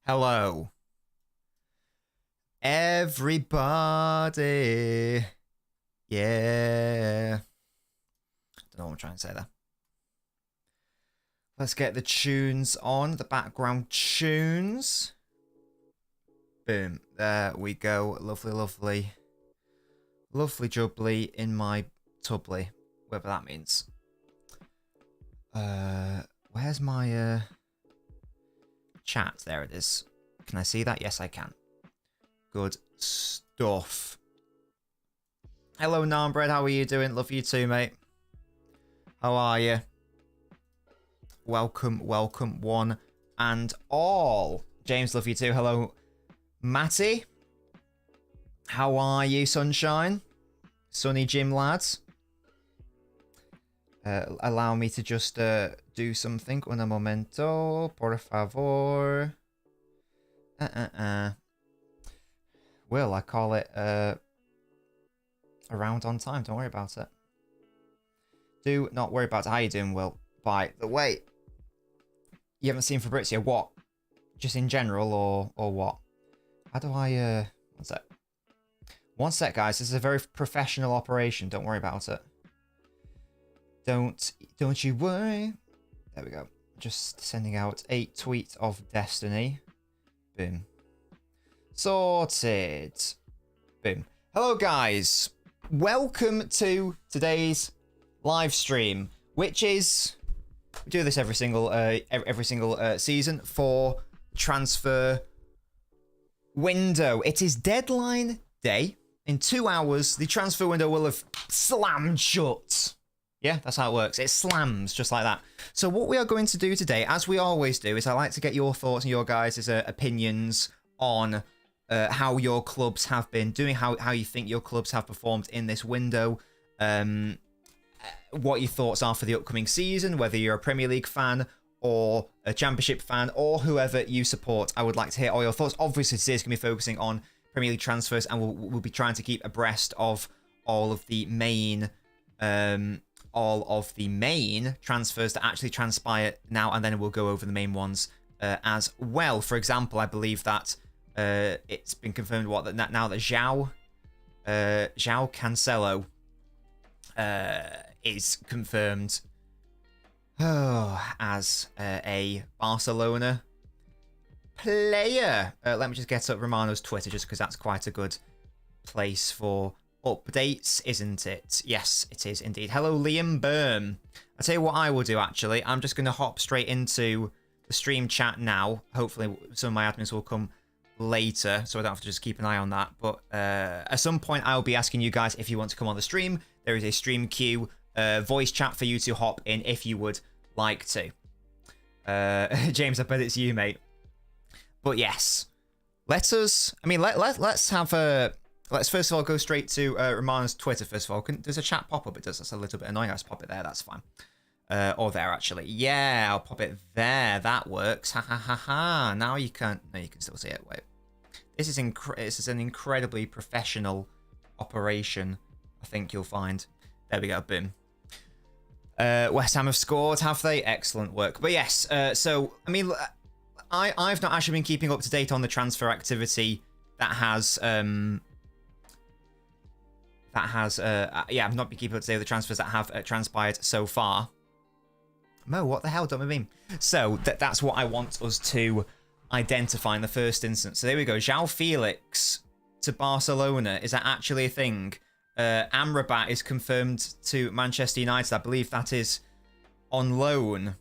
Hello, everybody. Yeah. Don't know what I'm trying to say there. Let's get the tunes on, the background tunes. Boom. There we go. Lovely, lovely. Lovely jubbly in my tubly. Whatever that means. Where's my chat? There it is. Can I see that? Yes, I can. Good stuff. Hello, Narmbread. How are you doing? Love you too, mate. How are you? Welcome, welcome, one and all. James, love you too. Hello, Matty. How are you, sunshine? Sunny Jim lads. Allow me to just do something. Un momento, por favor. Will I call it around on time? Don't worry about it. Do not worry about it. How you doing, Will? By the way, you haven't seen Fabrizio. What? Just in general, or what? How do I? One sec. One sec, guys. This is a very professional operation. Don't worry about it. Don't you worry. There we go. Just sending out 8 tweets of destiny. Boom. Sorted. Boom. Hello, guys. Welcome to today's live stream, which is we do this every single season for transfer window. It is deadline day. In 2 hours, the transfer window will have slammed shut. Yeah, that's how it works. It slams just like that. So what we are going to do today, as we always do, is I like to get your thoughts and your guys' opinions on how your clubs have been doing, how you think your clubs have performed in this window, what your thoughts are for the upcoming season, whether you're a Premier League fan or a Championship fan or whoever you support. I would like to hear all your thoughts. Obviously, today's going to be focusing on Premier League transfers, and we'll be trying to keep abreast of all of the main transfers that actually transpire now, and then we'll go over the main ones as well. For example, I believe that it's been confirmed that now that João Cancelo is confirmed as a Barcelona player. Let me just get up Romano's Twitter just because that's quite a good place for updates, isn't it? Yes, it is indeed. Hello, Liam Byrne. I'll tell you what I will do, actually. I'm just going to hop straight into the stream chat now. Hopefully, some of my admins will come later, so I don't have to just keep an eye on that. But at some point, I'll be asking you guys if you want to come on the stream. There is a stream queue, voice chat for you to hop in if you would like to. James, I bet it's you, mate. But yes, let's have a... Let's first of all go straight to Romano's Twitter first of all. Does a chat pop up? It does. That's a little bit annoying. I'll just pop it there. That's fine. Or there, actually. Yeah, I'll pop it there. That works. Ha ha ha ha. Now you can't... No, you can still see it. Wait. This is an incredibly professional operation, I think you'll find. There we go. Boom. West Ham have scored, have they? Excellent work. But yes, so, I mean, I've not actually been keeping up to date on the transfer activity that has... I've not been keeping up to date with the transfers that have transpired so far. Mo, what the hell? Don't I mean? So that's what I want us to identify in the first instance. So there we go. João Felix to Barcelona. Is that actually a thing? Amrabat is confirmed to Manchester United. I believe that is on loan.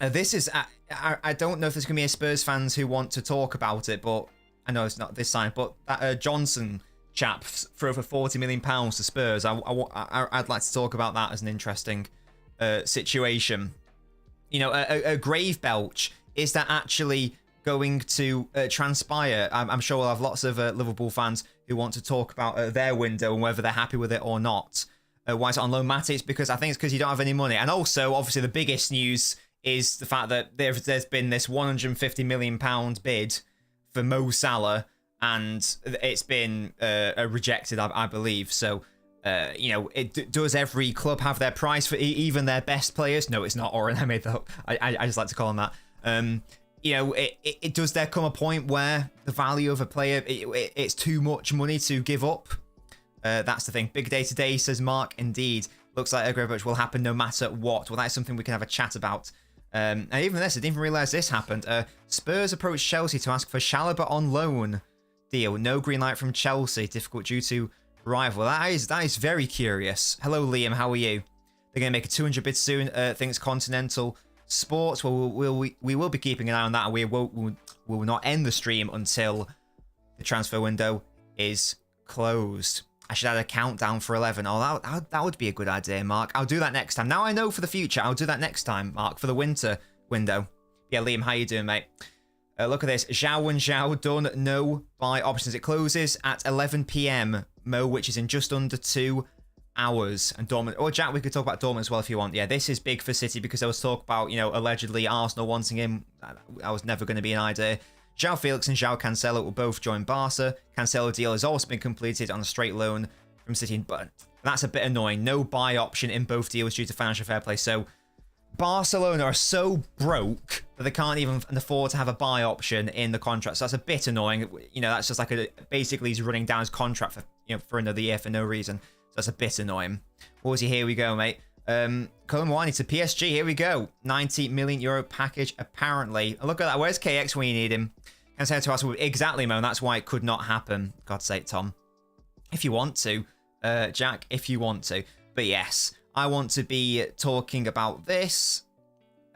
This is... I don't know if there's going to be any Spurs fans who want to talk about it, but I know it's not this side. But that Johnson... chap for over £40 million to Spurs. I'd like to talk about that as an interesting situation. You know, a grave belch. Is that actually going to transpire? I'm sure we'll have lots of Liverpool fans who want to talk about their window and whether they're happy with it or not. Why is it on loan, Matt? It's because I think it's because you don't have any money. And also, obviously, the biggest news is the fact that there's been this £150 million bid for Mo Salah, and it's been rejected, I believe. So, you know, does every club have their price for even their best players? No, it's not. Oren, I made that up. I just like to call them that. you know, it does there come a point where the value of a player, it's too much money to give up? That's the thing. Big day today, says Mark. Indeed. Looks like Agrobuch will happen no matter what. Well, that's something we can have a chat about. And even this, I didn't even realise this happened. Spurs approached Chelsea to ask for Chalobah on loan deal. No green light from Chelsea. Difficult due to rival. That is very curious. Hello, Liam. How are you? They're going to make a 200 bid soon. Thinks Continental Sports. Well, we will be keeping an eye on that. We will not end the stream until the transfer window is closed. I should add a countdown for 11. Oh, that would be a good idea, Mark. I'll do that next time. Now I know for the future. I'll do that next time, Mark, for the winter window. Yeah, Liam, how you doing, mate? Look at this. Zhao and Zhao done. No buy options. It closes at 11 p.m. Mo, which is in just under 2 hours. And Dortmund. Or Jack, we could talk about Dortmund as well if you want. Yeah, this is big for City because there was talk about, you know, allegedly Arsenal wanting him. That was never going to be an idea. João Felix and João Cancelo will both join Barca. Cancelo deal has also been completed on a straight loan from City, but that's a bit annoying. No buy option in both deals due to financial fair play. So Barcelona are so broke that they can't even afford to have a buy option in the contract. So that's a bit annoying. You know, that's just like basically he's running down his contract for, you know, for another year for no reason. So that's a bit annoying. What here we go, mate. Colin Mwani to PSG. Here we go. 90 million euro package, apparently. Look at that. Where's KX when you need him? Can say to us, exactly, Mo. That's why it could not happen. God's sake, Tom. If you want to, Jack, if you want to. But yes, I want to be talking about this.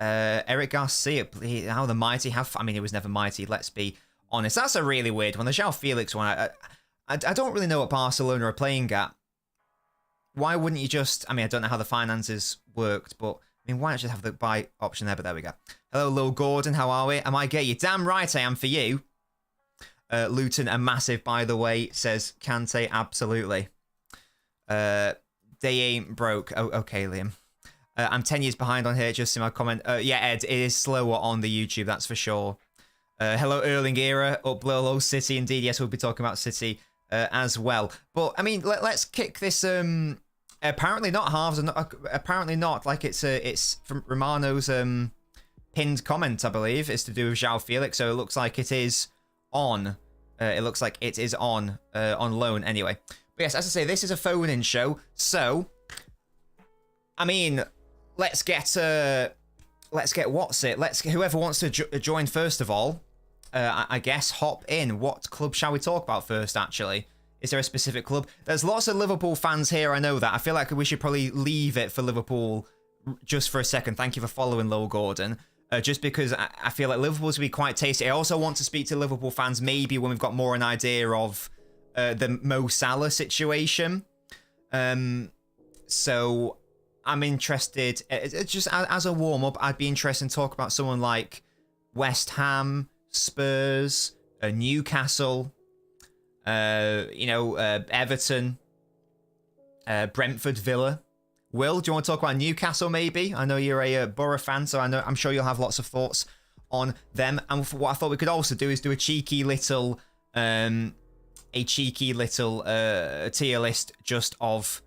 Eric Garcia, how the mighty have... I mean, it was never mighty, let's be honest. That's a really weird one. The João Felix one, I don't really know what Barcelona are playing at. Why wouldn't you just... I mean, I don't know how the finances worked, but... I mean, why not just have the buy option there? But there we go. Hello, Lil Gordon. How are we? Am I gay? You're damn right I am for you. Luton, a massive, by the way, says Kante. Absolutely. They ain't broke. Oh, okay, Liam. I'm 10 years behind on here, just in my comment. Yeah, Ed, it is slower on the YouTube, that's for sure. Hello, Erling Era. Up low, City. Indeed, yes, we'll be talking about City as well. But, I mean, let's kick this... apparently not halves, and apparently not. Like it's from Romano's pinned comment, I believe. It's to do with João Felix, so it looks like it is on. It looks like it is on loan anyway. But yes, as I say, this is a phone-in show, so I mean, let's get what's it? Whoever wants to join first of all. I guess hop in. What club shall we talk about first? Actually. Is there a specific club? There's lots of Liverpool fans here, I know that. I feel like we should probably leave it for Liverpool just for a second. Thank you for following, Lowell Gordon. Just because I feel like Liverpool's will be quite tasty. I also want to speak to Liverpool fans maybe when we've got more an idea of the Mo Salah situation. So I'm interested, just as a warm-up, I'd be interested in talk about someone like West Ham, Spurs, Newcastle... Everton, Brentford, Villa. Will, do you want to talk about Newcastle maybe? I know you're a Borough fan, so I'm sure you'll have lots of thoughts on them. And what I thought we could also do is do a cheeky little tier list just of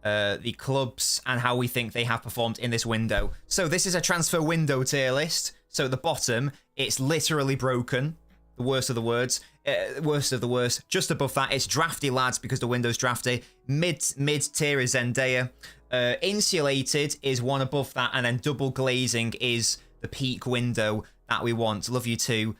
the clubs and how we think they have performed in this window. So this is a transfer window tier list. So at the bottom, it's literally broken. The worst of the worst. Just above that, it's drafty lads because the window's drafty. Mid tier is Zendaya. Insulated is one above that, and then double glazing is the peak window that we want. Love you too,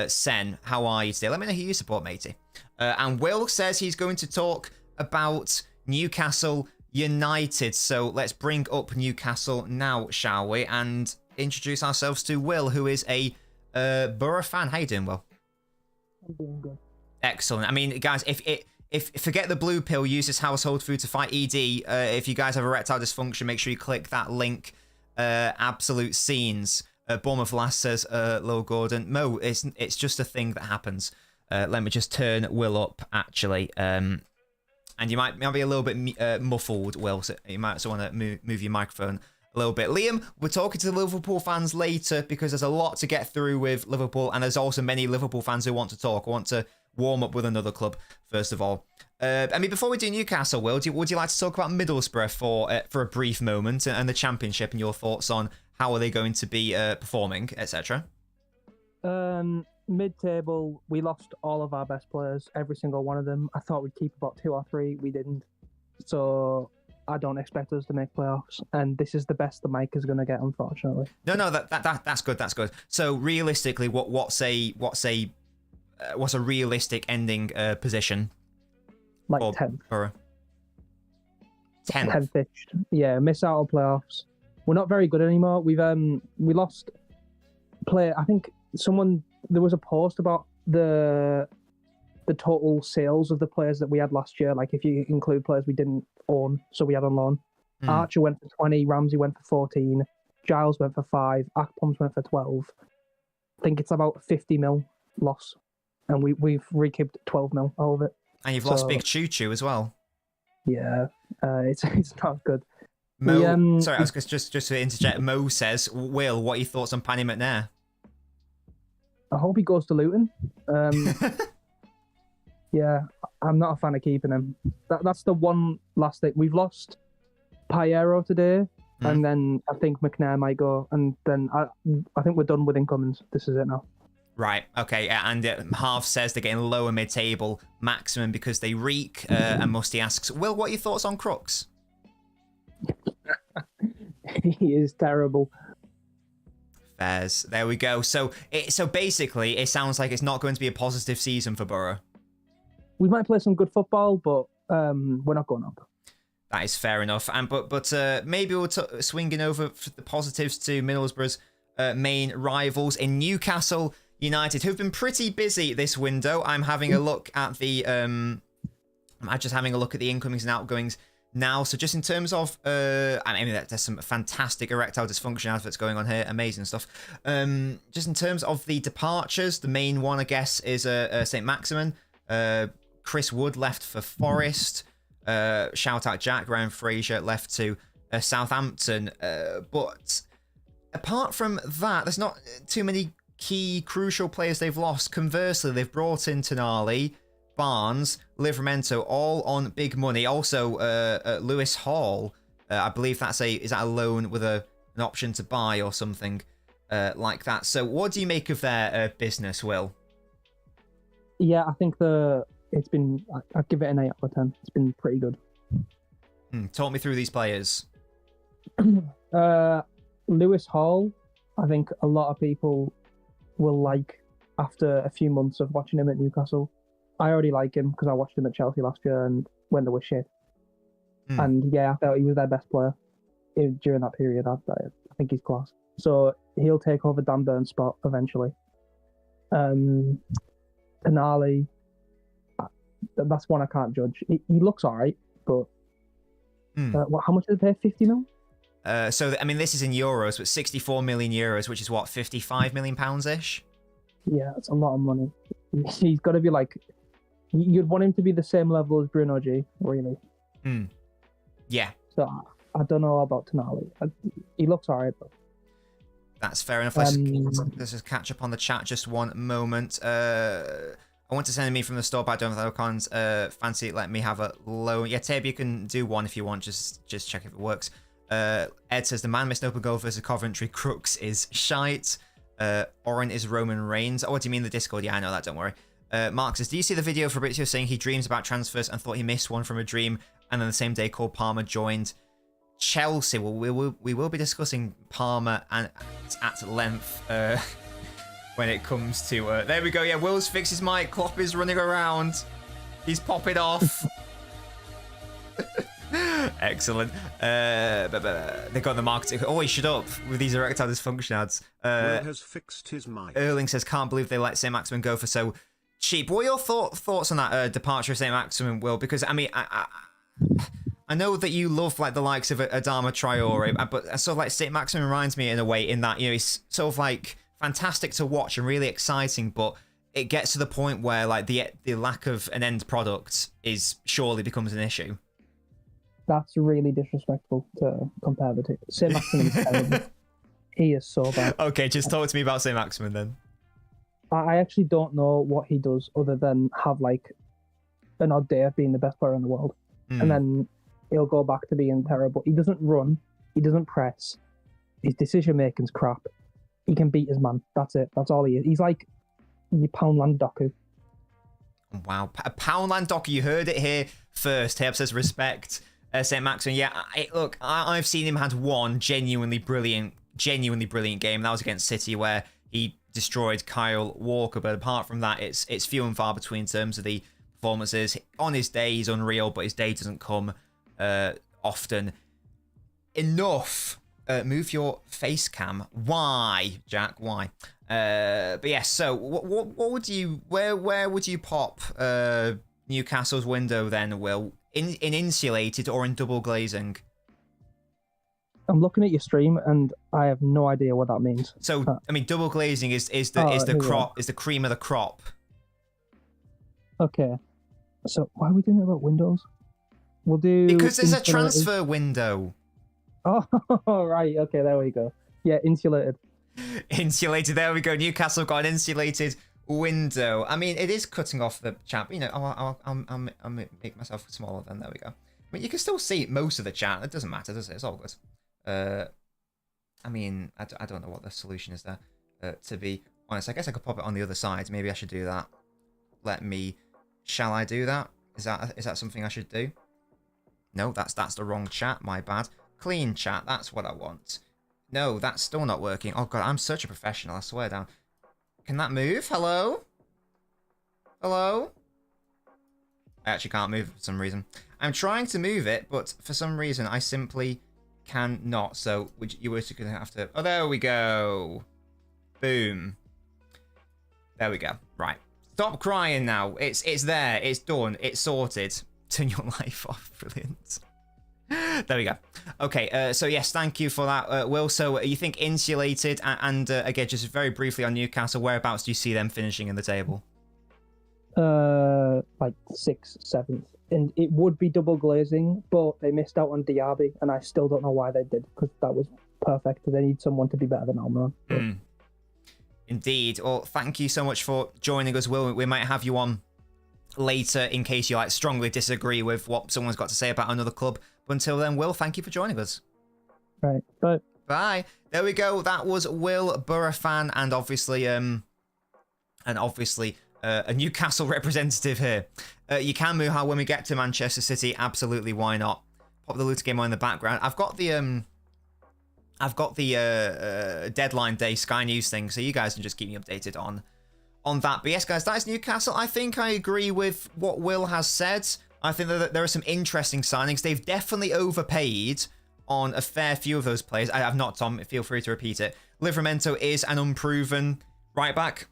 Sen. How are you today? Let me know who you support, matey. And Will says he's going to talk about Newcastle United. So let's bring up Newcastle now, shall we? And introduce ourselves to Will, who is a Borough fan. How you doing, Will? I'm doing good. Excellent. I mean, guys, if forget the blue pill, use this household food to fight ED. If you guys have erectile dysfunction, make sure you click that link. Absolute scenes. Bournemouth last says Lil Gordon. Mo, it's just a thing that happens. Let me just turn Will up actually. And you might be a little bit muffled, Will. So you might also want to move your microphone a little bit. Liam, we're talking to the Liverpool fans later because there's a lot to get through with Liverpool, and there's also many Liverpool fans who want to talk. I want to warm up with another club first of all. I mean, before we do Newcastle, Will, would you like to talk about Middlesbrough for a brief moment and the Championship and your thoughts on how are they going to be performing, etc.? Mid-table, we lost all of our best players, every single one of them. I thought we'd keep about 2 or 3. We didn't. So I don't expect us to make playoffs. And this is the best the Mike is going to get, unfortunately. No, that's good. That's good. So realistically, what's a realistic ending position? Like for 10th. Borough? 10th. 10th-ish. Yeah, miss out on playoffs. We're not very good anymore. We lost play. I think there was a post about the total sales of the players that we had last year. Like if you include players we didn't own, so we had on loan. Archer went for 20, Ramsey went for 14, Giles went for 5, Akpom's went for 12. I think it's about 50 mil loss, and we've recouped 12 mil out of it. And you've lost Big Choo Choo as well. Yeah, it's not good. Mo, sorry, I was just to interject. Mo says, "Will, what are your thoughts on Paddy McNair?" I hope he goes to Luton. Yeah, I'm not a fan of keeping him. That's the one last thing. We've lost Piero today, and then I think McNair might go, and then I think we're done with incomings. This is it now. Right, okay, and Half says they're getting lower mid-table maximum because they reek, and Musty asks, Will, what are your thoughts on Crooks? He is terrible. Fairs. There we go. So basically, it sounds like it's not going to be a positive season for Borough. We might play some good football, but we're not going up. That is fair enough. And but maybe we'll swinging over for the positives to Middlesbrough's main rivals in Newcastle United, who've been pretty busy this window. I'm having a look at the incomings and outgoings now. So just in terms of I mean, there's some fantastic erectile dysfunction adverts going on here, amazing stuff. Just in terms of the departures, the main one I guess is St. Maximin. Chris Wood left for Forest. Shout out Jack. Ryan Fraser left to Southampton. But apart from that, there's not too many key crucial players they've lost. Conversely, they've brought in Tonali, Barnes, Livramento, all on big money. Also, Lewis Hall, I believe is that a loan with an option to buy or something like that. So what do you make of their business, Will? Yeah, I think it's been, I'd give it an 8 out of 10. It's been pretty good. Talk me through these players. Lewis Hall, I think a lot of people will like after a few months of watching him at Newcastle. I already like him because I watched him at Chelsea last year and when they were shit. And yeah, I felt he was their best player during that period. I think he's class. So he'll take over Dan Burn's spot eventually. Tonali, that's one I can't judge. He looks alright, but how much did they pay? 50 mil? So I mean, this is in euros, but 64 million euros, which is what, 55 million pounds-ish? Yeah, that's a lot of money. He's got to be like, you'd want him to be the same level as Bruno G, really. Yeah. So I don't know about Tonali. He looks alright, though. That's fair enough. Let's just catch up on the chat just one moment. I want to send me from the store, but I don't have icons. Fancy let me have a loan. Yeah, Tab, you can do one if you want. Just check if it works. Ed says the man missed an open goal versus Coventry. Crooks is shite. Oren is Roman Reigns. Oh, what do you mean the Discord? Yeah, I know that. Don't worry. Mark says, do you see the video of Fabrizio saying he dreams about transfers and thought he missed one from a dream, and then the same day Cole Palmer joined Chelsea? Well, we will be discussing Palmer and at length when it comes to. There we go. Yeah, Will's fixed his mic. Klopp is running around. He's popping off. Excellent. They got the marketing. Oh, shut up with these erectile dysfunction ads. Will has fixed his mic. Erling says, can't believe they let St. Maximin go for so cheap. What are your thoughts on that departure of St. Maximin, Will? Because I mean, I know that you love like the likes of Adama Traore, but sort of like St. Maximin reminds me in a way in that, you know, he's sort of like fantastic to watch and really exciting, but it gets to the point where like the lack of an end product is surely becomes an issue. That's really disrespectful to compare the two. St. Maximin is terrible. He is so bad. Okay, just talk to me about St. Maximin then. I actually don't know what he does other than have like an odd day of being the best player in the world. And then he'll go back to being terrible. He doesn't run. He doesn't press. His decision making's crap. He can beat his man. That's it. That's all he is. He's like your Poundland Doku. Wow, a Poundland Docker, you heard it here first. Herb says respect. St. Maximin, yeah, look, I've seen him had one genuinely brilliant game. That was against City, where he destroyed Kyle Walker. But apart from that, it's few and far between in terms of the performances. On his day, he's unreal, but his day doesn't come often enough. Move your face cam. Why, Jack? Why? But yes. So, what would you? Where would you pop Newcastle's window then, Will? In insulated or in double glazing? I'm looking at your stream and I have no idea what that means. So, I mean, double glazing is the crop, is the cream of the crop. Okay. So why are we doing it about windows? We'll do because there's a transfer window. Oh, right. Okay, there we go. Yeah, insulated. Insulated. There we go. Newcastle have got an insulated window. I mean, it is cutting off the chat. But, you know, I'll make myself smaller. Then there we go. I mean, you can still see most of the chat. It doesn't matter, does it? It's all good. I mean, I don't know what the solution is there. To be honest, I guess I could pop it on the other side. Maybe I should do that. Shall I do that? Is that something I should do? No, that's the wrong chat. My bad. Clean chat. That's what I want. No, that's still not working. Oh god, I'm such a professional. I swear down. Can that move? Hello? Hello? I actually can't move it for some reason. I'm trying to move it, but for some reason I simply cannot. So you were going to have to... Oh, there we go. Boom. There we go. Right. Stop crying now. It's there. It's done. It's sorted. Turn your life off. Brilliant. There we go. Okay, so yes, thank you for that, Will. So you think insulated, and again, just very briefly on Newcastle, whereabouts do you see them finishing in the table? Like 6th, 7th. And it would be double glazing, but they missed out on Diaby, and I still don't know why they did, because that was perfect. They need someone to be better than Almiron. Indeed. Well, thank you so much for joining us, Will. We might have you on later in case you strongly disagree with what someone's got to say about another club. But until then, Will, thank you for joining us. Right. Bye. Bye. There we go. That was Will, Borough fan, and obviously a Newcastle representative here. You can move how when we get to Manchester City. Absolutely, why not? Pop the Luton game on in the background. I've got the deadline day Sky News thing, so you guys can just keep me updated on that. But yes, guys, that is Newcastle. I think I agree with what Will has said. I think that there are some interesting signings. They've definitely overpaid on a fair few of those players. I have not, Tom. Feel free to repeat it. Livramento is an unproven right back.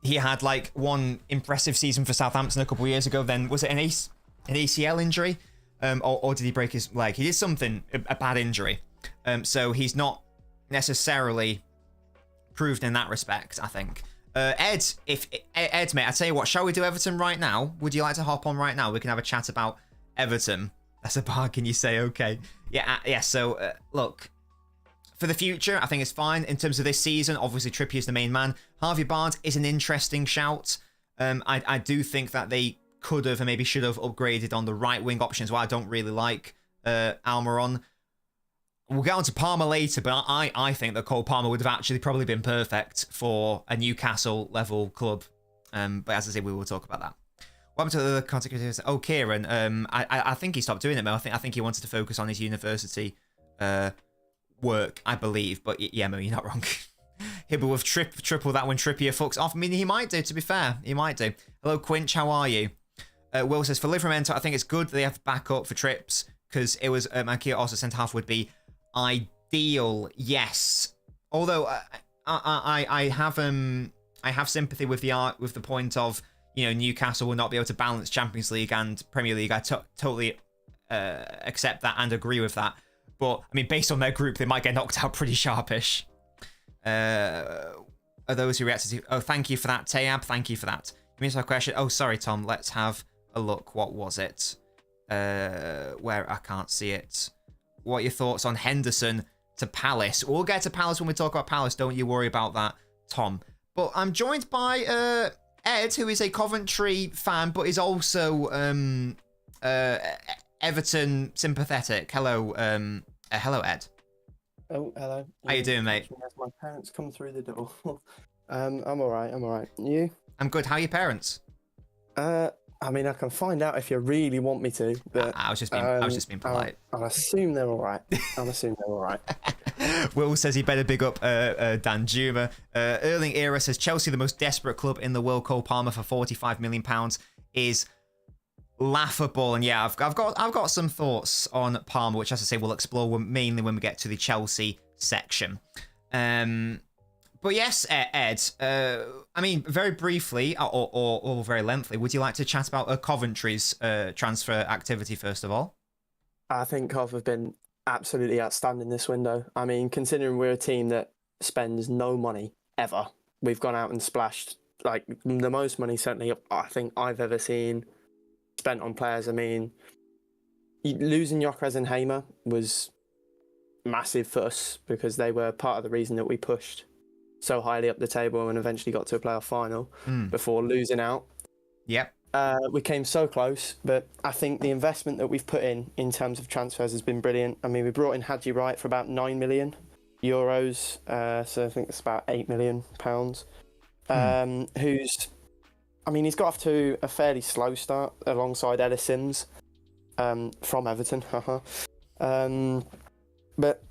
He had one impressive season for Southampton a couple of years ago. Then was it an ACL injury, or did he break his leg? He did something, a bad injury. So he's not necessarily proved in that respect, I think. Ed, Ed, mate, I tell you what, shall we do Everton right now? Would you like to hop on right now? We can have a chat about Everton. That's a bargain, you say? Okay. Yeah. So look, for the future, I think it's fine. In terms of this season, obviously Trippier's the main man. Harvey Barnes is an interesting shout. I do think that they could have and maybe should have upgraded on the right wing options. Well, I don't really like Almiron. We'll get on to Palmer later, but I think that Cole Palmer would have actually probably been perfect for a Newcastle level club. But as I say, we will talk about that. What happened to the other content? Oh, Kieran. I think he stopped doing it, Mo. I think he wanted to focus on his university work, I believe. But yeah, Mo, you're not wrong. Hibber with triple that when Trippier fucks off. I mean, he might do, to be fair. He might do. Hello, Quinch. How are you? Will says, for Livramento, I think it's good they have backup for trips, because it was Mankia also centre half would be ideal. Yes, although I have sympathy with the point of, you know, Newcastle will not be able to balance Champions League and Premier League. I totally accept that and agree with that. But I mean, based on their group, they might get knocked out pretty sharpish. Are those who reacted to? Oh, thank you for that, Tayab. Thank you for that. Give me a question. Oh, sorry, Tom. Let's have a look. What was it? Where I can't see it. What are your thoughts on Henderson to Palace? We'll get to Palace when we talk about Palace. Don't you worry about that, Tom. But I'm joined by Ed, who is a Coventry fan, but is also Everton sympathetic. Hello, hello, Ed. Oh, hello. How you doing, mate? As my parents come through the door. I'm all right. I'm all right. You? I'm good. How are your parents? I mean, I can find out if you really want me to, but I was just being polite. I'll assume they're all right. Will says he better big up Dan Juma. Erling Era says Chelsea, the most desperate club in the world. Cole Palmer for £45 million is laughable. And yeah, I've got some thoughts on Palmer, which, as I say, we'll explore mainly when we get to the Chelsea section. But yes, Ed, I mean, very briefly or very lengthily, would you like to chat about Coventry's transfer activity first of all? I think Cov have been absolutely outstanding this window. I mean, considering we're a team that spends no money ever, we've gone out and splashed like the most money certainly I think I've ever seen spent on players. I mean, losing Gyökeres and Hamer was massive for us because they were part of the reason that we pushed so highly up the table and eventually got to a playoff final before losing out. Yep. We came so close, but I think the investment that we've put in terms of transfers has been brilliant. I mean, we brought in Hadji Wright for about €9 million, so I think it's about £8 million. He's got off to a fairly slow start alongside Ellis Sims from Everton. But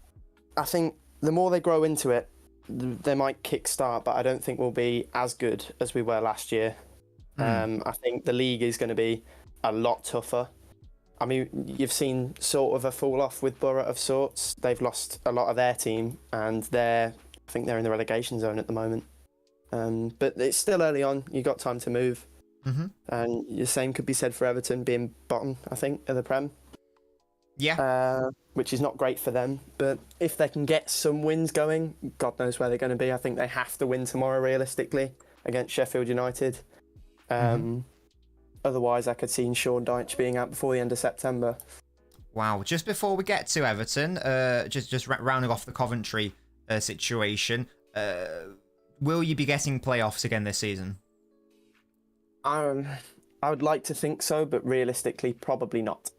I think the more they grow into it, they might kick-start, but I don't think we'll be as good as we were last year. I think the league is going to be a lot tougher. I mean, you've seen sort of a fall-off with Borough of sorts. They've lost a lot of their team, and I think they're in the relegation zone at the moment. But it's still early on. You've got time to move. And the same could be said for Everton being bottom, I think, of the Prem. Yeah. Which is not great for them. But if they can get some wins going, God knows where they're going to be. I think they have to win tomorrow, realistically, against Sheffield United. Otherwise, I could see Sean Dyche being out before the end of September. Wow. Just before we get to Everton, just rounding off the Coventry situation, will you be getting playoffs again this season? I would like to think so, but realistically, probably not.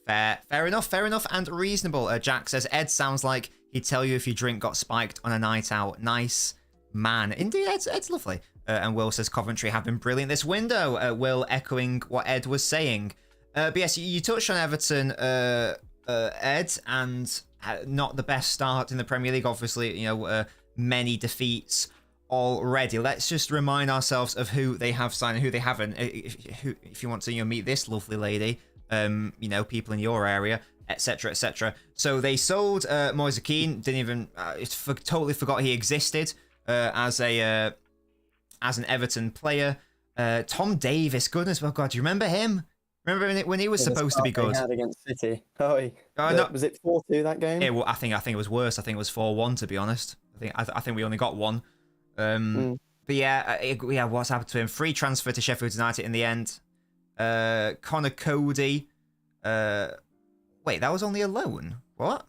Fair enough, and reasonable. Jack says, Ed sounds like he'd tell you if your drink got spiked on a night out. Nice man. Indeed, Ed's lovely. And Will says, Coventry have been brilliant this window. Will echoing what Ed was saying. But yes, you touched on Everton, Ed, and not the best start in the Premier League. Obviously, many defeats already. Let's just remind ourselves of who they have signed and who they haven't. If you want to meet this lovely lady, people in your area, etc., etc. So they sold Moise Kean. Didn't even totally forgot he existed as an Everton player. Tom Davis, goodness, well, God, do you remember him? Remember when he was supposed to be good? Had against City. Was it 4-2 that game? Yeah, well, I think it was worse. I think it was 4-1, to be honest. I think we only got one. But yeah, what's happened to him? Free transfer to Sheffield United in the end. Connor Cody. Wait, that was only a loan. What?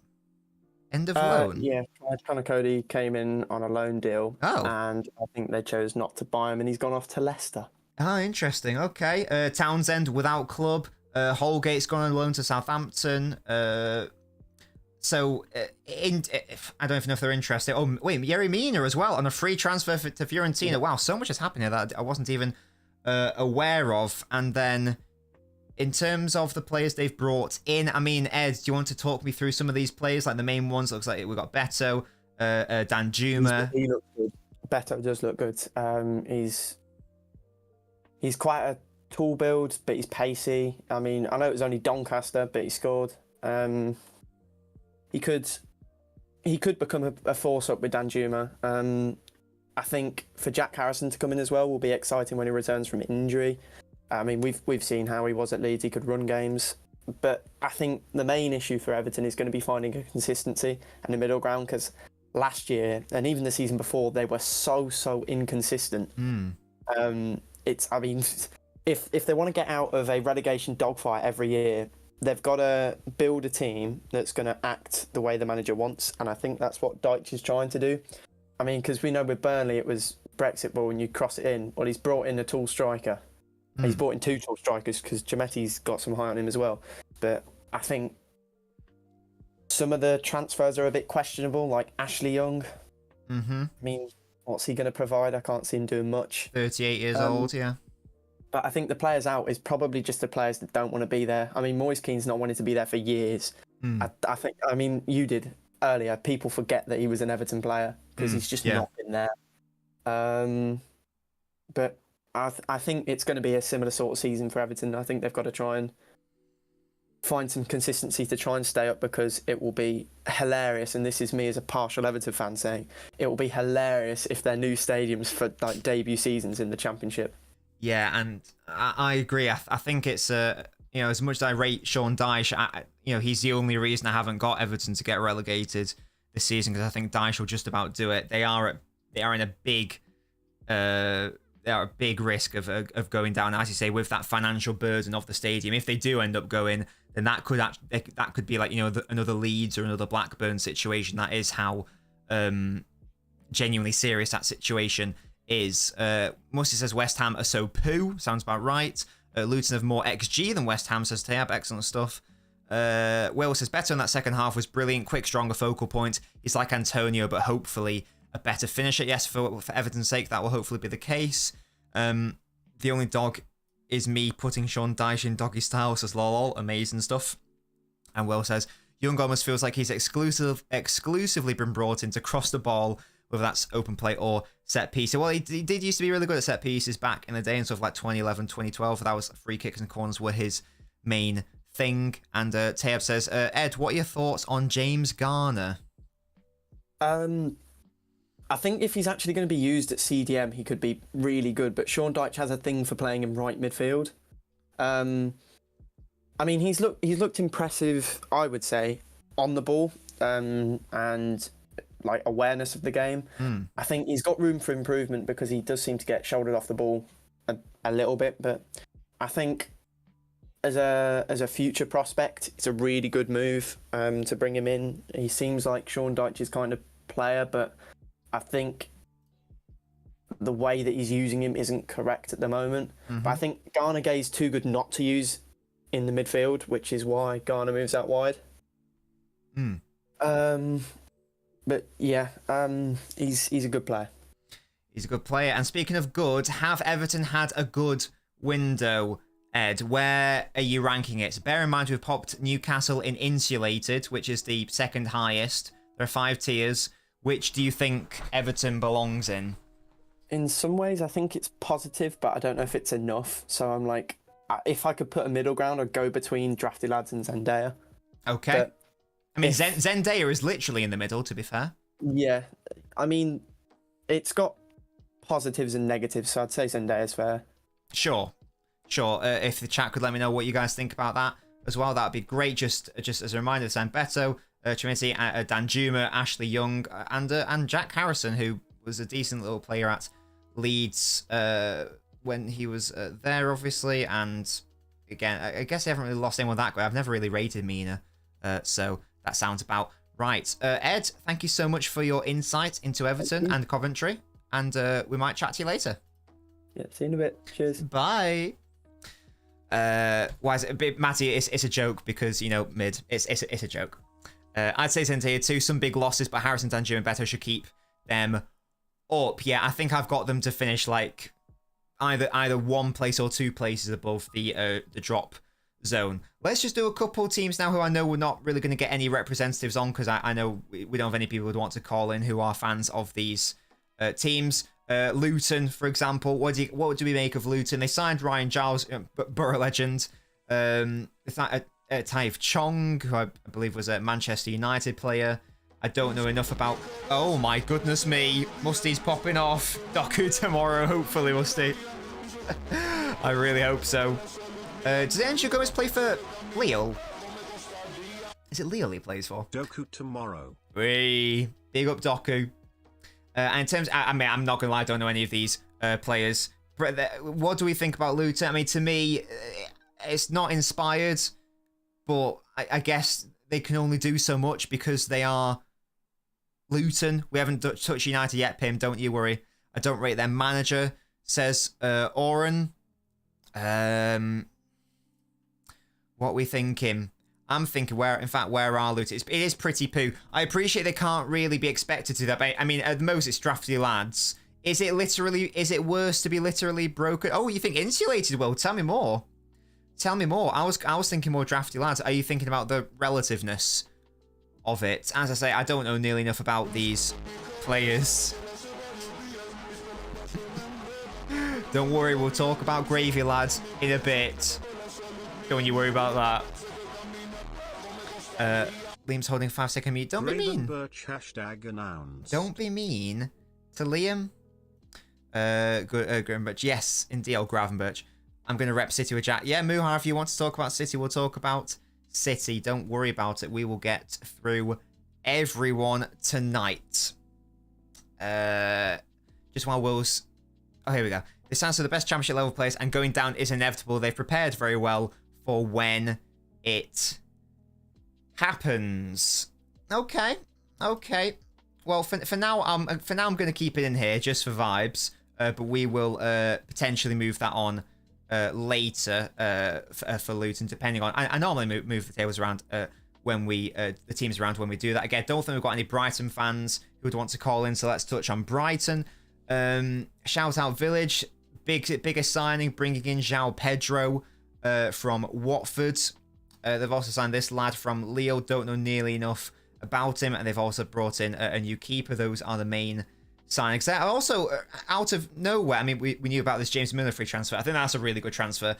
End of loan? Yeah, Connor Cody came in on a loan deal. Oh. And I think they chose not to buy him, and he's gone off to Leicester. Oh, interesting. Okay. Townsend without club. Holgate's gone on loan to Southampton. I don't even know if they're interested. Oh, wait, Yerry Mina as well on a free transfer to Fiorentina. Yeah. Wow, so much has happened here that I wasn't even aware of. And then in terms of the players they've brought in, I mean, Ed, do you want to talk me through some of these players? Like the main ones, looks like we've got Beto, Dan Juma. He looks good. Beto does look good. He's quite a tall build, but he's pacey. I mean, I know it was only Doncaster, but he scored. He could become a force up with Dan Juma. I think for Jack Harrison to come in as well will be exciting when he returns from injury. I mean, we've seen how he was at Leeds. He could run games. But I think the main issue for Everton is going to be finding a consistency and a middle ground, because last year and even the season before, they were so inconsistent. If they want to get out of a relegation dogfight every year, they've got to build a team that's going to act the way the manager wants, and I think that's what Dyche is trying to do. I mean, because we know with Burnley it was Brexit ball and you cross it in. Well, he's brought in a tall striker. He's brought in two tall strikers because Giametti's got some high on him as well. But I think some of the transfers are a bit questionable, like Ashley Young. Mm-hmm. I mean, what's he going to provide? I can't see him doing much. 38 years old, yeah. But I think the players out is probably just the players that don't want to be there. I mean, Moise Keane's not wanted to be there for years. I think, I mean, you did earlier. People forget that he was an Everton player because he's just not been there. But I think it's going to be a similar sort of season for Everton. I think they've got to try and find some consistency to try and stay up, because it will be hilarious, and this is me as a partial Everton fan saying, it will be hilarious if their new stadiums for like debut seasons in the Championship. Yeah, and I agree. I think it's as much as I rate Sean Dyche, he's the only reason I haven't got Everton to get relegated this season, because I think Dyche will just about do it. They are in a big risk of going down, as you say, with that financial burden of the stadium. If they do end up going, then that could be like another Leeds or another Blackburn situation. That is how genuinely serious that situation is. Musty says West Ham are so poo. Sounds about right. Luton have more XG than West Ham, says Tayab. Excellent stuff. Will says better in that second half, was brilliant, quick, stronger focal point. He's like Antonio, but hopefully a better finisher. Yes, for Everton's sake, that will hopefully be the case. The only dog is me putting Sean Dyche in doggy style, says lol. Amazing stuff. And Will says Young almost feels like he's exclusively been brought in to cross the ball, whether that's open play or set piece. Well, he did used to be really good at set pieces back in the day, in sort of like 2011, 2012. That was free kicks and corners were his main thing. And Tayab says, Ed, what are your thoughts on James Garner? I think if he's actually going to be used at CDM, he could be really good. But Sean Dyche has a thing for playing in right midfield. I mean, he's looked impressive, I would say, on the ball and like awareness of the game. I think he's got room for improvement, because he does seem to get shouldered off the ball a little bit. But I think as a future prospect, it's a really good move to bring him in. He seems like Sean Dyche's kind of player, but I think the way that he's using him isn't correct at the moment. But I think Garner Gay's too good not to use in the midfield, which is why Garner moves out wide. But yeah, he's a good player. He's a good player. And speaking of good, have Everton had a good window, Ed? Where are you ranking it? Bear in mind we've popped Newcastle in insulated, which is the second highest. There are 5 tiers. Which do you think Everton belongs in? In some ways, I think it's positive, but I don't know if it's enough. So I'm like, if I could put a middle ground, I'd go between Drafty Lads and Zendaya. Okay. But I mean, Zendaya is literally in the middle, to be fair. Yeah. I mean, it's got positives and negatives, so I'd say Zendaya's fair. Sure. If the chat could let me know what you guys think about that as well, that would be great. Just as a reminder, San Beto, Trinity, Danjuma, Ashley Young, and Jack Harrison, who was a decent little player at Leeds when he was there, obviously. And again, I guess I haven't really lost anyone that great. I've never really rated Mina, so that sounds about right. Ed, thank you so much for your insight into Everton and Coventry, and we might chat to you later. Yeah, see you in a bit. Cheers. Bye. Why is it, Matty? It's a joke because mid. It's a joke. I'd say Zendaya too. Some big losses, but Harrison, Danjuma, and Beto should keep them up. Yeah, I think I've got them to finish like either 1 place or 2 places above the drop zone. Let's just do a couple teams now who I know we're not really going to get any representatives on, because I know we don't have any people who would want to call in who are fans of these teams. Luton, for example. What do we make of Luton? They signed Ryan Giles, Borough legend. Taif Chong, who I believe was a Manchester United player. I don't know enough about... Oh my goodness me. Musty's popping off. Doku tomorrow, hopefully, Musty. I really hope so. Does Anjo Gomez play for Lille? Is it Lille he plays for? Doku tomorrow. Big up Doku. And in terms... I mean, I'm not going to lie, I don't know any of these players. But what do we think about Luton? I mean, to me, it's not inspired, but I guess they can only do so much because they are Luton. We haven't touched United yet, Pim. Don't you worry. I don't rate their manager, says Oren. What we thinking? I'm thinking where are Luton? It is pretty poo. I appreciate they can't really be expected to do that, but I mean, at the most, it's drafty lads. Is it worse to be literally broken? Oh, you think insulated? Well, tell me more. Tell me more. I was thinking more drafty lads. Are you thinking about the relativeness of it? As I say, I don't know nearly enough about these players. Don't worry, we'll talk about gravy lads in a bit. Don't you worry about that. Liam's holding 5-second mute. Don't be mean. Birch #announced. Don't be mean to Liam. Gravenberch. Yes, indeed, old Gravenberch. I'm going to rep City with Jack. Yeah, Muhar, if you want to talk about City, we'll talk about City. Don't worry about it. We will get through everyone tonight. Just while Will's... Oh, here we go. This sounds like the best championship level players, and going down is inevitable. They've prepared very well for when it happens. Okay. Well, for now, I'm going to keep it in here just for vibes. But we will potentially move that on later for Luton, depending on. I normally move the tables around when the teams around when we do that. Again, don't think we've got any Brighton fans who would want to call in, so let's touch on Brighton. Shout out Village, biggest signing, bringing in João Pedro from Watford. They've also signed this lad from Lille. Don't know nearly enough about him, and they've also brought in a new keeper. Those are the main signings. They're also out of nowhere. I mean, we knew about this James Milner free transfer. I think that's a really good transfer.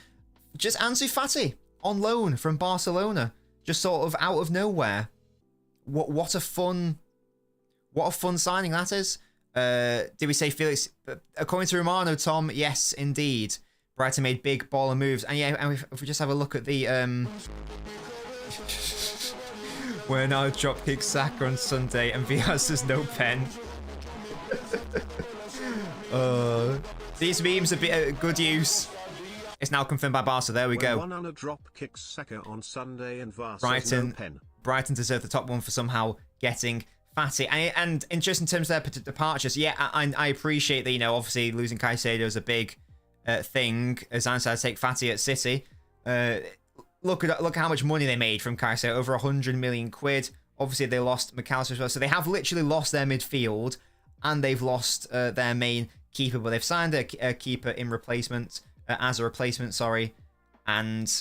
Just Ansu Fati on loan from Barcelona, just sort of out of nowhere. What a fun signing that is. Did we say Felix? According to Romano, Tom, yes, indeed. Brighton made big baller moves, and yeah, and if we just have a look at the We're now dropkick Saka on Sunday, and Vias has no pen. These memes are good use. It's now confirmed by Barca. There we go. One on a drop kicks Saka on Sunday and Vars Brighton, no pen. Brighton deserve the top one for somehow getting Fati. And just in terms of their departures, yeah, I appreciate that, you know, obviously losing Caicedo is a big thing. As I said, take Fati at City. Look how much money they made from Caicedo, over 100 million quid. Obviously, they lost McAllister as well. So they have literally lost their midfield, and they've lost their main keeper. But they've signed a keeper in replacement, as a replacement, sorry. And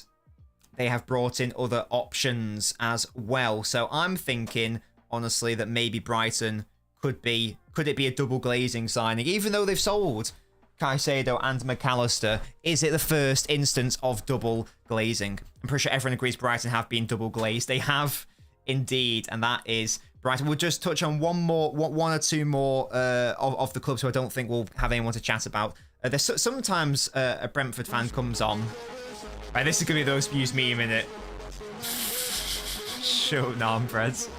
they have brought in other options as well. So I'm thinking, honestly, that maybe Brighton could it be a double glazing signing, even though they've sold Caicedo and McAllister. Is it the first instance of double glazing? I'm pretty sure everyone agrees Brighton have been double glazed. They have indeed, and that is Brighton. We'll just touch on one or two more of the clubs who I don't think we'll have anyone to chat about. There's sometimes a Brentford fan comes on. Right, this is gonna be those views meme in it. Shut on, Breds.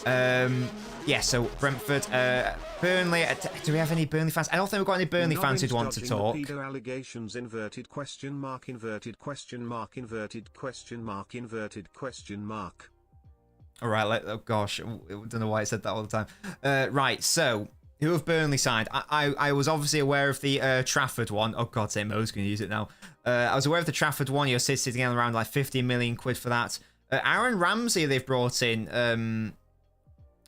Yeah, so Brentford, Burnley. Do we have any Burnley fans? I don't think we've got any Burnley fans who'd want to talk. Allegations, inverted question mark, inverted question mark, inverted question mark, inverted question mark. All right, oh gosh, I don't know why I said that all the time. Right, so who have Burnley signed? I was obviously aware of the Trafford one. Oh god, say Mo's going to use it now. I was aware of the Trafford one. You're sitting around like 50 million quid for that. Aaron Ramsey they've brought in.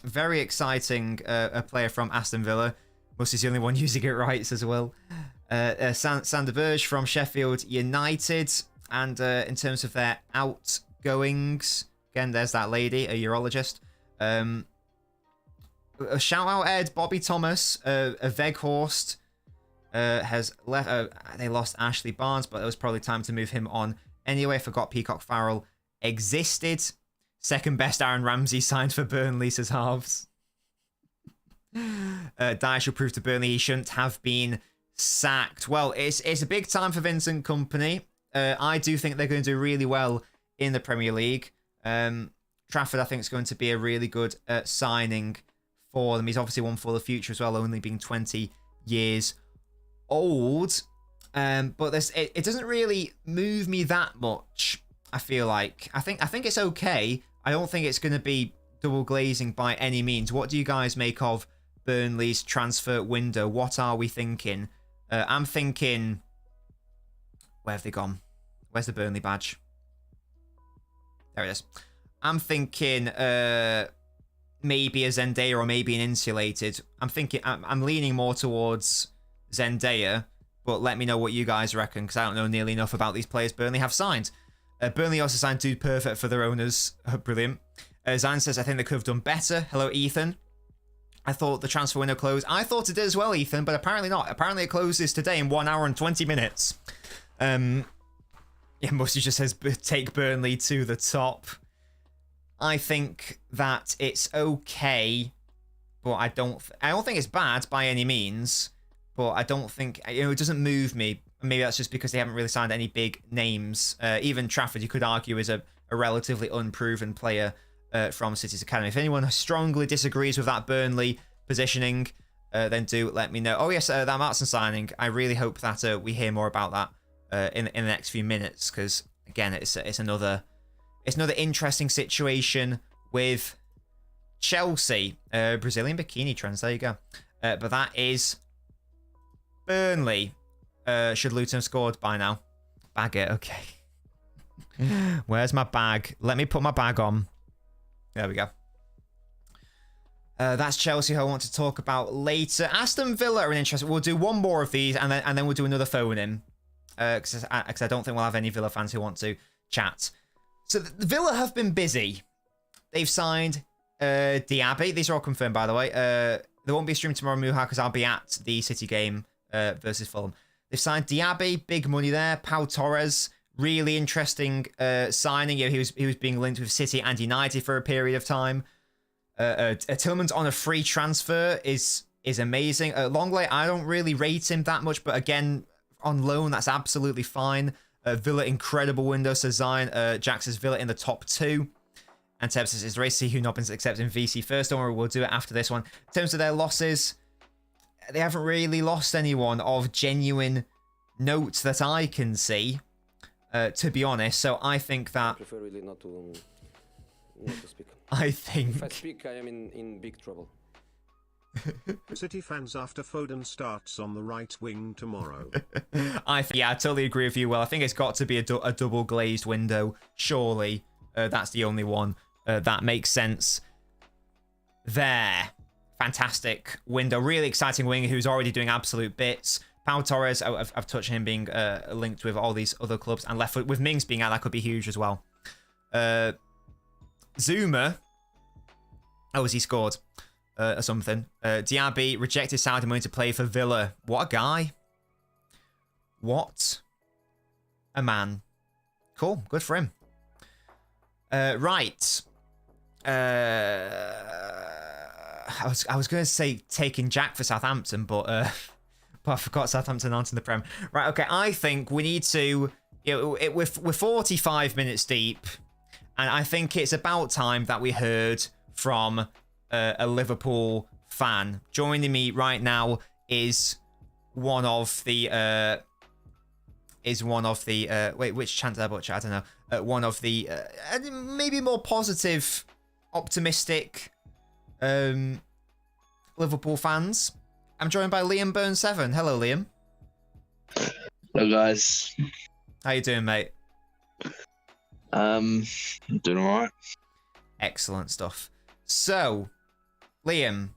Very exciting player from Aston Villa. Musty's the only one using it right as well. Sander Berge from Sheffield United. And in terms of their outgoings, again, there's that lady, a urologist. A shout out Ed, Bobby Thomas, a Veghorst has left. They lost Ashley Barnes, but it was probably time to move him on anyway. Forgot Peacock Farrell existed. Second best Aaron Ramsey signed for Burnley, says Halves. Dyer should prove to Burnley he shouldn't have been sacked. Well, it's a big time for Vincent Kompany. I do think they're going to do really well in the Premier League. Trafford, I think, is going to be a really good signing for them. He's obviously one for the future as well, only being 20 years old. But it doesn't really move me that much. I feel like I think it's okay. I don't think it's going to be double glazing by any means. What do you guys make of Burnley's transfer window? What are we thinking? I'm thinking, where have they gone? Where's the Burnley badge? There it is. I'm thinking maybe a Zendaya or maybe an Insulated. I'm leaning more towards Zendaya, but let me know what you guys reckon, because I don't know nearly enough about these players Burnley have signed. Burnley also signed Dude Perfect for their owners. Brilliant. Zan says, I think they could have done better. Hello, Ethan. I thought the transfer window closed. I thought it did as well, Ethan, but apparently not. Apparently it closes today in 1 hour and 20 minutes. Yeah, Musty just says, take Burnley to the top. I think that it's okay, but I don't think it's bad by any means, but I don't think, it doesn't move me. Maybe that's just because they haven't really signed any big names. Even Trafford, you could argue, is a relatively unproven player from City's academy. If anyone strongly disagrees with that Burnley positioning, then do let me know. Oh yes, that Martson signing. I really hope that we hear more about that in the next few minutes, because again, it's another interesting situation with Chelsea. Brazilian bikini trends. There you go. But that is Burnley. Should Luton have scored by now? Bag it. Okay. Where's my bag? Let me put my bag on. There we go. That's Chelsea, who I want to talk about later. Aston Villa are an interesting. We'll do one more of these, and then we'll do another phone in, because I don't think we'll have any Villa fans who want to chat. So the Villa have been busy. They've signed Diaby. These are all confirmed, by the way. There won't be a stream tomorrow, Muha, because I'll be at the City game versus Fulham. They've signed Diaby, big money there. Pau Torres, really interesting signing. He was being linked with City and United for a period of time. Tillman's on a free transfer is amazing. Longley, I don't really rate him that much, but again, on loan, that's absolutely fine. Villa, incredible window, says Zion. Jack says Villa in the top 2. And Teb says, is race to see who Nobbins accepts in VC first. Don't worry, we'll do it after this one. In terms of their losses, they haven't really lost anyone of genuine note that I can see, to be honest. So I think that... I prefer really not to speak. I think... If I speak, I am in big trouble. City fans after Foden starts on the right wing tomorrow. I totally agree with you. Well, I think it's got to be a double glazed window. Surely that's the only one that makes sense there. Fantastic window. Really exciting winger who's already doing absolute bits. Pau Torres, I've touched him being linked with all these other clubs, and left with Mings being out, that could be huge as well. Zuma. Oh, has he scored? Or something. Diaby rejected Saudi money to play for Villa. What a guy. What a man. Cool. Good for him. Right. I was going to say taking Jack for Southampton, but I forgot Southampton aren't in the Prem. Right. Okay. I think we need to. We're 45 minutes deep, and I think it's about time that we heard from a Liverpool fan. Joining me right now is one of the wait, which chant did I butcher? I don't know. One of the maybe more positive, optimistic Liverpool fans. I'm joined by Liam Burn 7. Hello, Liam. Hello, guys. How you doing, mate? I'm doing all right. Excellent stuff. So, Liam,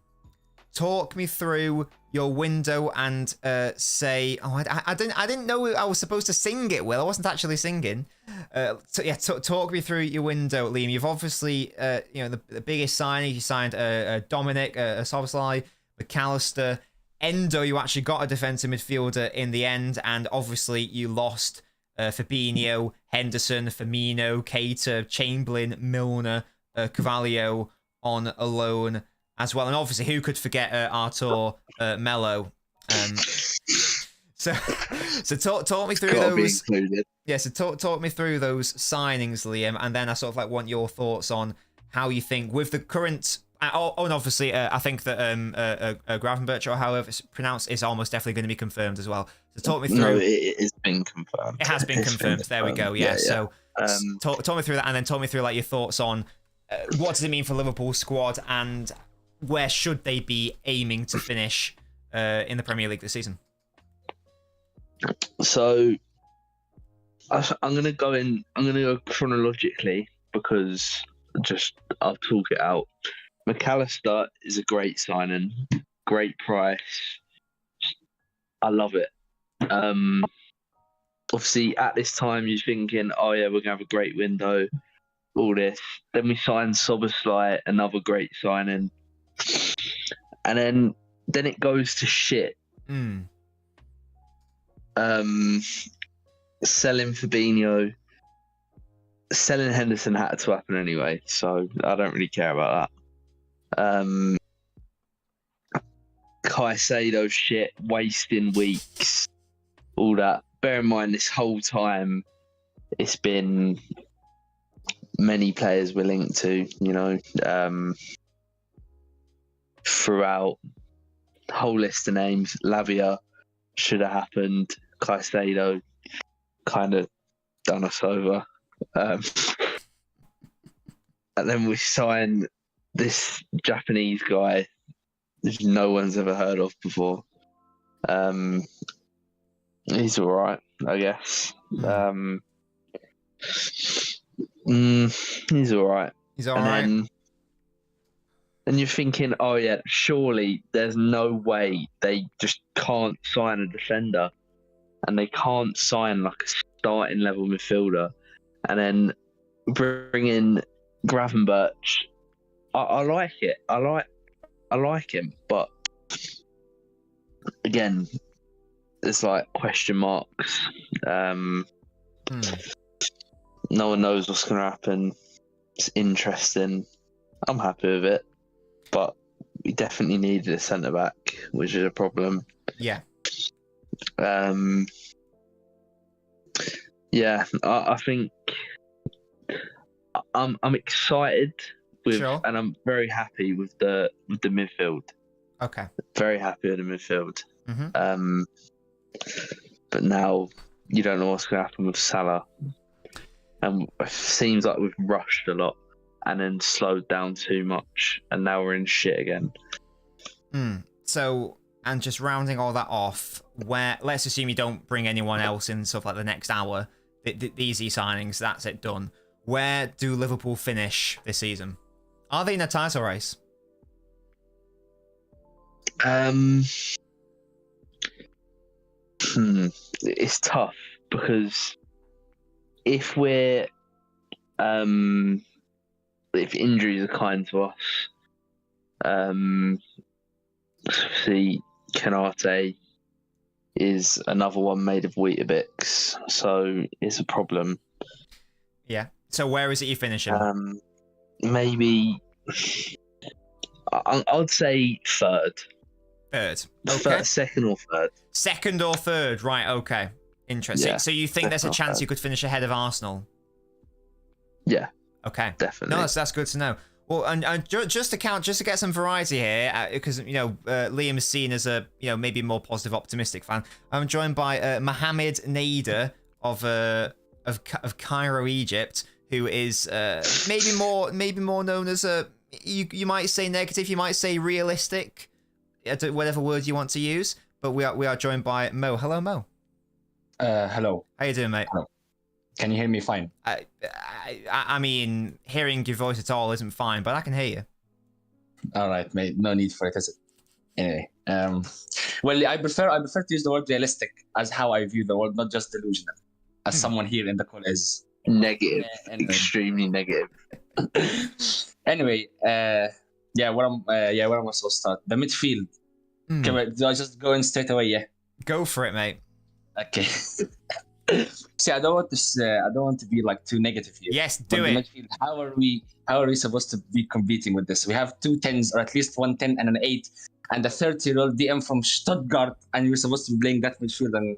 talk me through your window and say, oh, I didn't know I was supposed to sing it, Will. I wasn't actually singing. Talk me through your window, Liam. You've obviously, the biggest signing. You signed Dominic, Szoboszlai, McAllister, Endo. You actually got a defensive midfielder in the end, and obviously you lost Fabinho, Henderson, Firmino, Keita, Chamberlain, Milner, Carvalho on a loan as well, and obviously who could forget Artur Melo? So talk me through those. Yeah, so talk me through those signings, Liam, and then I sort of like want your thoughts on how you think with the current. And obviously, I think that Gravenberch, or however it's pronounced, is almost definitely going to be confirmed as well. So talk me through. No, it has been confirmed. It has been confirmed. There we go. Yeah. So talk me through that, and then talk me through like your thoughts on what does it mean for Liverpool's squad, and where should they be aiming to finish in the Premier League this season? So I'm going to go chronologically. because I'll talk it out. McAllister is a great signing, great price. I love it. Obviously, at this time, you're thinking, oh yeah, we're gonna have a great window, all this. Then we signed Soboslai, another great signing, and then it goes to shit. Selling Fabinho, selling Henderson had to happen anyway, so I don't really care about that. Caicedo shit, wasting weeks, all that. Bear in mind, this whole time, it's been many players we're linked to, throughout. Whole list of names. Lavia should have happened. Caicedo kind of done us over. And then we signed this Japanese guy that no one's ever heard of before. He's all right, I guess. He's all right. He's all right. And you're thinking, oh yeah, surely there's no way they just can't sign a defender, and they can't sign like a starting level midfielder, and then bring in Gravenberch. I like it. I like him, but again, there's like question marks. No one knows what's going to happen. It's interesting. I'm happy with it, but we definitely needed a centre back, which is a problem. Yeah. Yeah, I think I'm excited with, Sure. and I'm very happy with the midfield. Okay. Very happy with the midfield. Mm-hmm. But now you don't know what's going to happen with Salah, and it seems like we've rushed a lot and then slowed down too much, and now we're in shit again. So, and just rounding all that off, where let's assume you don't bring anyone else in stuff like the next hour, the easy signings, that's it, done. Where do Liverpool finish this season? Are they in a title race? It's tough because if injuries are kind to us, see, Canate is another one made of Weetabix, so it's a problem. Yeah. So where is it you finishing? Maybe I'd say third. Third. Okay. Second or third. Second or third. Right. Okay. Interesting. Yeah, So you think there's a second or chance third. you could finish ahead of Arsenal? Yeah, Okay. definitely. No, that's good to know. Well, and just to get some variety here, because Liam is seen as a maybe more positive, optimistic fan. I'm joined by Mohammed Nader of Cairo, Egypt, who is maybe more known as you might say negative, you might say realistic, whatever word you want to use. But we are joined by Mo. Hello, Mo. Hello. How you doing, mate? Hello. Can you hear me fine? I mean, hearing your voice at all isn't fine, but I can hear you. All right, mate. No need for it, is it? Anyway, well, I prefer to use the word realistic as how I view the world, not just delusional, as someone here in the call is. Negative, Anyway. extremely negative. Anyway, where am I supposed to start? The midfield. Okay, do I just go in straight away? Yeah. Go for it, mate. Okay. See, I don't want to be like too negative here. Yes, But do the it. midfield, how are we supposed to be competing with this? We have 2 10s, or at least 1 10 and an 8, and a 30-year-old DM from Stuttgart, and you're supposed to be playing that midfield and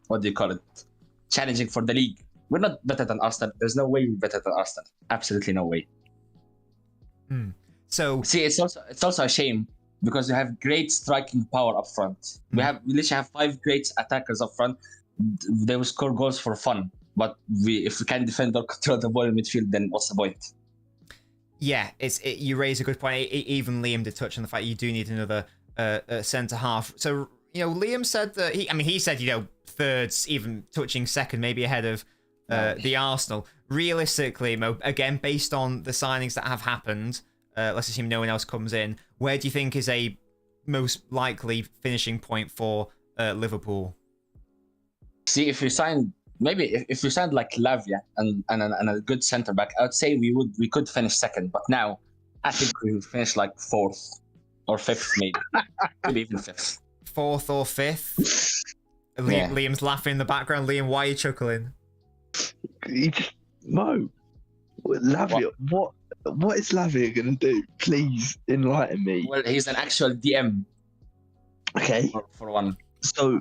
what do you call it? Challenging for the league. We're not better than Arsenal. There's no way we're better than Arsenal. Absolutely no way. So See, it's also a shame because we have great striking power up front. We literally have 5 great attackers up front. They will score goals for fun. But if we can't defend or control the ball in midfield, then what's the point? yeah, you raise a good point. Even Liam did touch on the fact you do need another centre half. So Liam said that he said thirds, even touching second, maybe ahead of the Arsenal. Realistically, Mo, again, based on the signings that have happened, let's assume no one else comes in, where do you think is a most likely finishing point for Liverpool? See, if you signed maybe if you signed like Lavia and a good centre back, I would say we could finish second. But now, I think we will finish like fourth or fifth, maybe even fifth. Fourth or fifth? Yeah. Liam's laughing in the background. Liam, why are you chuckling? Mo, Lavia, what is Lavia gonna do? Please enlighten me. Well, he's an actual DM. Okay. For one. So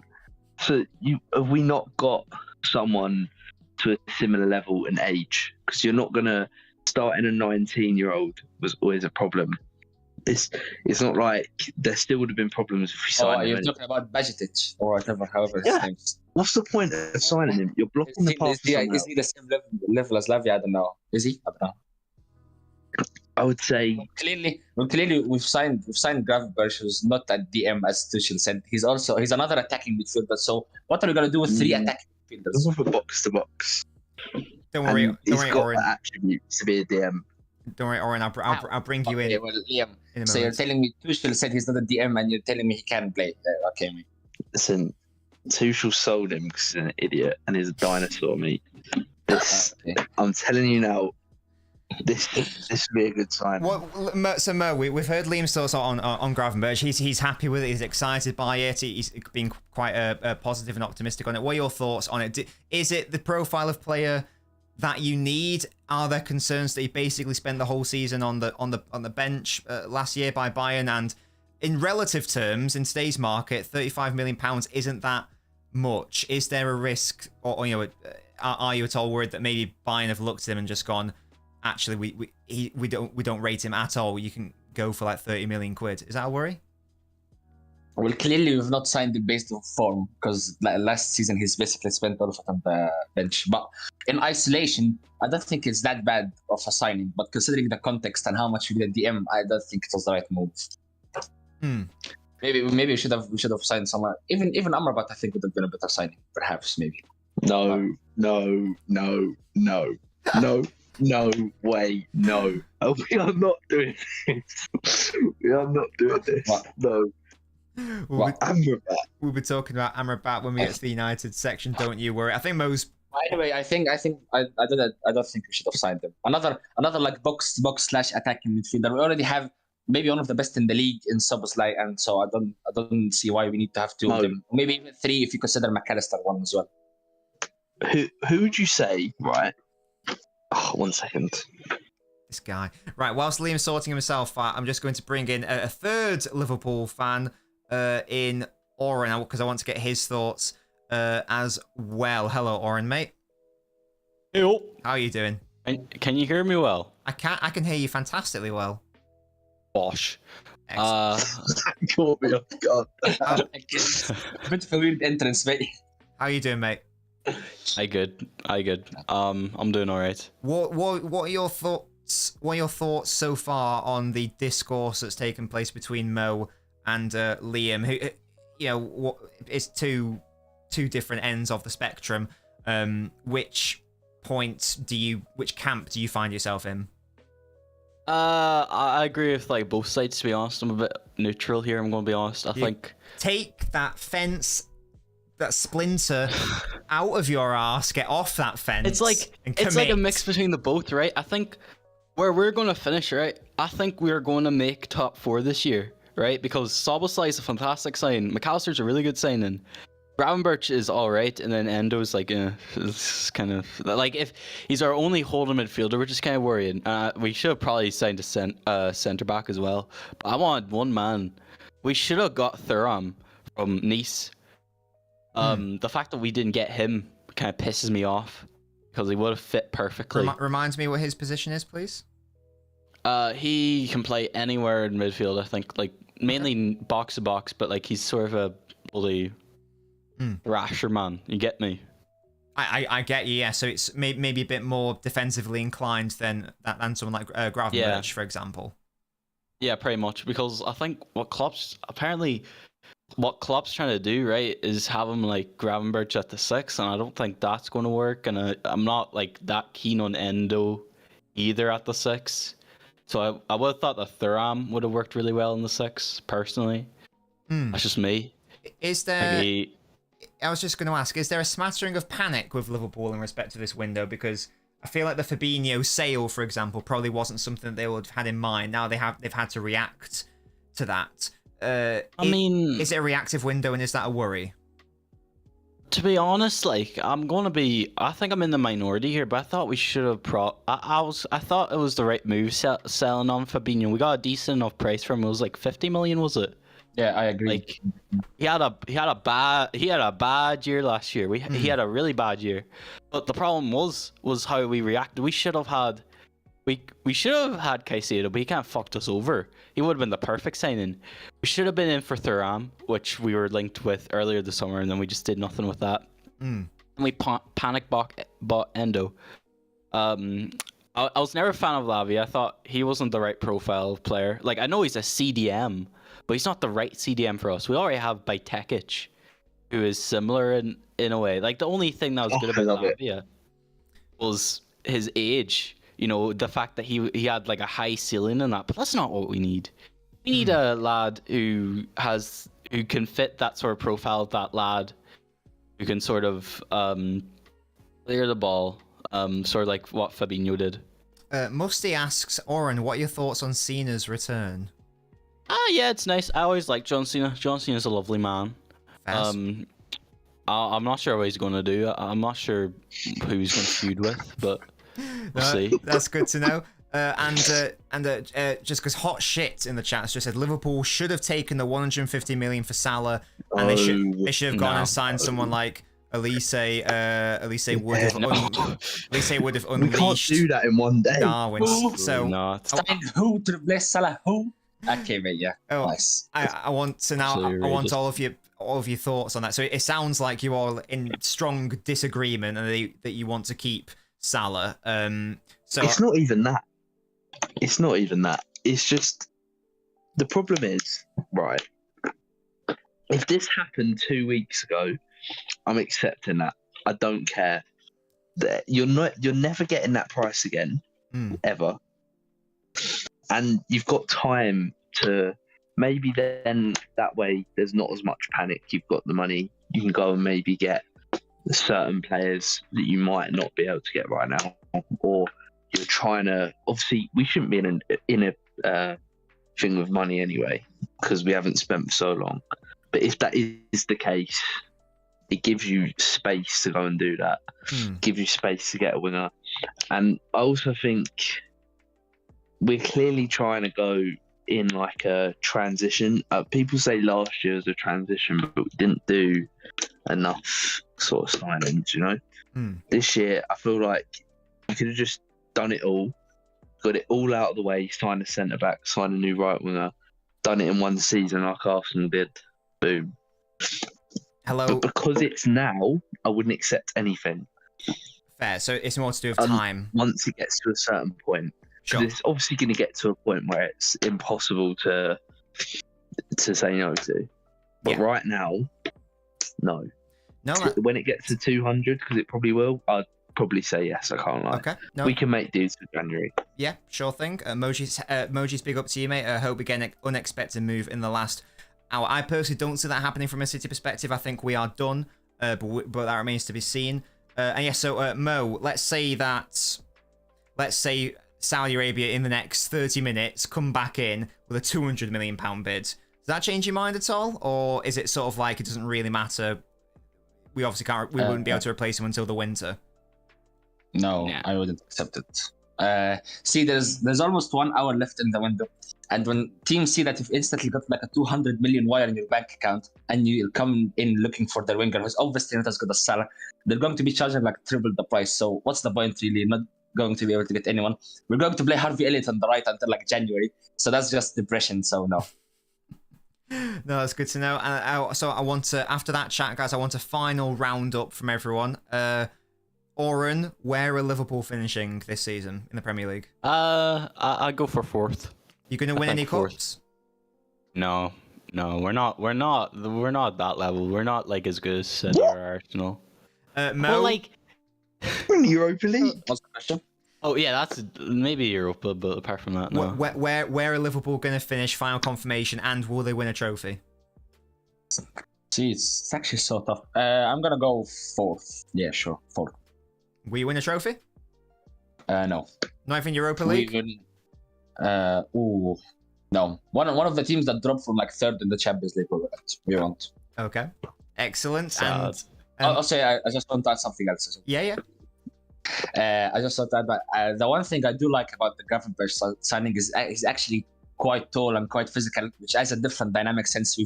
have we not got someone to a similar level in age? Because you're not gonna start in a 19-year-old was always a problem. It's not like there still would have been problems if we signed him. You're talking about Bajetic or whatever, however his name is. What's the point of signing him? You're blocking the path. Is he the same level as Lavia? I don't know. Is he? I don't know. I would say Clearly, we've signed Gravenberch, who's not a DM as Tuchel said. He's another attacking midfielder. So what are we gonna do with 3 attacking midfielders? it's for box to box. Don't worry, He's got Oren. the attributes to be a DM. Don't worry, Oren. I'll bring you Okay, in. well, Liam. In a So you're moment. telling me Tuchel said he's not a DM, and you're telling me he can play? Okay, mate. Listen, Tuchel sold him because he's an idiot and he's a dinosaur, mate. Okay. I'm telling you now, this would be a good sign. So Mo, we've heard Liam's thoughts on Gravenberch. He's happy with it. He's excited by it. He's been quite positive and optimistic on it. What are your thoughts on it? Is it the profile of player that you need? Are there concerns that he basically spent the whole season on the bench last year by Bayern? And in relative terms, in today's market, £35 million isn't that much. Is there a risk, or are you at all worried that maybe Bayern have looked at him and just gone, actually, we don't rate him at all. You can go for like 30 million quid. Is that a worry? Well, clearly we've not signed him based on form because last season he's basically spent all of it on the bench. But in isolation, I don't think it's that bad of a signing. But considering the context and how much we did DM, I don't think it was the right move. Maybe we should have signed someone. Even Amrabat, I think would have been a better signing, perhaps maybe. No way, no. We are not doing this. We are not doing this. What? No. Amrabat. We'll be talking about Amrabat when we get to the United section. Don't you worry. I think Mo's. Anyway, I don't think we should have signed him. Another like box / attacking midfielder. We already have maybe one of the best in the league in Szoboszlai, and so I don't see why we need to have 2 of them. Maybe even 3 if you consider McAllister one as well. Who would you say, right? Oh, 1 second. This guy. Right, whilst Liam's sorting himself out, I'm just going to bring in a third Liverpool fan in Oren, because I want to get his thoughts as well. Hello, Oren, mate. Hello. How are you doing? Can you hear me well? I can hear you fantastically well. Bosh. Caught me off guard. Bit of a weird entrance, mate. How are you doing, mate? I good. I'm doing all right. What are your thoughts? What are your thoughts so far on the discourse that's taken place between Mo and Liam? Who, it's two different ends of the spectrum. Which camp do you find yourself in? I agree with like both sides. To be honest, I'm a bit neutral here. I'm going to be honest. I think take that fence, that splinter out of your ass. Get off that fence. it's like a mix between the both, right? I think where we're going to finish, right? I think we're going to make top 4 this year, right? Because Szoboszlai is a fantastic sign. McAllister's a really good signing. Gravenberch is all right, and then Endo's like, it's kind of like if he's our only holding midfielder, we're just kind of worried. We should have probably signed a centre back as well. But I wanted one man. We should have got Thuram from Nice. The fact that we didn't get him kind of pisses me off because he would have fit perfectly. Reminds me what his position is, please. He can play anywhere in midfield. I think, like mainly box to box, but like he's sort of a bloody thrasher man. You get me? I get you. Yeah. So it's maybe a bit more defensively inclined than someone like Gravenberch, for example. Yeah, pretty much. Because I think what Klopp's apparently what Klopp's trying to do, right, is have him like Gravenberch at the 6, and I don't think that's going to work. And I'm not like that keen on Endo either at the 6. So I would have thought that Thuram would have worked really well in the 6, personally. That's just me. Is there... I was just going to ask, is there a smattering of panic with Liverpool in respect to this window? Because I feel like the Fabinho sale, for example, probably wasn't something that they would have had in mind. Now they've had to react to that. Is it a reactive window, and is that a worry? To be honest, like, I think I'm in the minority here, but I thought we should have I thought it was the right move selling on Fabinho. We got a decent enough price for him. It was like 50 million, was it? Yeah, I agree. Like, he had a bad year last year. He had a really bad year. But the problem was how we reacted. We should have had Caicedo, but he kind of fucked us over. He would have been the perfect signing. We should have been in for Thuram, which we were linked with earlier this summer, and then we just did nothing with that. And we panic bought Endo. I was never a fan of Lavia. I thought he wasn't the right profile of player. Like, I know he's a CDM, but he's not the right CDM for us. We already have Bajcetic, who is similar in a way. Like, the only thing that was good about Lavia was his age. You know, the fact that he had like a high ceiling and that, but that's not what we need. We need a lad who can fit that sort of profile of that lad, who can sort of clear the ball, sort of like what Fabinho did. Musty asks, Oren, what are your thoughts on Cena's return? Yeah, it's nice. I always like John Cena. John Cena's a lovely man. I'm not sure what he's going to do. I'm not sure who he's going to feud with, but we'll see. That's good to know. Just because hot shit in the chat has just said Liverpool should have taken the 150 million for Salah, and they should have gone and signed someone like Elise. Elise would have unleashed. We can't do that in one day. Darwin. Who to replace Salah? Who? Okay, mate. Yeah. Oh, nice. I want to now. I want all of your thoughts on that. So it sounds like you are in strong disagreement, and that you want to keep Salah. So it's not even that. It's not even that. It's just the problem is, right, if this happened 2 weeks ago, I'm accepting that. I don't care. That you're never getting that price again, ever. And you've got time to maybe then that way there's not as much panic. You've got the money. You can go and maybe get certain players that you might not be able to get right now, or you're trying to. Obviously, we shouldn't be in a thing with money anyway, because we haven't spent for so long. But if that is the case, it gives you space to go and do that. Gives you space to get a winger, and I also think we're clearly trying to go in like a transition. People say last year was a transition, but we didn't do enough sort of signings, you know. This year I feel like you could have just done it all, got it all out of the way, signed a centre back, signed a new right winger, done it in one season like Arsenal did. Boom. Hello. But because it's now, I wouldn't accept anything. Fair. So it's more to do with time. Once it gets to a certain point, because it's obviously going to get to a point where it's impossible to say no to. But right now, no. No. When it gets to 200, because it probably will, I'd probably say yes. I can't lie. Okay. No. We can make dues for January. Yeah, sure thing. Moji's big up to you, mate. I hope we get an unexpected move in the last hour. I personally don't see that happening from a City perspective. I think we are done, but that remains to be seen. And yeah, so Mo, let's say Saudi Arabia in the next 30 minutes come back in with a £200 million bid. Does that change your mind at all, or is it sort of like it doesn't really matter? We obviously can't. We wouldn't be able to replace him until the winter. No, I wouldn't accept it. See, there's almost 1 hour left in the window, and when teams see that you've instantly got like a 200 million wire in your bank account, and you'll come in looking for their winger who's obviously not as good as Salah, they're going to be charging like triple the price. So what's the point really? Not going to be able to get anyone. We're going to play Harvey Elliott on the right until like January, so that's just depression. So no. No, that's good to know. And so I want to, after that chat, guys, I want a final roundup from everyone. Oren, where are Liverpool finishing this season in the Premier League? I go for fourth. You going to win any cups? No, No, we're not that level. We're not like as good as City or Arsenal. Mo, Well, like, Europa League. What's the question? oh yeah, that's maybe Europa, but apart from that, no. where are Liverpool going to finish? Final confirmation, and will they win a trophy? See, it's actually so tough. I'm gonna go fourth. Yeah, sure, fourth. Will you win a trophy? No. Not even Europa We League? even. No. One of the teams that dropped from like third in the Champions League. We won't. Okay. Excellent. Sad. And I'll say I just want to add something else. yeah. I just thought that the one thing I do like about the Gravenberch signing is he's actually quite tall and quite physical, which adds a different dynamic since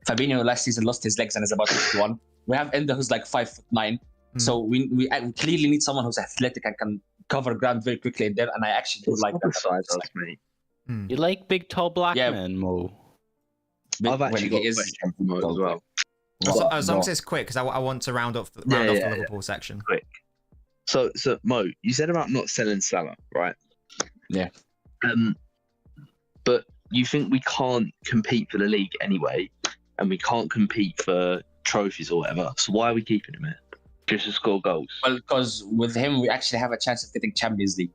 Fabinho last season lost his legs and is about 51. We have Endo who's like 5'9", so we clearly need someone who's athletic and can cover ground very quickly in there. And I actually do like that. Size us, mate. You like big, tall black Yeah. men, Mo? I've actually got he a is question for Mo as well. As long as it's quick, because I want to round off the Liverpool section. Quick. So Mo, you said about not selling Salah, right? Yeah. But you think we can't compete for the league anyway, and we can't compete for trophies or whatever. So why are we keeping him here? Just to score goals? Well, because with him we actually have a chance of getting Champions League.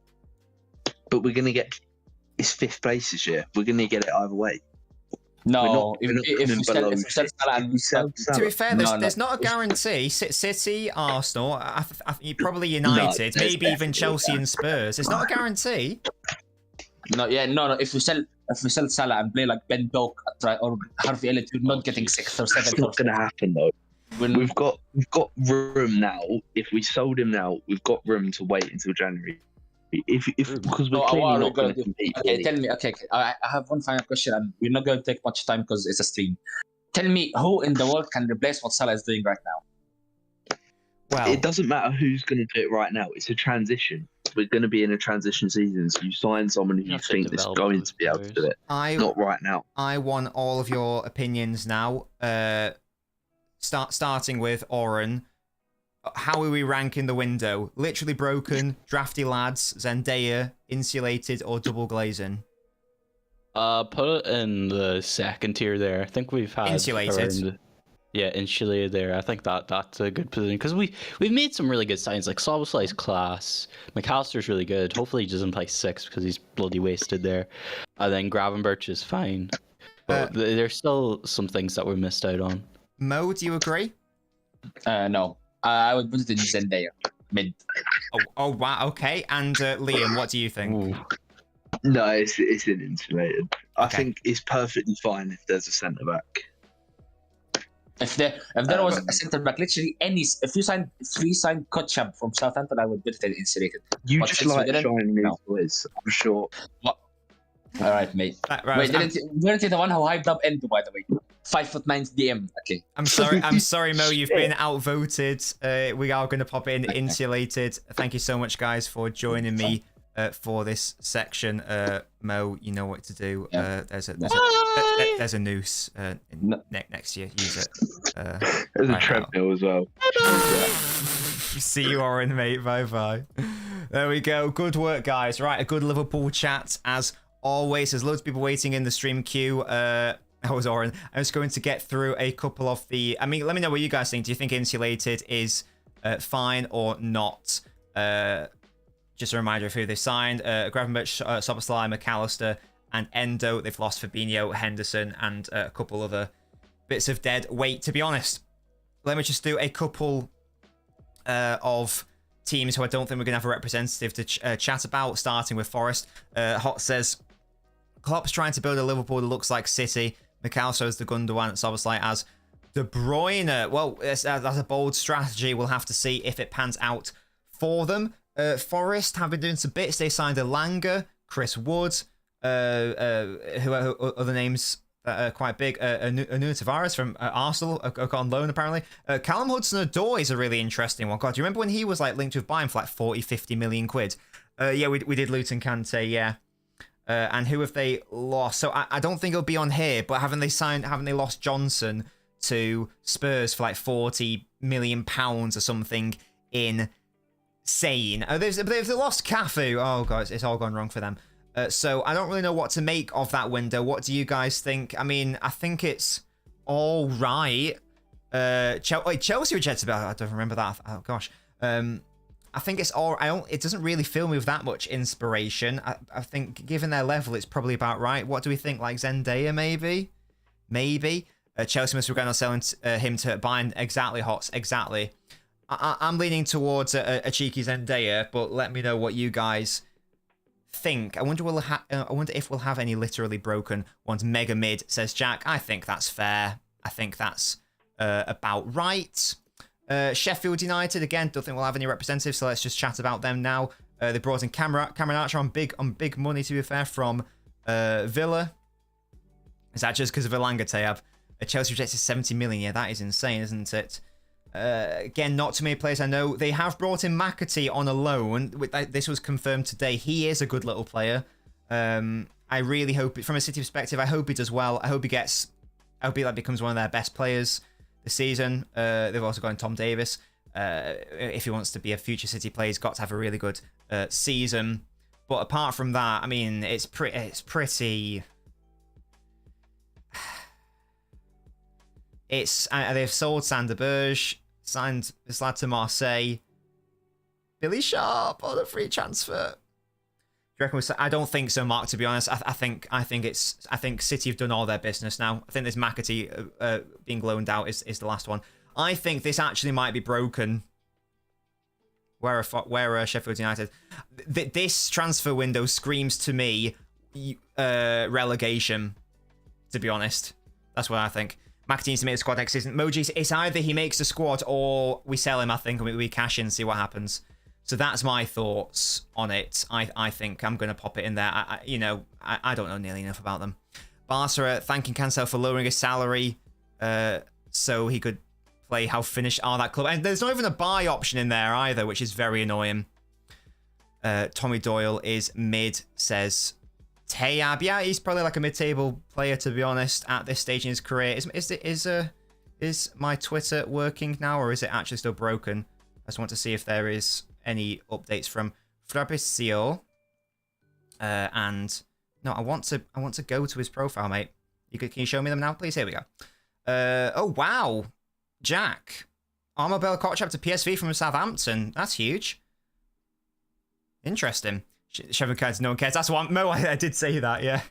But we're gonna get it's 5th place this year. We're gonna get it either way. No, we're not if coming we sell below Salah and we sell To be fair, No, there's not a guarantee. City, Arsenal, probably United, No, maybe even definitely Chelsea and Spurs. It's not a guarantee. No. If we sell Salah and play like Ben Doak or Harvey Elliott, you're not getting 6th or 7th. It's not gonna happen though. We've got room now. If we sold him now, we've got room to wait until January. If because we're clearly not going to compete. Okay, tell me. Okay, I have one final question, and we're not going to take much time because it's a stream. Tell me, who in the world can replace what Salah is doing right now? Well, It doesn't matter who's going to do it right now. It's a transition. We're going to be in a transition season, so you sign someone who you have to think is develop going those to be able to do it. Not right now. I want all of your opinions now. Starting with Oren. How are we ranking the window? Literally broken, drafty lads, Zendaya, insulated, or double glazing? Put it in the second tier there. I think we've had Insulated. Insulated there. I think that's a good position because we've made some really good signs. Like Szoboszlai's class, McAllister's really good. Hopefully he doesn't play 6 because he's bloody wasted there. And then Gravenberch is fine, but there's still some things that we missed out on. Mo, do you agree? No. I would put it in Zendaya, mid. Oh wow, okay. And Liam, what do you think? Ooh. No, it's an insulated. I Okay. think it's perfectly fine if there's a centre back. If there was a centre back, literally if we signed Kotchab from Southampton, I would put it in insulated. You But just since we like didn't- shining these no. boys, I'm sure. All right, mate. Right, Wait, weren't you the one who hyped up Endo, by the way? 5'9" DM. Okay. I'm sorry, Mo. You've been outvoted. We are going to pop in insulated. Thank you so much, guys, for joining me for this section. Mo, you know what to do. Yeah. There's a noose next to you. Use it. There's a right treadmill as well. See you, Oren, mate. Bye. There we go. Good work, guys. Right, a good Liverpool chat as always. There's loads of people waiting in the stream queue. That was Oren. I'm just going to get through a couple of the... let me know what you guys think. Do you think insulated is fine or not? Just a reminder of who they signed. Gravenberch, Szoboszlai, McAllister, and Endo. They've lost Fabinho, Henderson, and a couple other bits of dead weight. To be honest, let me just do a couple of teams who I don't think we're going to have a representative to chat about, starting with Forest. Hot says, Klopp's trying to build a Liverpool that looks like City. McAllister as the Gundogan, Szoboszlai as De Bruyne. Well, that's a bold strategy. We'll have to see if it pans out for them. Forest have been doing some bits. They signed Elanga, Chris Wood, who are other names that are quite big. Nuno Tavares from Arsenal, on loan apparently. Callum Hudson-Odoi is a really interesting one. God, do you remember when he was like linked with Bayern for like 40-50 million quid? Yeah, we did Luton Kante, yeah. And who have they lost? So I don't think it'll be on here, but haven't they lost Johnson to Spurs for like £40 million or something insane? They've lost Cafu. Oh god, it's all gone wrong for them. So I don't really know what to make of that window. What do you guys think? I mean, I think it's all right. Chelsea rejected. I don't remember that. Oh gosh. I think it's all. It doesn't really fill me with that much inspiration. I think given their level, it's probably about right. What do we think? Like Zendaya, maybe. Chelsea must regret not selling him to Bayern. Exactly, Hots. Exactly. I'm leaning towards a cheeky Zendaya, but let me know what you guys think. I wonder if we'll have any literally broken ones. Mega Mid says Jack. I think that's fair. I think that's about right. Sheffield United again. Don't think we'll have any representatives, so let's just chat about them now. They brought in Cameron Archer on big money, to be fair, from Villa. Is that just because of Elanga Tayab? Chelsea rejected 70 million. Yeah, that is insane, isn't it? Again, not too many players I know. They have brought in McAtee on a loan. This was confirmed today. He is a good little player. I really hope, from a City perspective, I hope he does well. I hope he becomes one of their best players this season. They've also got Tom Davis. If he wants to be a future City player, he's got to have a really good season. But apart from that, I mean, it's pretty. They've sold Sander Berge, signed this lad to Marseille. Billy Sharp on a free transfer. Do you reckon I don't think so, Mark, to be honest. I think City have done all their business now. I think this McAtee being loaned out is the last one. I think this actually might be broken. Where are Sheffield United? This transfer window screams to me relegation, to be honest. That's what I think. McAtee needs to make the squad next season. Moji, it's either he makes the squad or we sell him, I think, and we cash in and see what happens. So that's my thoughts on it. I think I'm going to pop it in there. I don't know nearly enough about them. Barca thanking Cancelo for lowering his salary so he could play how finished are that club. And there's not even a buy option in there either, which is very annoying. Tommy Doyle is mid, says Tayab. Yeah, he's probably like a mid-table player, to be honest, at this stage in his career. Is my Twitter working now, or is it actually still broken? I just want to see if there is any updates from Fabrizio. And no, I want to go to his profile, mate. Can you show me them now, please? Here we go. Oh wow, Jack, Armour Bell Kochap to PSV from Southampton. That's huge. Interesting. Sheffield cares, no one cares. That's what Mo. I did say that. Yeah.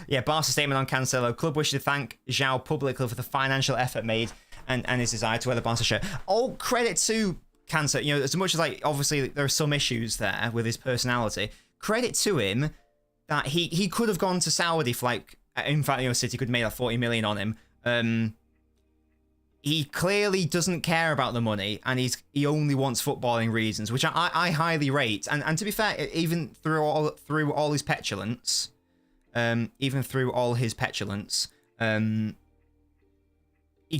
Yeah. Barca statement on Cancelo. Club wishes to thank João publicly for the financial effort made and his desire to wear the Barca shirt. All credit to Cancelo. You know, as much as like obviously there are some issues there with his personality. Credit to him that he could have gone to Saudi for like. In fact, City could have made like 40 million on him. He clearly doesn't care about the money, and he only wants footballing reasons, which I highly rate. And to be fair, even through all his petulance, he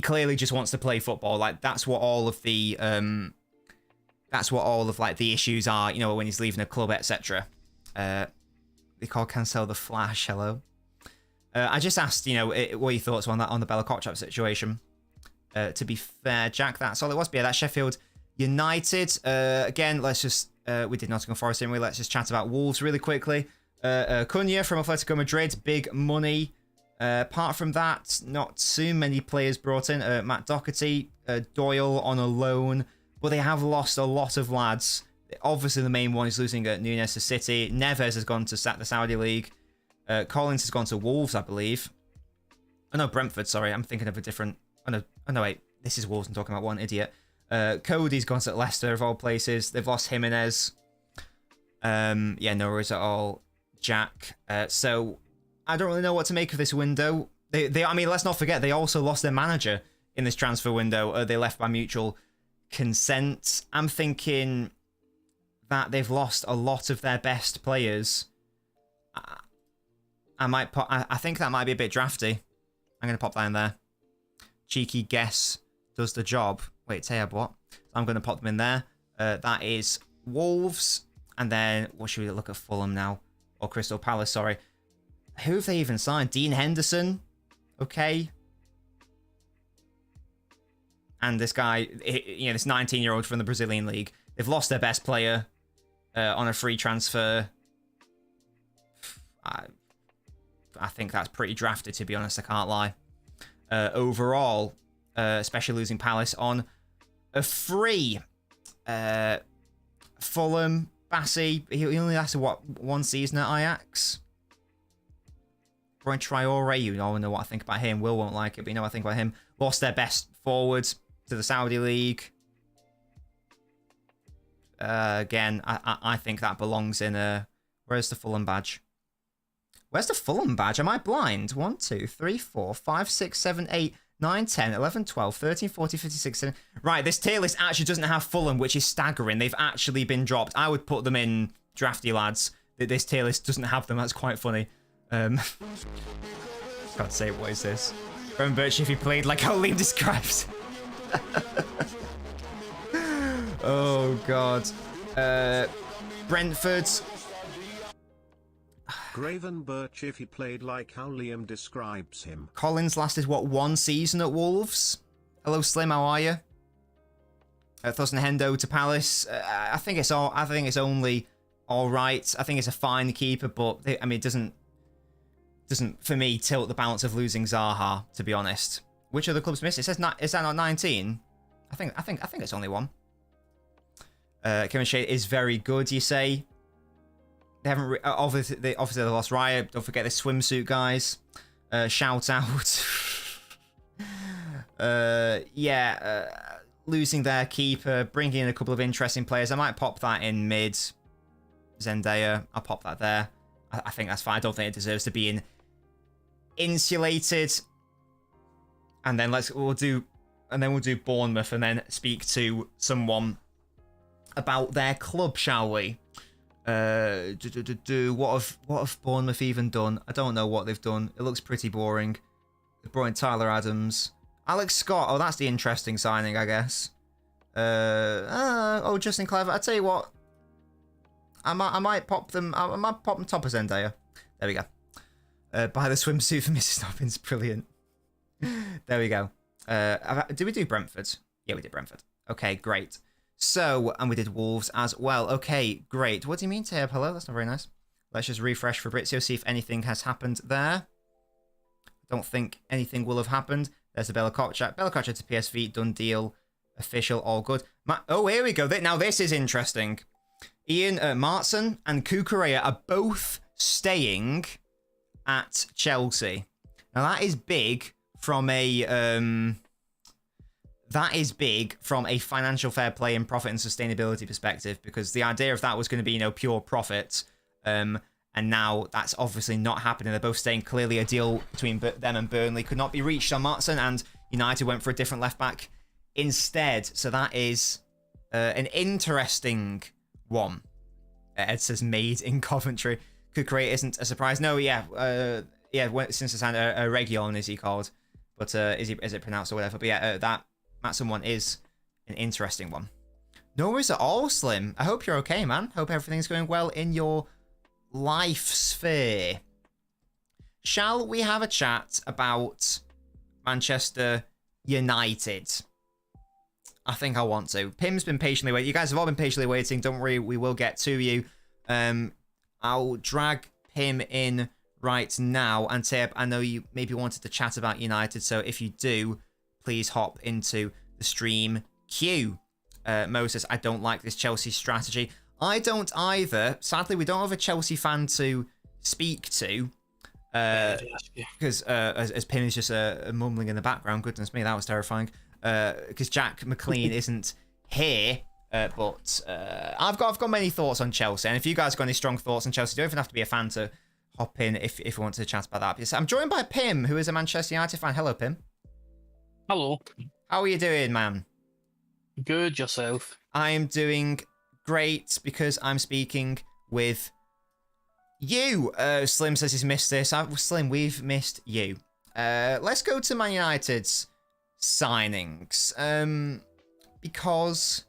clearly just wants to play football. Like that's what all of the like the issues are. You know, when he's leaving a club, etc. They call Cancelo the Flash. Hello. I just asked, what your thoughts were on the Bella Kotchap situation. To be fair, Jack, that's all it was. But yeah, that's Sheffield United. Again, let's just... we did Nottingham Forest, didn't we? Let's just chat about Wolves really quickly. Cunha from Atletico Madrid, big money. Apart from that, not too many players brought in. Matt Doherty, Doyle on a loan. But they have lost a lot of lads. Obviously, the main one is losing Nunes to City. Neves has gone to the Saudi League. Collins has gone to Wolves, I believe. Oh, no, Brentford, sorry. I'm thinking of a different... Oh, no, wait. This is Wolves I'm talking about. One idiot. Cody's gone to Leicester, of all places. They've lost Jimenez. Yeah, no worries at all. Jack. So, I don't really know what to make of this window. I mean, let's not forget, they also lost their manager in this transfer window. They left by mutual consent. I'm thinking that they've lost a lot of their best players. I think that might be a bit drafty. I'm going to pop that in there. Cheeky guess does the job. Wait, Tayab, what? I'm going to pop them in there. That is Wolves. And then, what should we look at Fulham now? Or Crystal Palace, sorry. Who have they even signed? Dean Henderson. Okay. And this guy, this 19-year-old from the Brazilian league. They've lost their best player on a free transfer. I think that's pretty drafted, to be honest. I can't lie. Overall, especially losing Palace on a free. Fulham, Bassey, he only lasted, what, one season at Ajax? Brian Traore, you know what I think about him. Will won't like it, but you know what I think about him. Lost their best forward to the Saudi League. Again, I think that belongs in a... Where's the Fulham badge? Where's the Fulham badge? Am I blind? 1, 2, 3, 4, 5, 6, 7, 8, 9, 10, 11, 12, 13, 14, 15, 16... Right, this tier list actually doesn't have Fulham, which is staggering. They've actually been dropped. I would put them in drafty lads. This tier list doesn't have them. That's quite funny. God's sake, what is this? Remember if he played like how Liam describes. Oh, God. Brentford. Graven Birch if he played like how Liam describes him. Collins lasted, what, one season at Wolves? Hello, Slim, how are you? Thurston Hendo to Palace. I think it's only all right. I think it's a fine keeper, but I mean, it doesn't for me tilt the balance of losing Zaha, to be honest. Which other clubs missed? It says not. Is that not 19? I think it's only one. Kevin Shea is very good, you say. They haven't obviously they lost Raya. Don't forget the swimsuit guys. Shout out. Losing their keeper, bringing in a couple of interesting players. I might pop that in mid. Zendaya, I'll pop that there. I think that's fine. I don't think it deserves to be insulated. And then we'll do Bournemouth and then speak to someone about their club, shall we? What have Bournemouth even done? I don't know what they've done. It looks pretty boring. They brought in Tyler Adams. Alex Scott. Oh, that's the interesting signing, I guess. Justin Clever. I tell you what. I might pop them. I might pop them top of Zendaya. There we go. Buy the swimsuit for Mrs. Dobbins. Brilliant. There we go. Did we do Brentford? Yeah, we did Brentford. Okay, great. So, and we did Wolves as well. Okay, great. What do you mean, Tab? Hello? That's not very nice. Let's just refresh Fabrizio, see if anything has happened there. Don't think anything will have happened. There's the Bella Kotchak. Bella Kotchak to PSV. Done deal. Official. All good. Oh, here we go. Now, this is interesting. Ian Martson and Kukurea are both staying at Chelsea. Now, that is big from a... financial fair play and profit and sustainability perspective, because the idea of that was going to be, pure profit. And now that's obviously not happening. They're both staying. Clearly a deal between them and Burnley could not be reached on Martson, and United went for a different left back instead. So that is an interesting one. Ed says made in Coventry. Kukurea isn't a surprise. No, since it's a Region is he called, but is it pronounced or whatever? But yeah, that Matson one is an interesting one. No worries at all, Slim. I hope you're okay, man. Hope everything's going well in your life sphere. Shall we have a chat about Manchester United? I think I want to. Pim's been patiently waiting. You guys have all been patiently waiting. Don't worry, we will get to you. I'll drag Pim in right now. And Tib, I know you maybe wanted to chat about United, so if you do, please hop into the stream queue. Moses, I don't like this Chelsea strategy. I don't either. Sadly, we don't have a Chelsea fan to speak to. Because as Pim is just mumbling in the background. Goodness me, that was terrifying. Because Jack McLean isn't here. But I've got many thoughts on Chelsea. And if you guys got any strong thoughts on Chelsea, you don't even have to be a fan to hop in if you want to chat about that. Because I'm joined by Pim, who is a Manchester United fan. Hello, Pim. Hello. How are you doing, man? Good, yourself? I'm doing great because I'm speaking with you. Slim says he's missed this. Slim, we've missed you. Let's go to Man United's signings. Because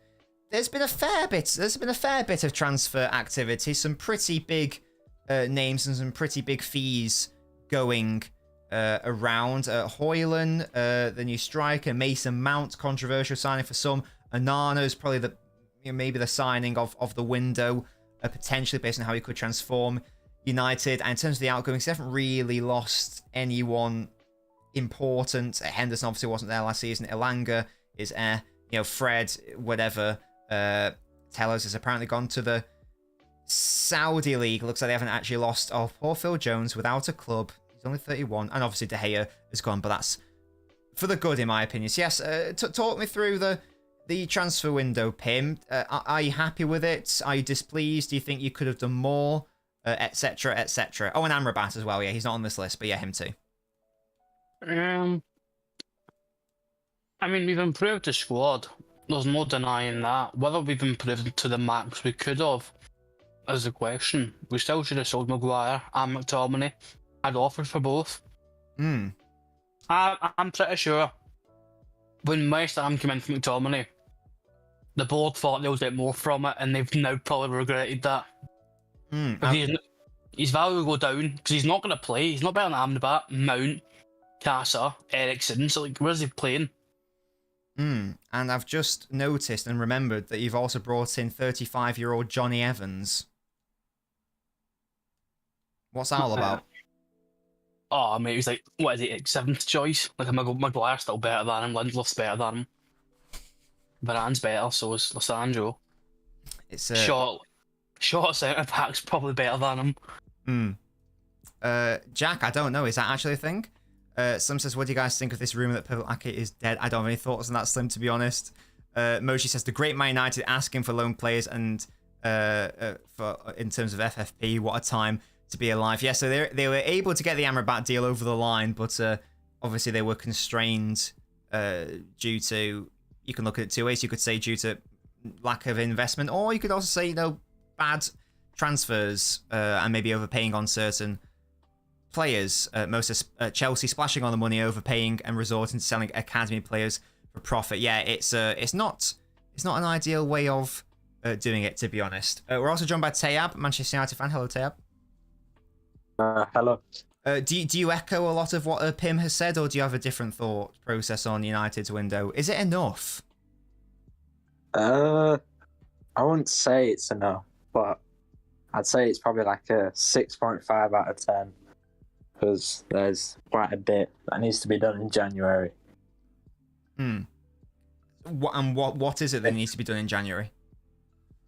there's been a fair bit of transfer activity. Some pretty big names and some pretty big fees going around. Hoyland, the new striker. Mason Mount, controversial signing for some. Onana is probably maybe the signing of the window, potentially based on how he could transform United. And in terms of the outgoings, they haven't really lost anyone important. Henderson obviously wasn't there last season. Elanga is Fred, whatever. Telos has apparently gone to the Saudi League. Looks like they haven't actually lost. Oh, poor Phil Jones without a club. He's only 31. And obviously De Gea has gone, but that's for the good in my opinion. So yes, talk me through the transfer window, Pim. Are you happy with it? Are you displeased? Do you think you could have done more? Etc, etc. Oh, and Amrabat as well. Yeah, he's not on this list, but yeah, him too. I mean, we've improved the squad. There's no denying that. Whether we've improved to the max we could have is the question. We still should have sold Maguire and McTominay. Had offers for both. I'm pretty sure when West Ham came in for McTominay, the board thought they'll get more from it, and they've now probably regretted that. His value will go down because he's not going to play. He's not better than Amrabat, Mount, Casa, Ericsson. So, like, where's he playing? And I've just noticed and remembered that you've also brought in 35-year-old Johnny Evans. What's that all about? Oh, mate, he's like, what is he, like 7th choice? Like, Maguire's still better than him, Lindelof's better than him. Varane's better, so is Lissandro. It's Short centre-back's probably better than him. Jack, I don't know. Is that actually a thing? Slim says, what do you guys think of this rumour that Purple Ake is dead? I don't have any thoughts on that, Slim, to be honest. Moshi says, the great Man United asking for loan players and for in terms of FFP, what a time to be alive. Yeah, so they were able to get the Amrabat deal over the line, but obviously they were constrained due to, you can look at it two ways. You could say due to lack of investment, or you could also say, bad transfers and maybe overpaying on certain players. Most of Chelsea splashing on the money, overpaying, and resorting to selling academy players for profit. Yeah, it's not an ideal way of doing it, to be honest. We're also joined by Tayab, Manchester United fan. Hello, Tayab. Hello. Do you echo a lot of what Pim has said, or do you have a different thought process on United's window? Is it enough? I wouldn't say it's enough, but I'd say it's probably like a 6.5 out of 10 because there's quite a bit that needs to be done in January. What is it that needs to be done in January?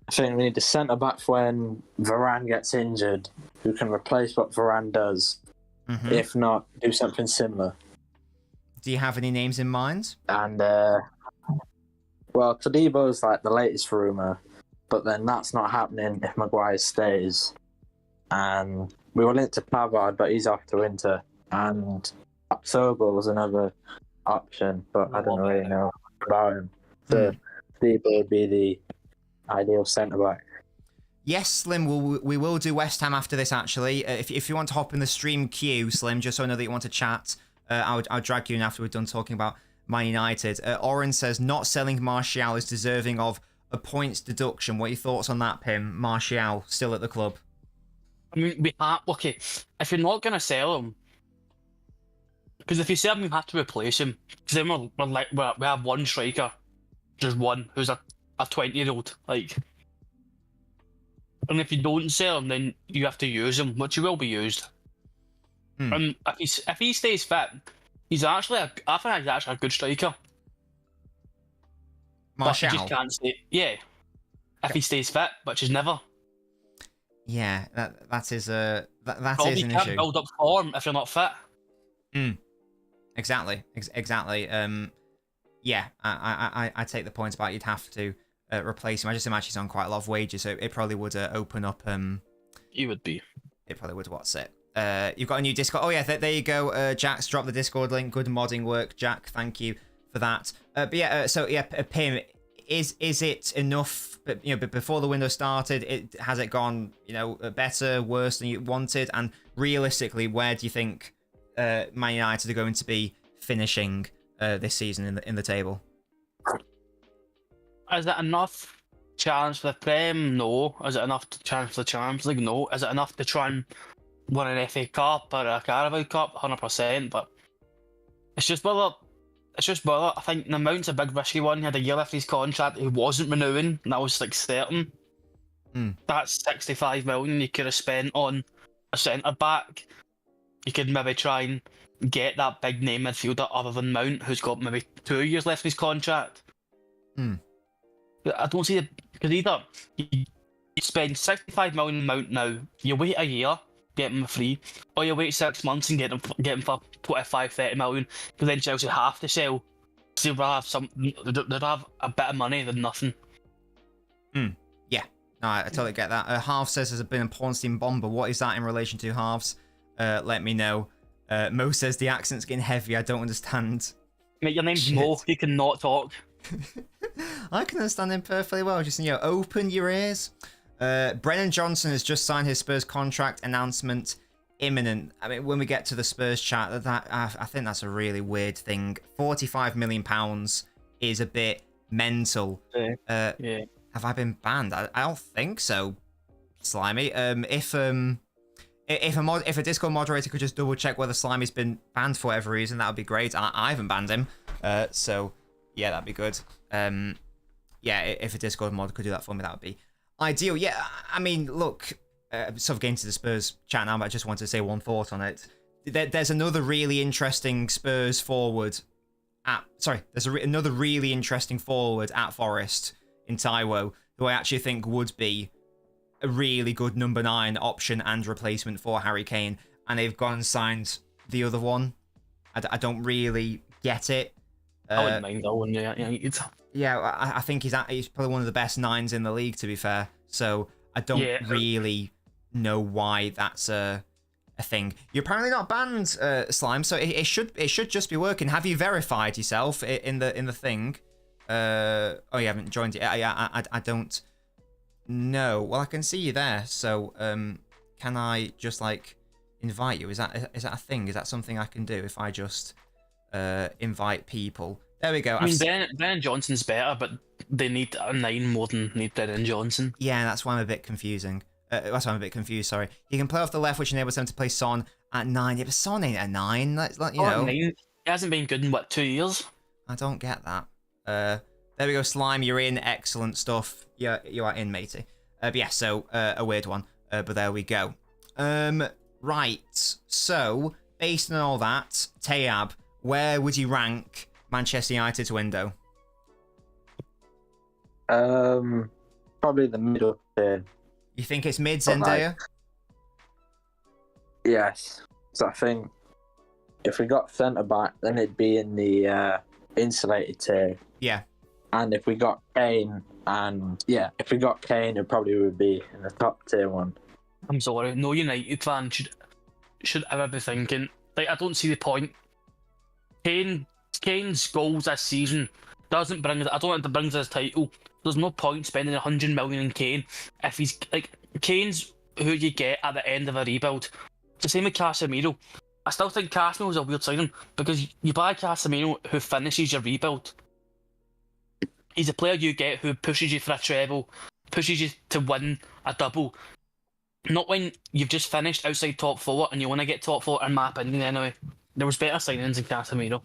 I think we need a centre back when Varane gets injured who can replace what Varane does. If not, do something similar. Do you have any names in mind? And well, Todibo's like the latest rumour, but then that's not happening if Maguire stays. And we were linked to Pavard, but he's off to Inter. And Sobel was another option, but I don't really know about him. So Todibo would be the ideal centre-back. Yes, Slim, we will do West Ham after this, actually. If you want to hop in the stream queue, Slim, just so I know that you want to chat, I'll drag you in after we're done talking about Man United. Oren says, not selling Martial is deserving of a points deduction. What are your thoughts on that, Pim? Martial, still at the club. I mean, okay, if you're not going to sell him, because if you sell him, you have to replace him. Because then we have one striker, just one, who's a 20-year-old, like... And if you don't sell him, then you have to use him, which he will be used. And if he stays fit, he's actually I think he's actually a good striker. Martial. But you just can't say, yeah. If he stays fit, which is never. Yeah, that is an you can't issue. Build up form if you're not fit. Exactly. Yeah, I take the point about you'd have to replace him. I just imagine he's on quite a lot of wages, so it probably would open up. He would be. It probably would. What's it? You've got a new Discord. Oh yeah, there you go. Jack's dropped the Discord link. Good modding work, Jack. Thank you for that. But yeah, so yeah, Pim, is it enough? But before the window started, has it gone better, worse than you wanted? And realistically, where do you think Man United are going to be finishing this season in the table? Is it enough challenge for the Prem? No. Is it enough to challenge for the Champions League? No. Is it enough to try and win an FA Cup or a Carabao Cup? 100%. But it's just whether I think the Mount's a big risky one. He had a year left his contract. He wasn't renewing, and that was like certain. That's 65 million you could have spent on a centre back, you could maybe try and get that big name midfielder other than Mount, who's got maybe 2 years left in his contract. I don't see because either you spend 65 million on Mount now, you wait a year, get him free, or you wait 6 months and get him for 25, 30 million, because then Chelsea have to sell. So they'd have a bit of money than nothing. Yeah, no, I totally get that. Half says there's been a Pornstein bomber. What is that in relation to Halves? Let me know. Mo says the accent's getting heavy. I don't understand. Mate, your name's Shit. Mo. You cannot talk. I can understand him perfectly well. Just, open your ears. Brennan Johnson has just signed his Spurs contract. Announcement imminent. I mean, when we get to the Spurs chat, I think that's a really weird thing. £45 million is a bit mental. Yeah. Have I been banned? I don't think so. Slimy. If a Discord moderator could just double check whether Slimy's been banned for whatever reason, that would be great. I haven't banned him, so yeah, that'd be good. If a Discord mod could do that for me, that would be ideal. Yeah, I mean, look, sort of getting to the Spurs chat now, but I just wanted to say one thought on it. There's another really interesting Spurs forward. There's another really interesting forward at Forest in Taiwo, who I actually think would be a really good number 9 option and replacement for Harry Kane, and they've gone and signed the other one. I don't really get it. I wouldn't mind that one. Yeah, I think he's probably one of the best 9s in the league, to be fair. So I don't really know why that's a thing. You're apparently not banned, Slime, so it should just be working. Have you verified yourself in the thing? Oh, you haven't joined it. I don't know. Well, I can see you there. So can I just invite you? Is that a thing? Is that something I can do if I just invite people? There we go. I mean, Ben Johnson's better, but they need a 9 more than need Ben Johnson. Yeah, that's why I'm a bit confusing. That's why I'm a bit confused, sorry. You can play off the left, which enables them to play Son at 9. Yeah, but Son ain't a 9. That's like, you know. 9. He hasn't been good in, 2 years? I don't get that. There we go, Slime, you're in. Excellent stuff. Yeah, you are in, matey. But yeah, so, a weird one. But there we go. Right. So, based on all that, Tayab, where would you rank Manchester United's window? Probably the middle tier. You think it's mid, Zendaya? Yes. So I think if we got centre back, then it'd be in the insulated tier. Yeah. And if we got Kane, it probably would be in the top tier one. I'm sorry, no United fan should ever be thinking, I don't see the point. Kane's goals this season doesn't bring us. I don't think it brings us a title. There's no point spending 100 million in Kane if he's Kane's who you get at the end of a rebuild. It's the same with Casemiro. I still think Casemiro's a weird signing because you buy Casemiro who finishes your rebuild. He's a player you get who pushes you for a treble, pushes you to win a double. Not when you've just finished outside top 4 and you want to get top 4, in my opinion anyway. There was better signings than Casemiro.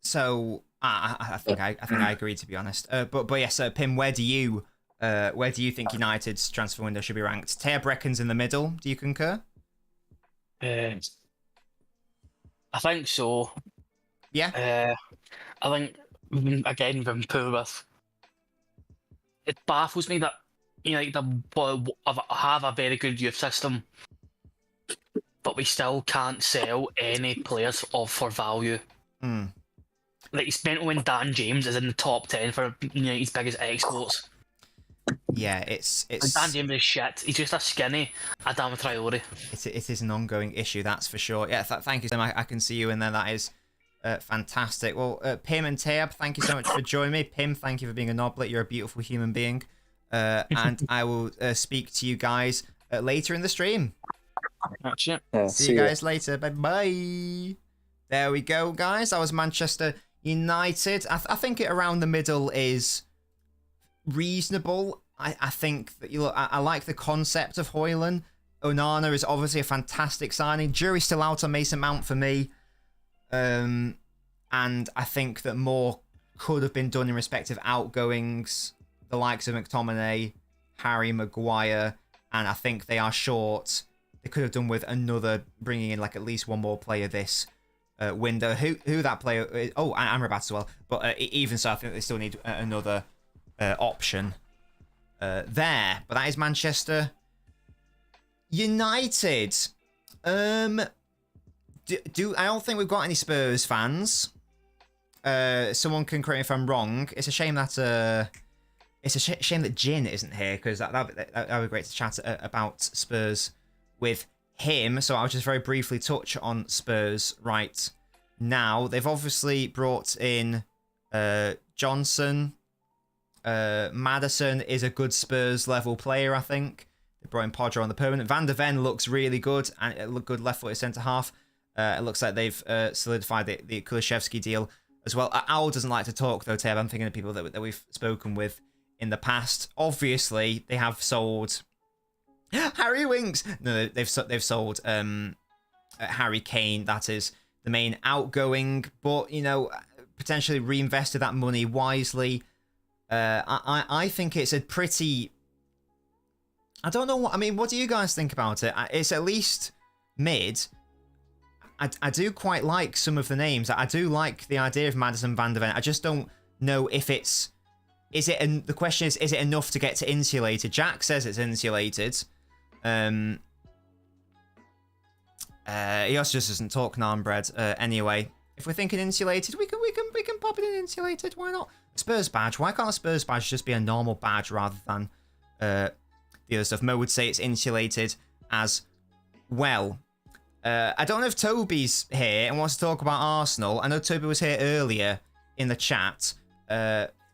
So I think I agree, to be honest. But yes, Pim, where do you think United's transfer window should be ranked? Taya Brecken's in the middle. Do you concur? I think so. Yeah. I think again we've been poor with. It baffles me that United have a very good youth system, but we still can't sell any players for value. It's mental when Dan James is in the top 10 for United's biggest exports. Yeah, it's Dan James is shit. He's just a skinny Adama Traore. It is an ongoing issue, that's for sure. Yeah, thank you, Sam. I can see you in there. That is fantastic. Well, Pim and Tab, thank you so much for joining me. Pim, thank you for being a noblet. You're a beautiful human being. And I will speak to you guys later in the stream. That's it. Yeah, see you guys later. Bye-bye. There we go, guys. That was Manchester United. I think it around the middle is reasonable. I think that I like the concept of Højlund. Onana is obviously a fantastic signing. Jury's still out on Mason Mount for me. And I think that more could have been done in respect of outgoings, the likes of McTominay, Harry Maguire, and I think they are short they could have done with bringing in like at least one more player this window. Who that player is? Oh, Amrabat as well. But even so, I think they still need another option there. But that is Manchester United. I don't think we've got any Spurs fans. Someone can correct me if I'm wrong. It's a shame that shame that Jin isn't here, because that'd be great to chat about Spurs with him. So I'll just very briefly touch on Spurs right now. They've obviously brought in Johnson. Maddison is a good Spurs level player, I think. They brought in Podger on the permanent. Van der Ven looks really good, and it looked good left-footed centre half. It looks like they've solidified the Kulishevsky deal as well. Owl doesn't like to talk though, Tab. I'm thinking of people that we've spoken with in the past. Obviously, they have sold Harry Winks. No, they've sold Harry Kane. That is the main outgoing, but potentially reinvested that money wisely. I think it's a pretty. I don't know what do you guys think about it? It's at least mid. I do quite like some of the names. I do like the idea of Maddison Van der Ven. I just don't know if it's. The question is it enough to get to insulated? Jack says it's insulated. He also just doesn't talk naan-bread. Anyway, if we're thinking insulated, we can pop it in insulated. Why not? Spurs badge. Why can't a Spurs badge just be a normal badge rather than the other stuff? Mo would say it's insulated as well. I don't know if Toby's here and wants to talk about Arsenal. I know Toby was here earlier in the chat.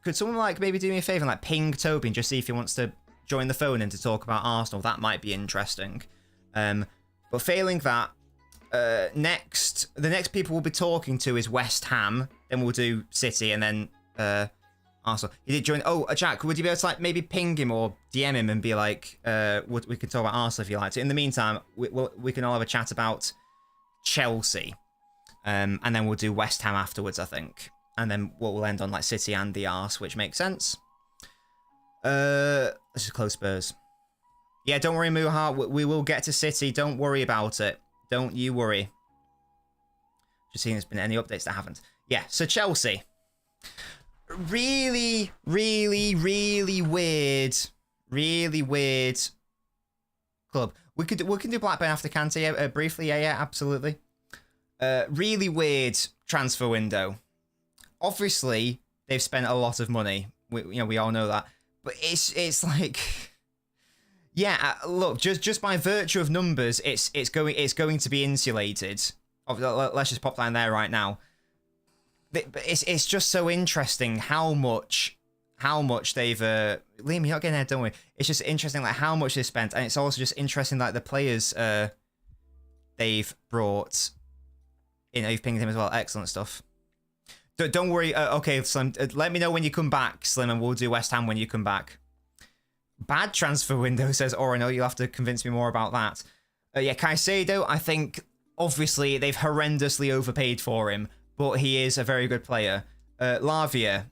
Could someone maybe do me a favour and ping Toby and just see if he wants to join the phone in to talk about Arsenal? That might be interesting. But failing that, the next people we'll be talking to is West Ham. Then we'll do City and then Arsenal. He did join. Oh, Jack, would you be able to maybe ping him or DM him and be like, we could talk about Arsenal if you like to. In the meantime, we can all have a chat about Chelsea, and then we'll do West Ham afterwards, I think. And then we'll end on City and the Arse, which makes sense. Let's just close Spurs. Yeah, don't worry, Muha. We will get to City. Don't worry about it. Don't you worry. Just seeing if there's been any updates that haven't. Yeah, so Chelsea. Really, really, really weird. Really weird club. We can do Blackburn after Kante briefly. Yeah, absolutely. Really weird transfer window. Obviously, they've spent a lot of money. We all know that. But it's like, yeah. Look, just by virtue of numbers, it's going to be insulated. Let's just pop that in there right now. But it's just so interesting how much they've. Liam, you're not getting there, don't we? It's just interesting how much they spent, and it's also just interesting the players they've brought. You've pinged him as well. Excellent stuff. Don't worry. Okay, Slim. Let me know when you come back, Slim, and we'll do West Ham when you come back. Bad transfer window, says Orino. You'll have to convince me more about that. Yeah, Caicedo, I think, obviously, they've horrendously overpaid for him, but he is a very good player. Lavia,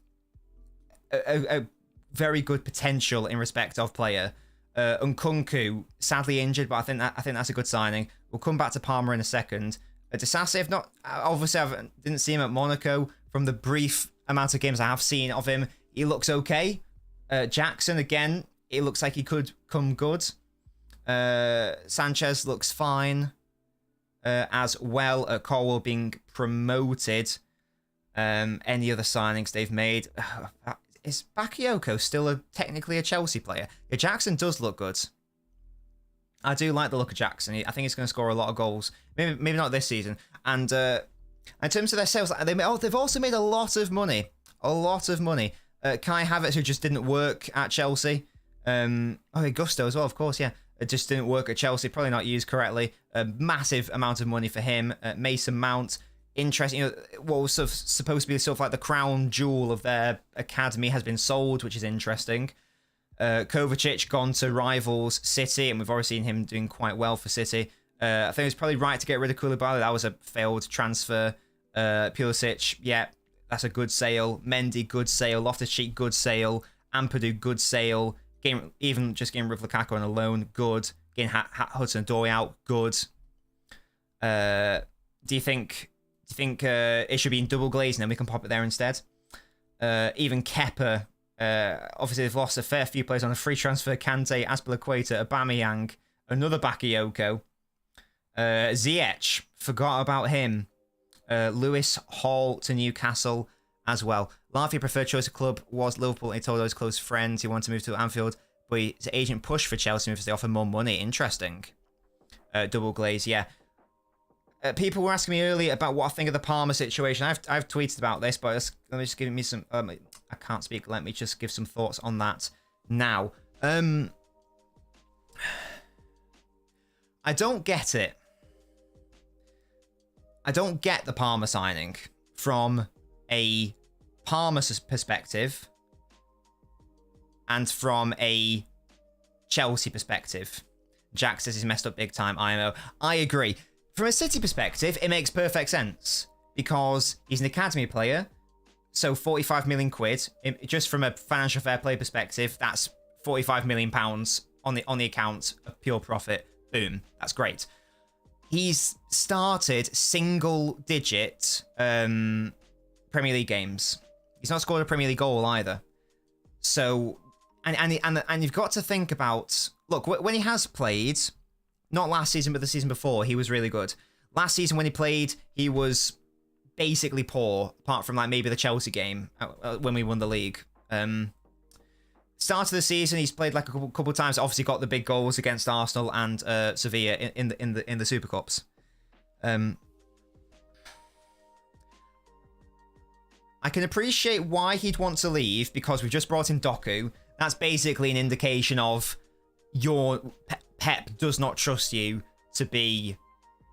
a very good potential in respect of player. Nkunku, sadly injured, but I think that's a good signing. We'll come back to Palmer in a second. Disasi, obviously I didn't see him at Monaco. From the brief amount of games I have seen of him, he looks okay. Jackson, again, it looks like he could come good. Sanchez looks fine as well. Colwell being promoted. Any other signings they've made? Is Bakayoko still technically a Chelsea player? Yeah, Jackson does look good. I do like the look of Jackson. I think he's going to score a lot of goals. Maybe not this season. And in terms of their sales, they've also made a lot of money. A lot of money. Kai Havertz, who just didn't work at Chelsea. Gusto as well, of course, yeah. It just didn't work at Chelsea. Probably not used correctly. A massive amount of money for him. Mason Mount, interesting. What was supposed to be the crown jewel of their academy has been sold, which is interesting. Kovacic gone to rivals City, and we've already seen him doing quite well for City. I think it was probably right to get rid of Koulibaly. That was a failed transfer. Pulisic, yeah, that's a good sale. Mendy, good sale. Loftus-Cheek, good sale. Ampadu, good sale. Getting rid of Lukaku on a loan, good. getting Hudson-Odoi out, good. Do you think it should be in double glaze and then we can pop it there instead? Even Kepa, obviously they've lost a fair few players on a free transfer. Kante, Azpilicueta, Aubameyang, another Bakayoko. Ziyech, forgot about him. Lewis Hall to Newcastle as well. Lavia preferred choice of club was Liverpool. He told all his close friends he wanted to move to Anfield, but his agent pushed for Chelsea because they offer more money. Interesting. Double glaze, yeah. People were asking me earlier about what I think of the Palmer situation. I've tweeted about this, but let me just give me some. I can't speak. Let me just give some thoughts on that now. I don't get it. I don't get the Palmer signing from a Palmer perspective and from a Chelsea perspective. Jack says he's messed up big time. IMO. I agree. From a City perspective, it makes perfect sense because he's an academy player. So 45 million quid, just from a financial fair play perspective, that's 45 million pounds on the account of pure profit. Boom. That's great. He's started single-digit Premier League games. He's not scored a Premier League goal either. So, and you've got to think about, look, when he has played, not last season, but the season before, he was really good. Last season when he played, he was basically poor, apart from like maybe the Chelsea game when we won the league. Start of the season, he's played like a couple of times. Obviously, got the big goals against Arsenal and Sevilla in the Super Cups. I can appreciate why he'd want to leave because we've just brought in Doku. That's basically an indication of your Pep does not trust you to be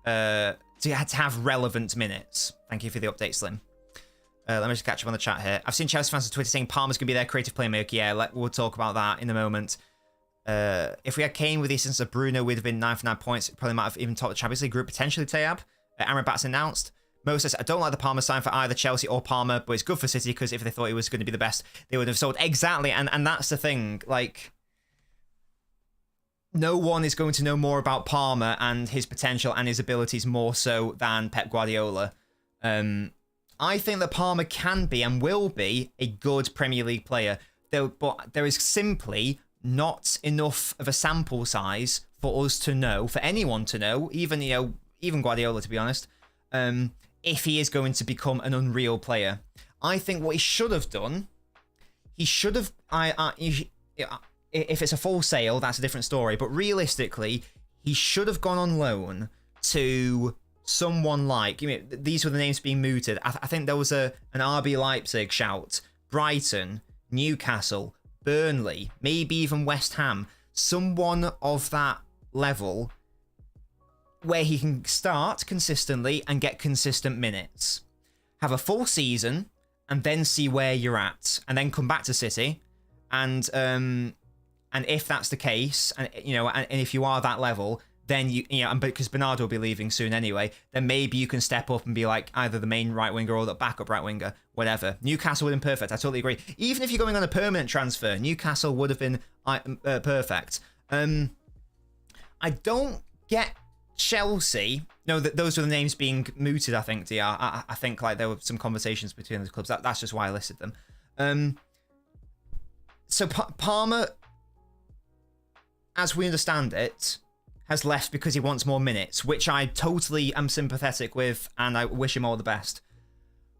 to have relevant minutes. Thank you for the update, Slim. Let me just catch up on the chat here. I've seen Chelsea fans on Twitter saying Palmer's going to be their creative playmaker. Yeah, we'll talk about that in a moment. If we had Kane with the assistance of Bruno, we'd have been 9 for 9 points. Probably might have even topped the Champions League group, potentially Tayab. Amrabat's announced. Mo says, I don't like the Palmer sign for either Chelsea or Palmer, but it's good for City because if they thought he was going to be the best, they would have sold. Exactly, and that's the thing. Like, no one is going to know more about Palmer and his potential and his abilities more so than Pep Guardiola. I think that Palmer can be and will be a good Premier League player, but there is simply not enough of a sample size for us to know, for anyone to know, even Guardiola, to be honest, if he is going to become an unreal player. I think what he should have done, if it's a full sale, that's a different story, but realistically, he should have gone on loan to someone like, these were the names being mooted. I think there was an RB Leipzig shout, Brighton, Newcastle, Burnley, maybe even West Ham, someone of that level where he can start consistently and get consistent minutes. Have a full season and then see where you're at and then come back to City. And if that's the case, and if you are that level, then and because Bernardo will be leaving soon anyway, then maybe you can step up and be like either the main right winger or the backup right winger, whatever. Newcastle would have been perfect. I totally agree. Even if you're going on a permanent transfer, Newcastle would have been perfect. I don't get Chelsea. No, those were the names being mooted. I think DR. I think like there were some conversations between the clubs. That's just why I listed them. So Palmer, as we understand it, has left because he wants more minutes, which I totally am sympathetic with, and I wish him all the best.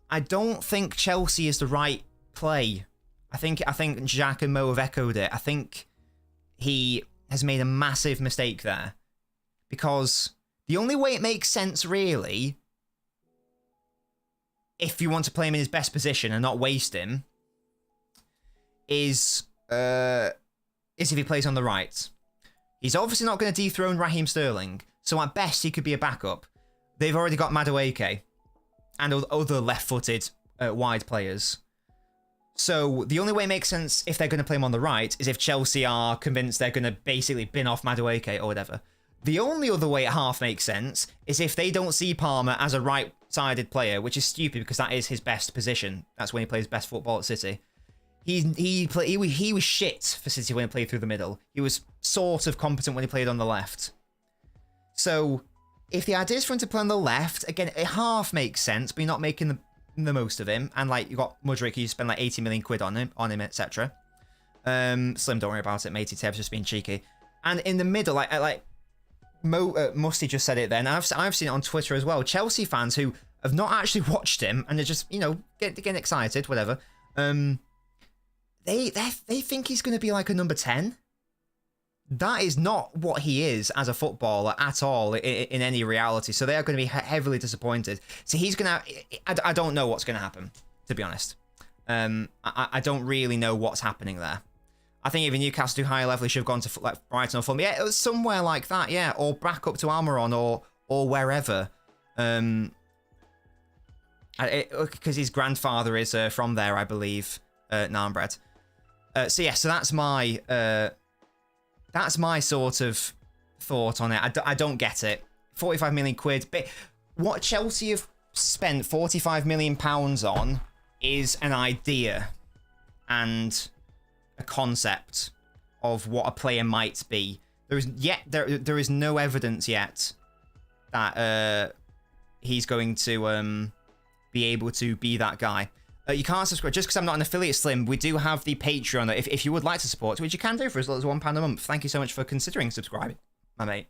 I don't think Chelsea is the right play. I think Jack and Mo have echoed it. I think he has made a massive mistake there. Because the only way it makes sense, really, if you want to play him in his best position and not waste him, is if he plays on the right. He's obviously not going to dethrone Raheem Sterling, so at best he could be a backup. They've already got Madueke and other left-footed wide players. So the only way it makes sense if they're going to play him on the right is if Chelsea are convinced they're going to basically bin off Madueke or whatever. The only other way it half makes sense is if they don't see Palmer as a right-sided player, which is stupid because that is his best position. That's when he plays best football at City. he was shit for City when he played through the middle. He was sort of competent when he played on the left. So if the idea is for him to play on the left, again, it half makes sense, but you're not making the most of him. And like you got Mudryk, you spend like 80 million quid on him, etc. Slim, don't worry about it, matey. Tev's just being cheeky. And in the middle, like Musty just said it then. I've seen it on Twitter as well. Chelsea fans who have not actually watched him and they're just, getting excited, whatever. They think he's going to be like a number 10. That is not what he is as a footballer at all in any reality. So they are going to be heavily disappointed. So he's going to... I don't know what's going to happen, to be honest. I don't really know what's happening there. I think even Newcastle do higher level, he should have gone to like Brighton or Fulham. Yeah, it was somewhere like that, yeah. Or back up to Almiron or wherever. Because his grandfather is from there, I believe, Narmbred. So that's my sort of thought on it. I don't get it. 45 million quid. But what Chelsea have spent 45 million pounds on is an idea and a concept of what a player might be. There is no evidence yet that he's going to be able to be that guy. You can't subscribe just because I'm not an affiliate, Slim. We do have the Patreon. If you would like to support, which you can do for as little as £1 a month. Thank you so much for considering subscribing, my mate.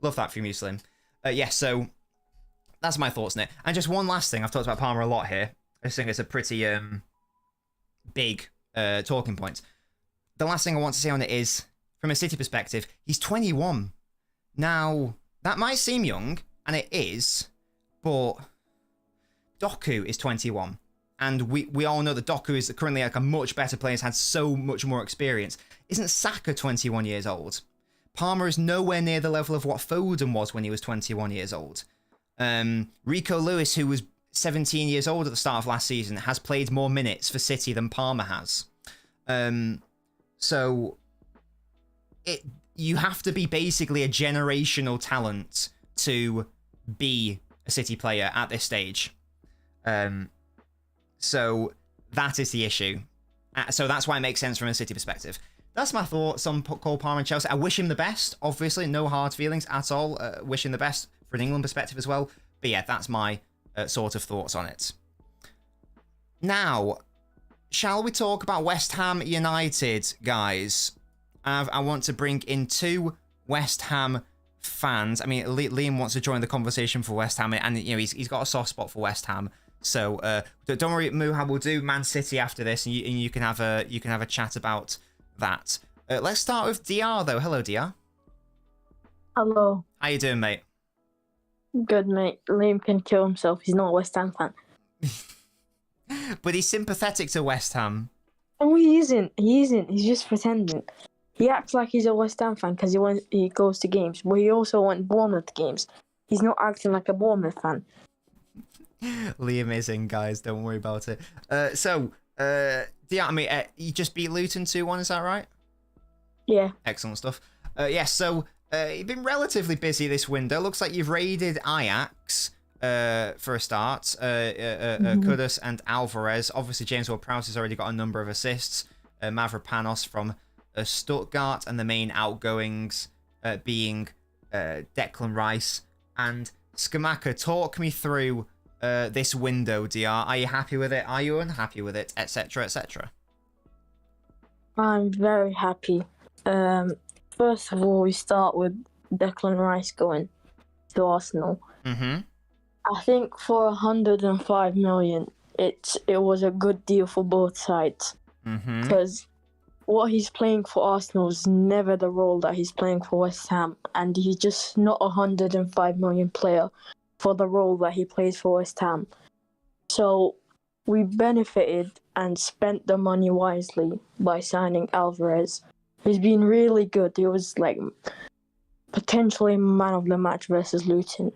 Love that from you, Slim. So that's my thoughts on it. And just one last thing. I've talked about Palmer a lot here. I just think it's a pretty big talking point. The last thing I want to say on it is, from a City perspective, he's 21. Now, that might seem young, and it is, but Doku is 21. And we all know that Doku is currently like a much better player, has had so much more experience. Isn't Saka 21 years old? Palmer is nowhere near the level of what Foden was when he was 21 years old. Rico Lewis, who was 17 years old at the start of last season, has played more minutes for City than Palmer has. So you have to be basically a generational talent to be a City player at this stage. So that is the issue. So that's why it makes sense from a City perspective. That's my thoughts on Cole Palmer and Chelsea. I wish him the best, obviously. No hard feelings at all. Wish him the best for an England perspective as well. But yeah, that's my sort of thoughts on it. Now, shall we talk about West Ham United, guys? I want to bring in two West Ham fans. I mean, Liam wants to join the conversation for West Ham, and he's got a soft spot for West Ham. So don't worry, Muha. We'll do Man City after this, and you can have a chat about that. Let's start with DR though. Hello, DR. Hello. How you doing, mate? Good, mate. Liam can kill himself. He's not a West Ham fan. But he's sympathetic to West Ham. Oh, he isn't. He's just pretending. He acts like he's a West Ham fan because he goes to games, but he also went Bournemouth games. He's not acting like a Bournemouth fan. Liam is in, guys. Don't worry about it. You just beat Luton 2-1, is that right? Yeah. Excellent stuff. So you've been relatively busy this window. Looks like you've raided Ajax for a start. Kudus and Alvarez. Obviously, James Ward-Prowse has already got a number of assists. Mavropanos from Stuttgart, and the main outgoings being Declan Rice and Skamaka. Talk me through this window, DR. Are you happy with it? Are you unhappy with it? Etc. etc. I'm very happy. First of all, we start with Declan Rice going to Arsenal. Mm-hmm. I think for 105 million, it was a good deal for both sides. Mm-hmm. Because what he's playing for Arsenal is never the role that he's playing for West Ham, and he's just not a 105 million player for the role that he plays for West Ham. So we benefited and spent the money wisely by signing Alvarez. He's been really good. He was like potentially man of the match versus Luton.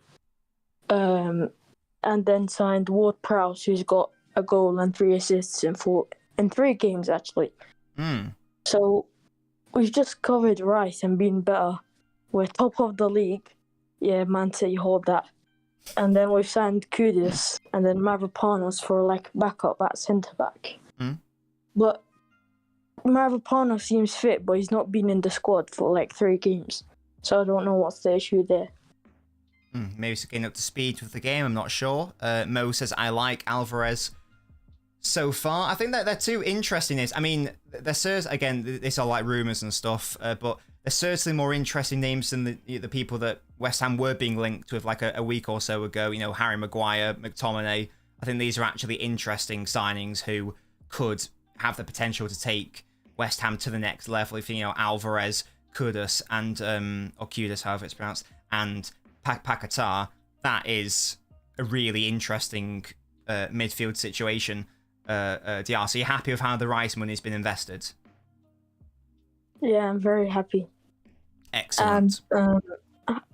And then signed Ward-Prowse, who's got a goal and 3 assists in 3 games actually. So we've just covered Rice and been better. We're top of the league. Yeah, Man City hold that. And then we've signed Kudus and then Mavropanos for like backup at centre back. But Mavropanos seems fit, but he's not been in the squad for like 3 games. So I don't know what's the issue there. Maybe he's getting up to speed with the game. I'm not sure. Mo says, I like Alvarez so far. I think that they're two interesting names. I mean, again, these are like rumours and stuff, but they're certainly more interesting names than the people that West Ham were being linked with like a week or so ago. You know, Harry Maguire, McTominay. I think these are actually interesting signings who could have the potential to take West Ham to the next level. If you know Alvarez, Kudus, and or Kudus, however it's pronounced, and Paquetá, that is a really interesting midfield situation. DR, so you're happy with how the Rice money's been invested? Yeah, I'm very happy. Excellent. And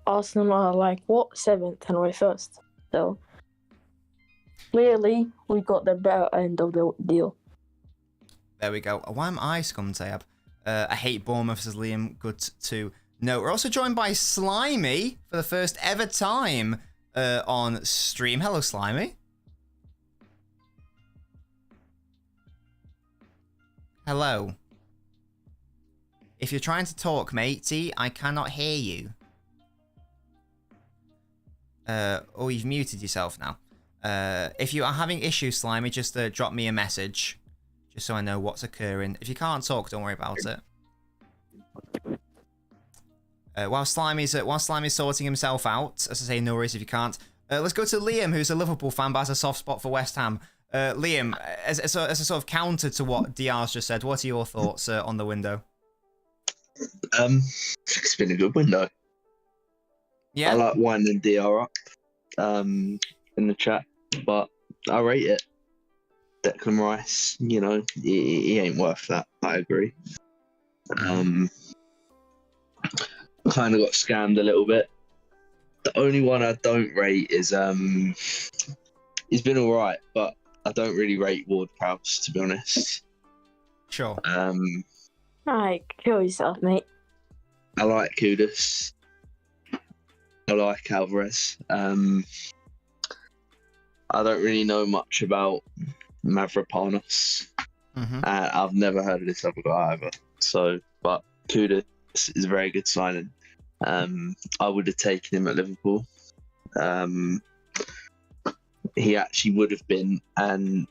Arsenal are like, 7th and we're 1st. So clearly we got the better end of the deal. There we go. Why am I scumtab? I hate Bournemouth, says Liam. Good to know. We're also joined by Slimy for the first ever time on stream. Hello, Slimy. Hello. If you're trying to talk, matey, I cannot hear you. Oh, you've muted yourself now. If you are having issues, Slimy, just drop me a message. Just so I know what's occurring. If you can't talk, don't worry about it. While Slimy's sorting himself out, as I say, no worries if you can't. Let's go to Liam, who's a Liverpool fan but has a soft spot for West Ham. Liam, as a sort of counter to what DR's just said, what are your thoughts on the window? I think it's been a good window. Yeah. I like winding DR up in the chat, but I rate it. Declan Rice, you know, he ain't worth that. I agree. Kind of got scammed a little bit. The only one I don't rate is he's been all right, but I don't really rate Ward-Prowse, to be honest. Sure. Alright, kill yourself, mate. I like Kudus. I like Alvarez. I don't really know much about Mavropanos. I've never heard of this other guy either. So, but Kudus is a very good signing. I would have taken him at Liverpool. He actually would have been, and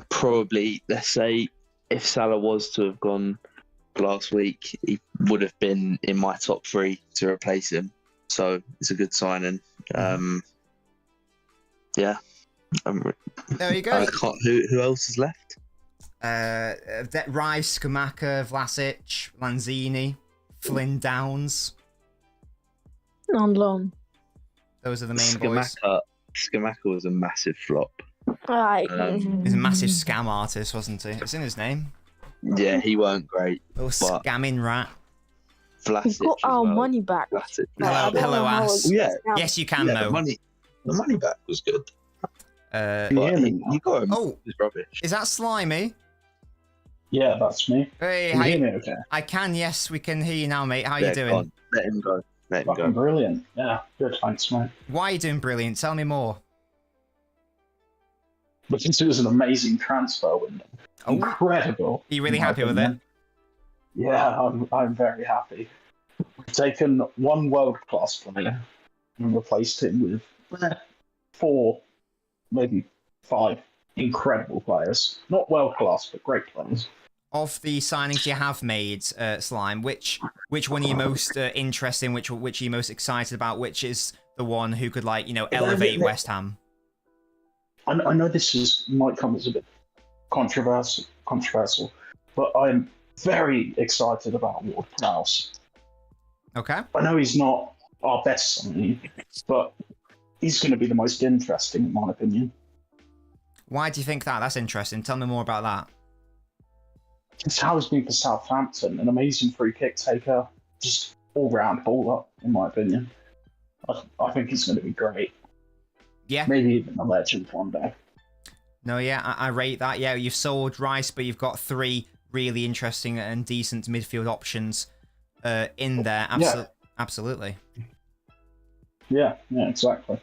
probably, let's say, if Salah was to have gone last week, he would have been in my top 3 to replace him. So it's a good signing. Yeah. There you go. Who else is left? Rice, Skamaka, Vlasic, Lanzini, Flynn Downs. On loan. Those are the main boys. Skamaka was a massive flop. Alright. He's a massive scam artist, wasn't he? It's in his name. Yeah, he weren't great. Little scamming rat. We got our money back. Hello, ass. Yeah. Yes, you can, Mo. The money back was good. You got him. Oh, it's rubbish. Is that Slimy? Yeah, that's me. Hey, can you hear me okay? I can, yes, we can hear you now, mate. How you doing? Go on. Let him go. Fucking brilliant. Yeah, good, thanks, mate. Why are you doing brilliant? Tell me more. But since it was an amazing transfer window, incredible. Are you really happy with it? Yeah, I'm very happy. We've taken one world-class player and replaced him with 4, maybe 5 incredible players. Not world-class, but great players. Of the signings you have made, Slime, which one are you most interested in? Which are you most excited about? Which is the one who could, like, elevate West Ham? I know this might come as a bit controversial, but I'm very excited about Ward-Prowse. Okay. I know he's not our best signing, but he's going to be the most interesting, in my opinion. Why do you think that? That's interesting. Tell me more about that. It's how he's been for Southampton, an amazing free kick taker, just all-round baller, in my opinion. I think he's going to be great. Yeah. Maybe even a legend one day. No, yeah, I rate that. Yeah, you've sold Rice, but you've got 3 really interesting and decent midfield options in there. Absolutely. Yeah, exactly.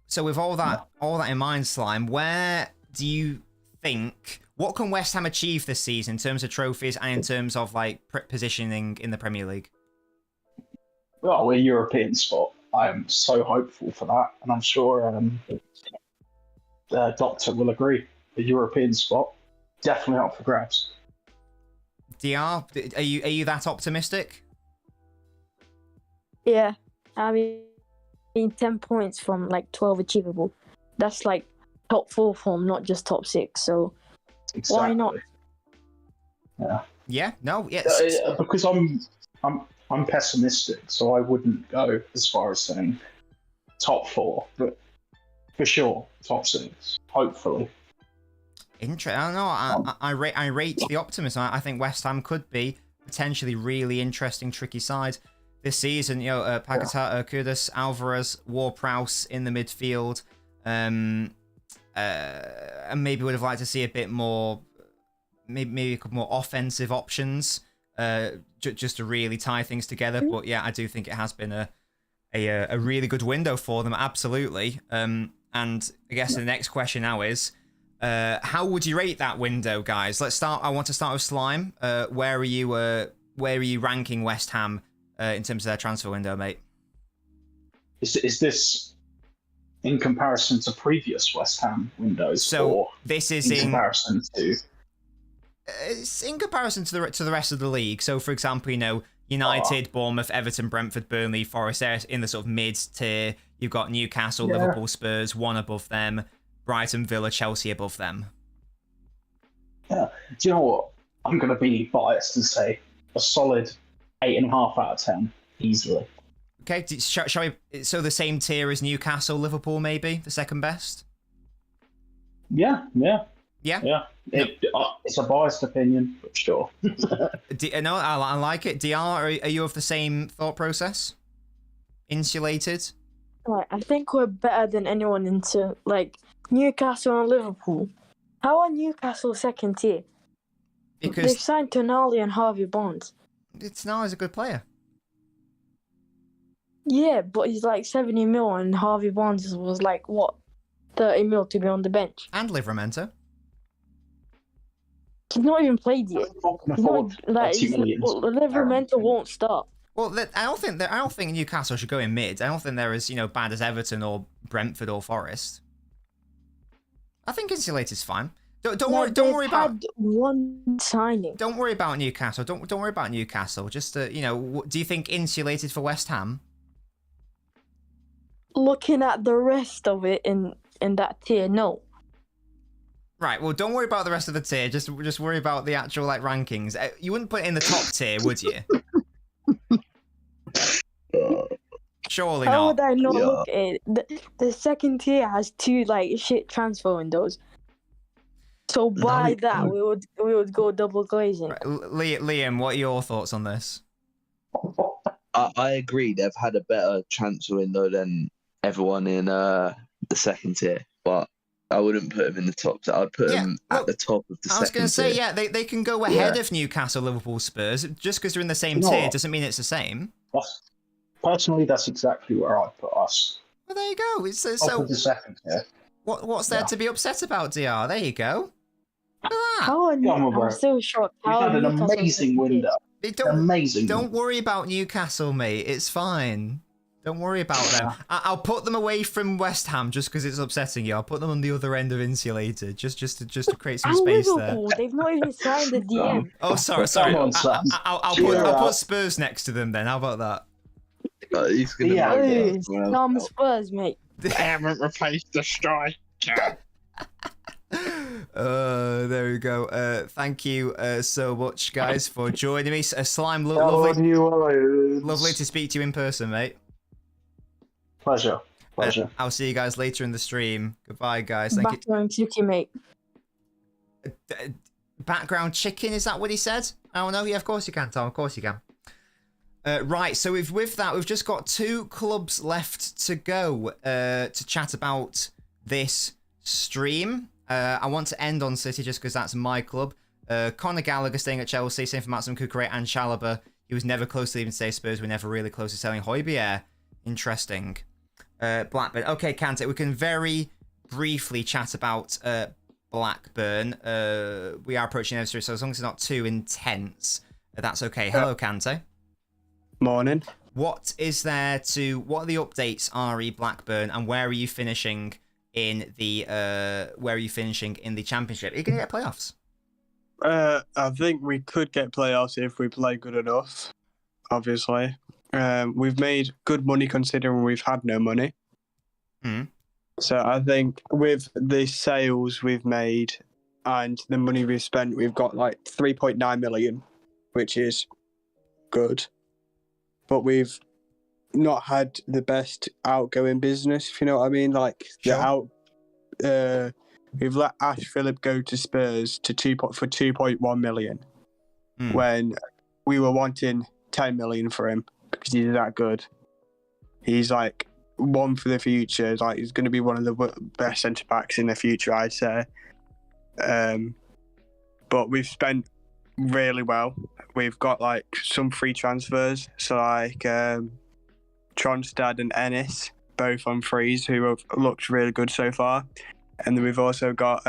So with all that in mind, Slime, where do you think What can West Ham achieve this season in terms of trophies and in terms of like positioning in the Premier League? Well, a European spot. I am so hopeful for that, and I'm sure the Doctor will agree. The European spot, definitely up for grabs. DR, are you that optimistic? Yeah, I mean, 10 points from like 12 achievable. That's like top 4 form, not just top 6. So Exactly. why not? Yeah. Yeah. No. Yes. Because I'm pessimistic, so I wouldn't go as far as saying top 4, but for sure top 6, hopefully. I don't know. I rate the optimism. I think West Ham could be potentially really interesting, tricky side this season. You know, Paquetá, Kudus, Alvarez, Ward-Prowse in the midfield, and maybe would have liked to see a bit more, maybe a couple more offensive options, just to really tie things together. But yeah, I do think it has been a really good window for them, absolutely. And I guess the next question now is, how would you rate that window, guys? Let's start. I want to start with Slime. Where are you ranking West Ham in terms of their transfer window, mate? Is this in comparison to previous West Ham windows? So or this is in comparison to. It's in comparison to the rest of the league. So, for example, you know, United, Bournemouth, Everton, Brentford, Burnley, Forest, they're in the sort of mid tier. You've got Newcastle, Liverpool, Spurs, one above them. Brighton, Villa, Chelsea above them. Yeah. Do you know what? I'm going to be biased and say a solid 8.5 out of 10, easily. Okay, shall we? So the same tier as Newcastle, Liverpool, maybe the second best. Yeah. It's a biased opinion, but sure. No, I like it. DR, are you of the same thought process? Insulated. Right, I think we're better than anyone into like Newcastle and Liverpool. How are Newcastle second tier? Because they've signed Tonali and Harvey Barnes. Tonali's a good player. Yeah, but he's like 70 mil and Harvey Barnes was like, what, 30 mil to be on the bench. And Livramento. He's not even played yet. Livramento won't start. Well, I don't think Newcastle should go in mid. I don't think they're as bad as Everton or Brentford or Forest. I think Insulated's fine. Don't worry about one signing. Don't worry about Newcastle. Don't worry about Newcastle. Just do you think Insulated for West Ham? Looking at the rest of it in that tier, no. Right. Well, don't worry about the rest of the tier. Just worry about the actual rankings. You wouldn't put it in the top tier, would you? Surely not. How would I not look at it? The second tier has 2 shit transfer windows. So by that we would go double glazing. Right. Liam, what are your thoughts on this? I agree. They've had a better transfer window than everyone in the second tier, but I wouldn't put them in the top. I'd put them at the top of the second tier. I was going to say, they can go ahead of Newcastle, Liverpool, Spurs. Just because they're in the same tier doesn't mean it's the same. Personally, that's exactly where I'd put us. Well, there you go. It's so the second tier. What's there to be upset about, DR? There you go. Look at that. I'm so shocked. We've had an amazing window. Don't worry about Newcastle, mate. It's fine. Don't worry about them. I'll put them away from West Ham just because it's upsetting you. I'll put them on the other end of Insulated, just to create some space there. They've not even signed the DM. Oh, sorry. I'll put Spurs next to them then. How about that? He's gonna Some Spurs, mate. They haven't replaced the striker. There we go. Thank you so much, guys, for joining me. Slime, lovely to speak to you in person, mate. Pleasure. I'll see you guys later in the stream. Goodbye, guys. Thank Background chicken, mate. Background chicken, is that what he said? Oh no, yeah, of course you can, Tom. Of course you can. Right, so with that, we've just got 2 clubs left to go to chat about this stream. I want to end on City just because that's my club. Conor Gallagher staying at Chelsea, same for Maxim Kukurea and Chalobah. He was never close to leaving today. Spurs were never really close to selling Højbjerg. Interesting. Blackburn. Okay, Kante, we can very briefly chat about Blackburn. We are approaching anniversary, so as long as it's not too intense, that's okay. Hello, Kante. Morning. What are the updates, RE Blackburn, and where are you finishing in the championship? Are you gonna get playoffs? I think we could get playoffs if we play good enough. Obviously, we've made good money considering we've had no money. So I think with the sales we've made and the money we've spent, we've got like 3.9 million, which is good. But we've not had the best outgoing business, if you know what I mean. Like we've let Ash Phillip go to Spurs for 2.1 million, when we were wanting 10 million for him because he's that good. He's like one for the future. Like he's going to be one of the best centre backs in the future, I'd say. But we've spent really well. We've got like some free transfers, so like Tronstad and Ennis, both on frees, who have looked really good so far. And then we've also got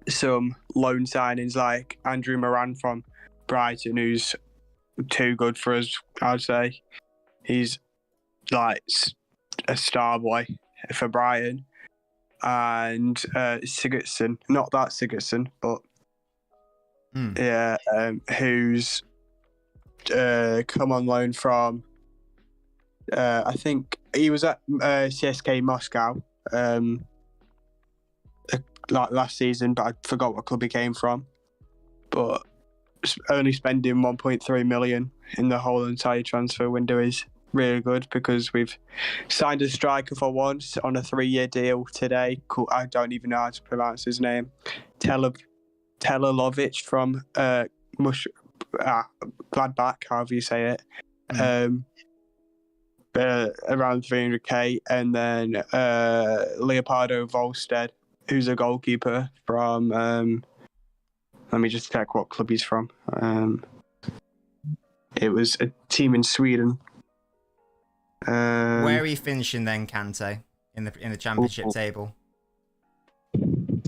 some loan signings like Andrew Moran from Brighton, who's too good for us, I'd say. He's like a star boy for Brighton. And Sigurdsson, not that Sigurdsson, but who's come on loan from, I think he was at CSK Moscow like last season, but I forgot what club he came from. But only spending 1.3 million in the whole entire transfer window is really good, because we've signed a striker for once on a 3-year deal today. Cool. I don't even know how to pronounce his name. Telalovic from Gladbach, however you say it. Around 300k, and then Leopardo Volstead, who's a goalkeeper from. Let me just check what club he's from. It was a team in Sweden. Where are you finishing then, Kante, in the championship table?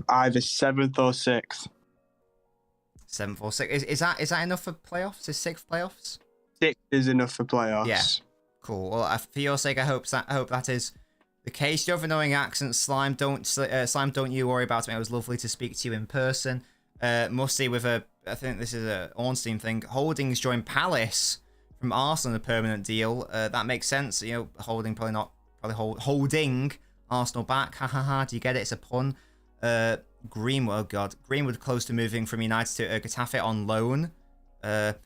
Either 7th or 6th. 7th or 6th. Is that enough for playoffs? Is 6th playoffs? 6th is enough for playoffs. Yeah. Cool. Well, for your sake, I hope that is the case. You have an annoying accent, Slime. Don't you worry about it. It was lovely to speak to you in person. Musty with I think this is a Ornstein thing. Holdings joined Palace from Arsenal, a permanent deal. That makes sense. You know, holding Arsenal back. Ha ha ha. Do you get it? It's a pun. Greenwood close to moving from United to Getafe on loan.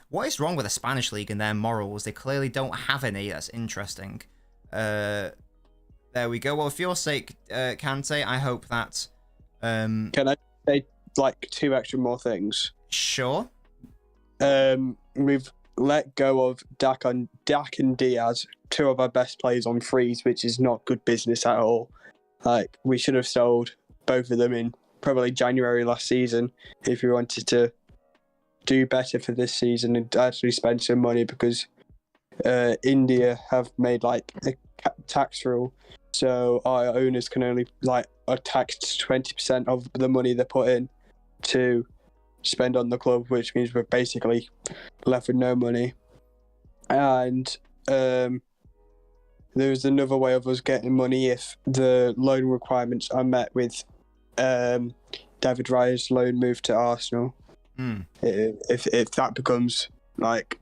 What is wrong with the Spanish league and their morals? They clearly don't have any. That's interesting. There we go. Well, for your sake, Kante, I hope that. Can I say like 2 extra more things? Sure. We've let go of Dak and Diaz, 2 of our best players on frees, which is not good business at all. Like, we should have sold both of them in probably January last season if we wanted to do better for this season and actually spend some money, because India have made like a tax rule, so our owners can only are taxed 20% of the money they put in to spend on the club, which means we're basically left with no money. And there's another way of us getting money if the loan requirements are met with David Raya's loan move to Arsenal. If that becomes like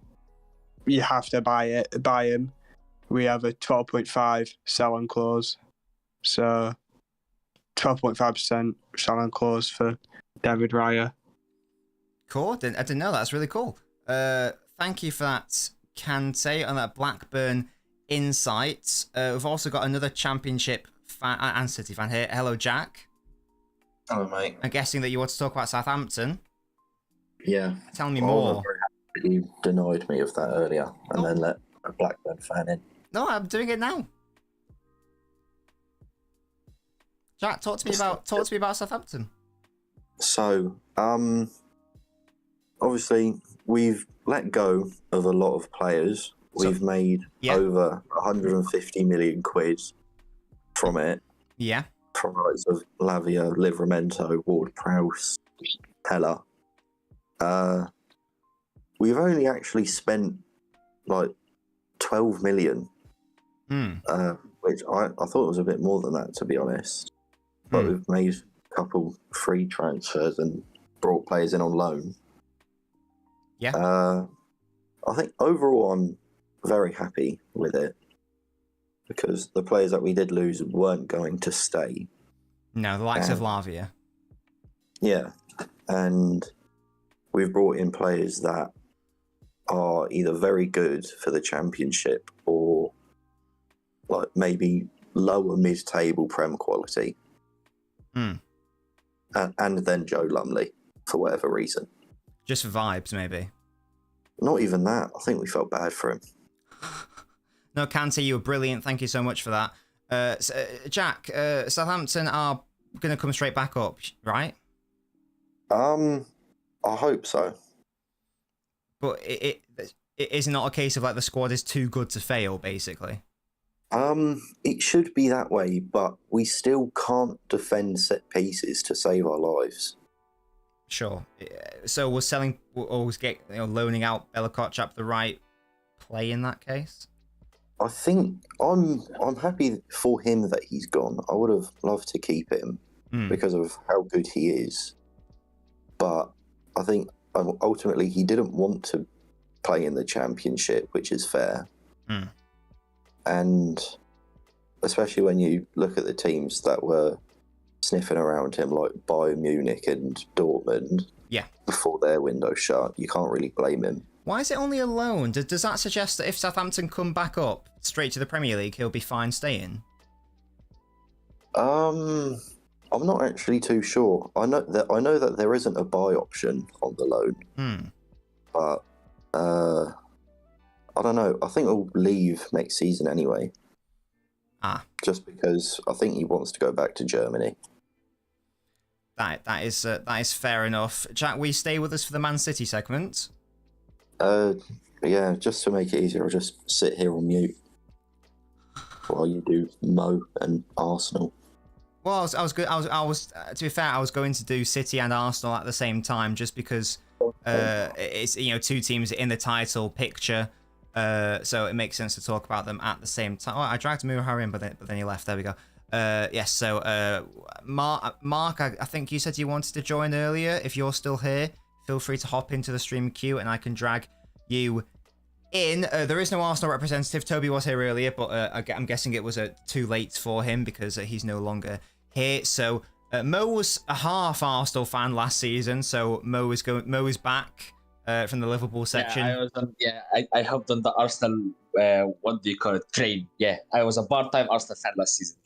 you have to buy him, we have a 12.5 sell-on clause. So 12.5% sell-on clause for David Raya. Cool. I didn't know that. That's really cool. Thank you for that, Kante, on that Blackburn insight. We've also got another Championship fan and City fan here. Hello, Jack. Hello, mate. I'm guessing that you want to talk about Southampton. Yeah. Tell me more. I'm very happy you denied me of that earlier and then let a Blackburn fan in. No, I'm doing it now. Jack, talk to me about Southampton. So, obviously, we've let go of a lot of players. We've made over 150 million quid from it. Yeah. from the likes of Lavia, Livramento, Ward-Prowse, Pella. We've only actually spent like 12 million, which I thought was a bit more than that, to be honest. But we've made a couple free transfers and brought players in on loan. Yeah. I think overall I'm very happy with it because the players that we did lose weren't going to stay. No, the likes of Lavia. Yeah, and we've brought in players that are either very good for the championship or like maybe lower mid-table Prem quality. And then Joe Lumley for whatever reason. Just for vibes, maybe. Not even that. I think we felt bad for him. No, Kante, you were brilliant. Thank you so much for that. Jack, Southampton are going to come straight back up, right? I hope so. But it is not a case of like the squad is too good to fail, basically. It should be that way, but we still can't defend set pieces to save our lives. Sure. So we're always loaning out Bella up the right play in that case. I think I'm happy for him that he's gone. I would have loved to keep him because of how good he is. But I think ultimately he didn't want to play in the championship, which is fair. And especially when you look at the teams that were sniffing around him, like Bayern Munich and Dortmund, before their window shut, you can't really blame him. Why is it only a loan? Does that suggest that if Southampton come back up straight to the Premier League, he'll be fine staying? I'm not actually too sure. I know that there isn't a buy option on the loan, but I don't know. I think he'll leave next season anyway. Just because I think he wants to go back to Germany. That is fair enough. Jack, will you stay with us for the Man City segment? Yeah, just to make it easier, I'll just sit here on mute while you do Mo and Arsenal. Well, I was to be fair, I was going to do City and Arsenal at the same time, just because it's two teams in the title picture, so it makes sense to talk about them at the same time. Oh, I dragged Muhar in, but then he left. There we go. Yes. So Mark, I think you said you wanted to join earlier. If you're still here, feel free to hop into the stream queue, and I can drag you in. There is no Arsenal representative. Toby was here earlier, but I'm guessing it was too late for him because he's no longer here. So Mo was a half Arsenal fan last season, so Mo is back from the Liverpool section. I hopped on the Arsenal. What do you call it? Train. Yeah, I was a part-time Arsenal fan last season.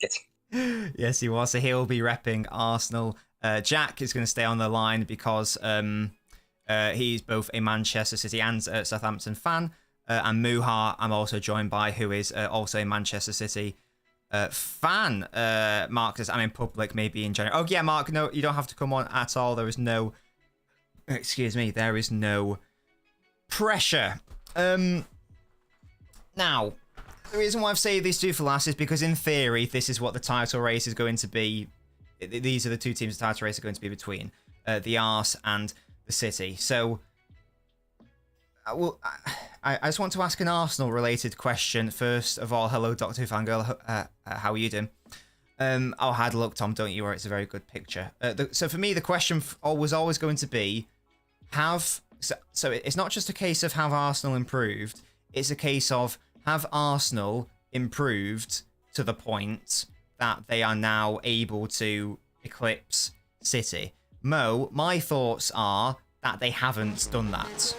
Yes, he was. So he'll be repping Arsenal. Jack is going to stay on the line because he's both a Manchester City and Southampton fan. And Muhar, I'm also joined by, who is also a Manchester City fan. Mark says, I'm in public, maybe in general. Oh, yeah, Mark, no, you don't have to come on at all. There is no... Excuse me, there is no pressure. Now, the reason why I've saved these two for last is because, in theory, this is what the title race is going to be. These are the two teams the title race are going to be between. The Ars and the City. So... I just want to ask an Arsenal-related question. First of all, hello, Dr. Who Fangirl. How are you doing? I had a look, Tom, don't you? Where it's a very good picture. So for me, the question was always going to be, so it's not just a case of have Arsenal improved. It's a case of have Arsenal improved to the point that they are now able to eclipse City. Mo, my thoughts are that they haven't done that.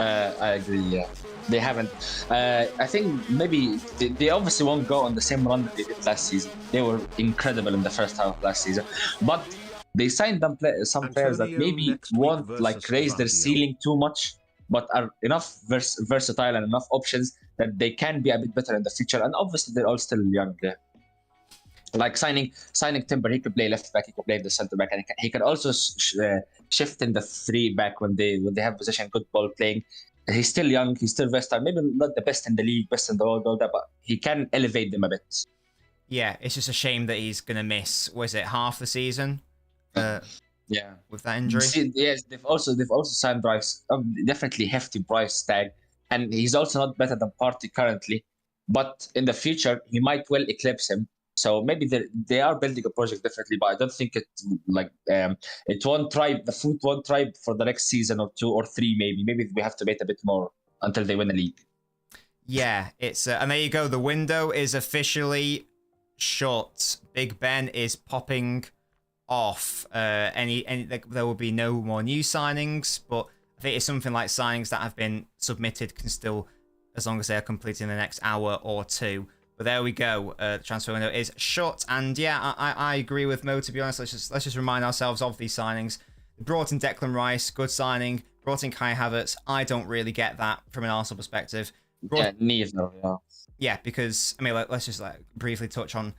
I agree, yeah. They haven't. I think maybe they obviously won't go on the same run that they did last season. They were incredible in the first half of last season. But they signed some players that maybe won't raise their ceiling too much, but are enough versatile and enough options that they can be a bit better in the future. And obviously they're all still young. Yeah. Like signing Timber, he could play left back, he could play the center back, and he can also shift in the 3 back when they have possession, good ball playing. He's still young, he's still versatile, maybe not the best in the league, best in the world, all that, but he can elevate them a bit. Yeah, it's just a shame that he's gonna miss. Was it half the season? Yeah, with that injury. Yes, they've also signed Bryce, definitely hefty price tag, and he's also not better than Partey currently. But in the future, he might well eclipse him. So maybe they are building a project definitely, but I don't think it won't thrive. The foot won't thrive for the next season or 2 or 3 maybe. Maybe we have to wait a bit more until they win the league. Yeah, it's and there you go. The window is officially shut. Big Ben is popping off. There will be no more new signings, but I think it's something like signings that have been submitted can still, as long as they are completed in the next hour or 2. But there we go. The transfer window is shut, and yeah, I agree with Mo. To be honest, let's just remind ourselves of these signings. Brought in Declan Rice, good signing. Brought in Kai Havertz. I don't really get that from an Arsenal perspective. Neither. Yeah, because I mean, let's just briefly touch on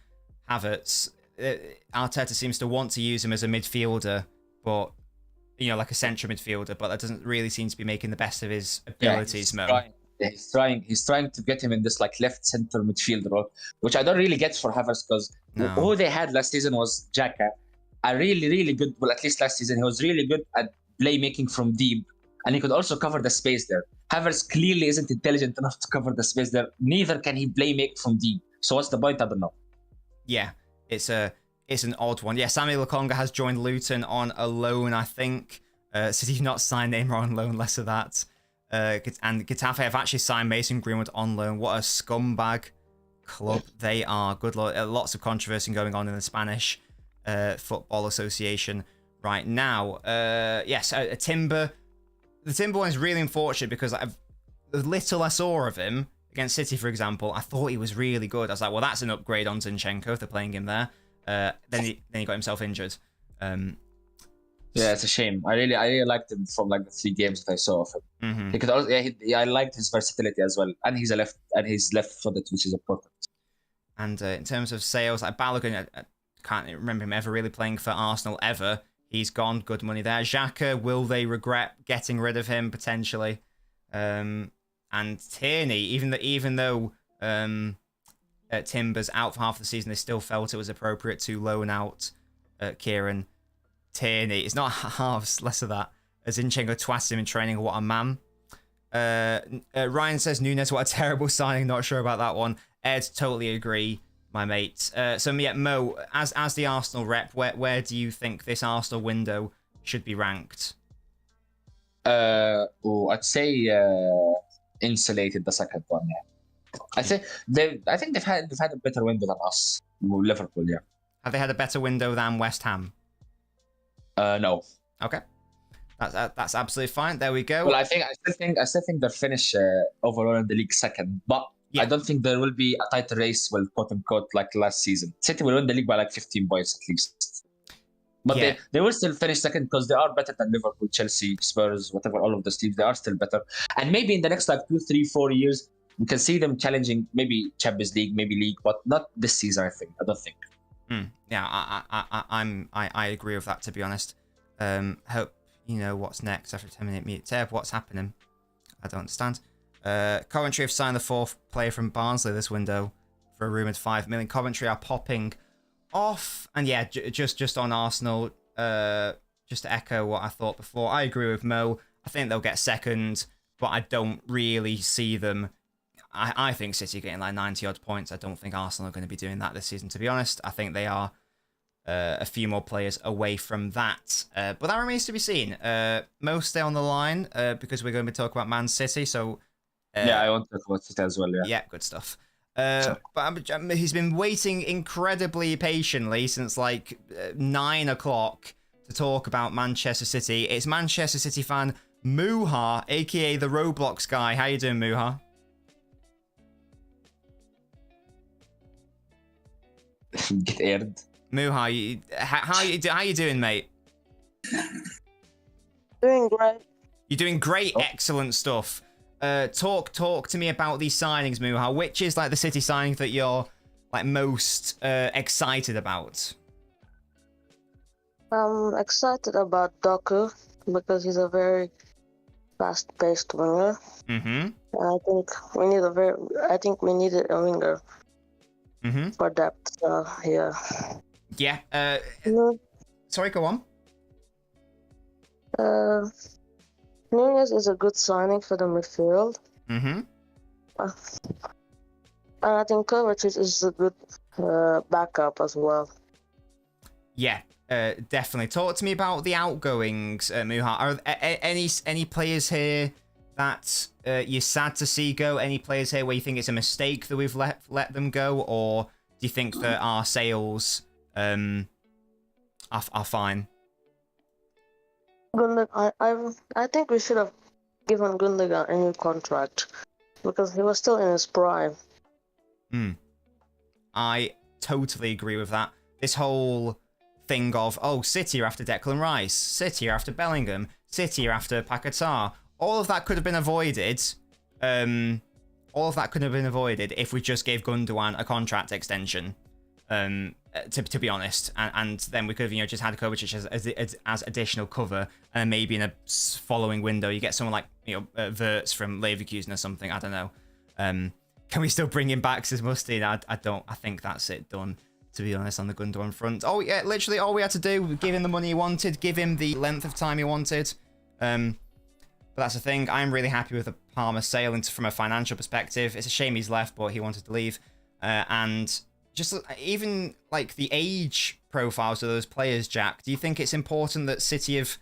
Havertz. Arteta seems to want to use him as a midfielder, but like a central midfielder, but that doesn't really seem to be making the best of his abilities. He's trying to get him in this left center midfielder role, which I don't really get for Havertz, because who they had last season was Xhaka, a really good. Well, at least last season he was really good at playmaking from deep, and he could also cover the space there. Havertz clearly isn't intelligent enough to cover the space there. Neither can he playmake from deep. So what's the point? I don't know. Yeah, it's an odd one. Yeah, Samuel Lokonga has joined Luton on a loan, I think. City've not signed Neymar on loan, less of that. And Getafe have actually signed Mason Greenwood on loan. What a scumbag club they are. Good Lord. Lots of controversy going on in the Spanish Football Association right now. Yes, Timber. The Timber one is really unfortunate because the little I saw of him against City, for example, I thought he was really good. I was like, well, that's an upgrade on Zinchenko if they're playing him there. Then he got himself injured. Yeah, it's a shame. I really liked him from the 3 games that I saw of him. Mm-hmm. He could also, I liked his versatility as well, and he's left-footed, which is important. And in terms of sales, Balogun, I can't remember him ever really playing for Arsenal ever. He's gone. Good money there. Xhaka, will they regret getting rid of him potentially? And Tierney, even though Timber's out for half the season, they still felt it was appropriate to loan out Kieran Tierney. It's not halves, less of that. Zinchenko twats him in training. What a man. Ryan says Nunes, what a terrible signing. Not sure about that one. Ed, totally agree, my mate. So yeah, Mo, as the Arsenal rep, where do you think this Arsenal window should be ranked? I'd say insulated, the second one. Yeah, I think they've had a better window than us, Liverpool. Yeah. Have they had a better window than West Ham? No. Okay. That's absolutely fine. There we go. Well, I still think they'll finish overall in the league second, but I don't think there will be a tight race, well, quote unquote, like last season. City will win the league by 15 points at least. But they will still finish second because they are better than Liverpool, Chelsea, Spurs, whatever, all of those teams. They are still better. And maybe in the next 2, 3, 4 years, we can see them challenging maybe Champions League, maybe League, but not this season, I don't think. Yeah, I agree with that, to be honest. Hope you know what's next after a 10-minute mute. Teb, what's happening? I don't understand. Coventry have signed the 4th player from Barnsley this window for a rumoured 5 million. Coventry are popping off. And yeah, just on Arsenal, just to echo what I thought before, I agree with Mo. I think they'll get second, but I don't really see them. I think City are getting 90-odd points. I don't think Arsenal are going to be doing that this season, to be honest. I think they are a few more players away from that. But that remains to be seen. Mo, stay on the line because we're going to be talking about Man City. So yeah, I want to talk about City as well. Yeah, good stuff. But he's been waiting incredibly patiently since 9 o'clock to talk about Manchester City. It's Manchester City fan Muha, aka the Roblox guy. How you doing, Muha? Get aired. Muha, how you doing, mate? Doing great. You're doing great, excellent stuff. Talk to me about these signings, Muha. Which is the City signing that you're most excited about? I'm excited about Doku because he's a very fast-paced winger. Mm-hmm. I think we needed a winger. for depth. Yeah. Yeah. Sorry, go on. Nunez is a good signing for the midfield. Mm-hmm. And I think Kovacic is a good backup as well. Yeah, definitely. Talk to me about the outgoings, Muha. Are any players here that you're sad to see go? Any players here where you think it's a mistake that we've let them go, or do you think that our sales are fine? I think we should have given Gundogan a new contract because he was still in his prime. I totally agree with that. This whole thing of, City are after Declan Rice, City are after Bellingham, City are after Paquetá. All of that could have been avoided. All of that could have been avoided if we just gave Gundogan a contract extension. To be honest, and then we could have just had Kovacic as additional cover, and maybe in a following window you get someone like Wirtz from Leverkusen or something. I don't know. Can we still bring him back as Musty? I don't. I think that's it done. To be honest, on the Gundogan front. Oh yeah, literally all we had to do was give him the money he wanted, give him the length of time he wanted. But that's the thing. I'm really happy with the Palmer sale from a financial perspective. It's a shame he's left, but he wanted to leave. And just even like the age profiles of those players, Jack. Do you think it's important that City have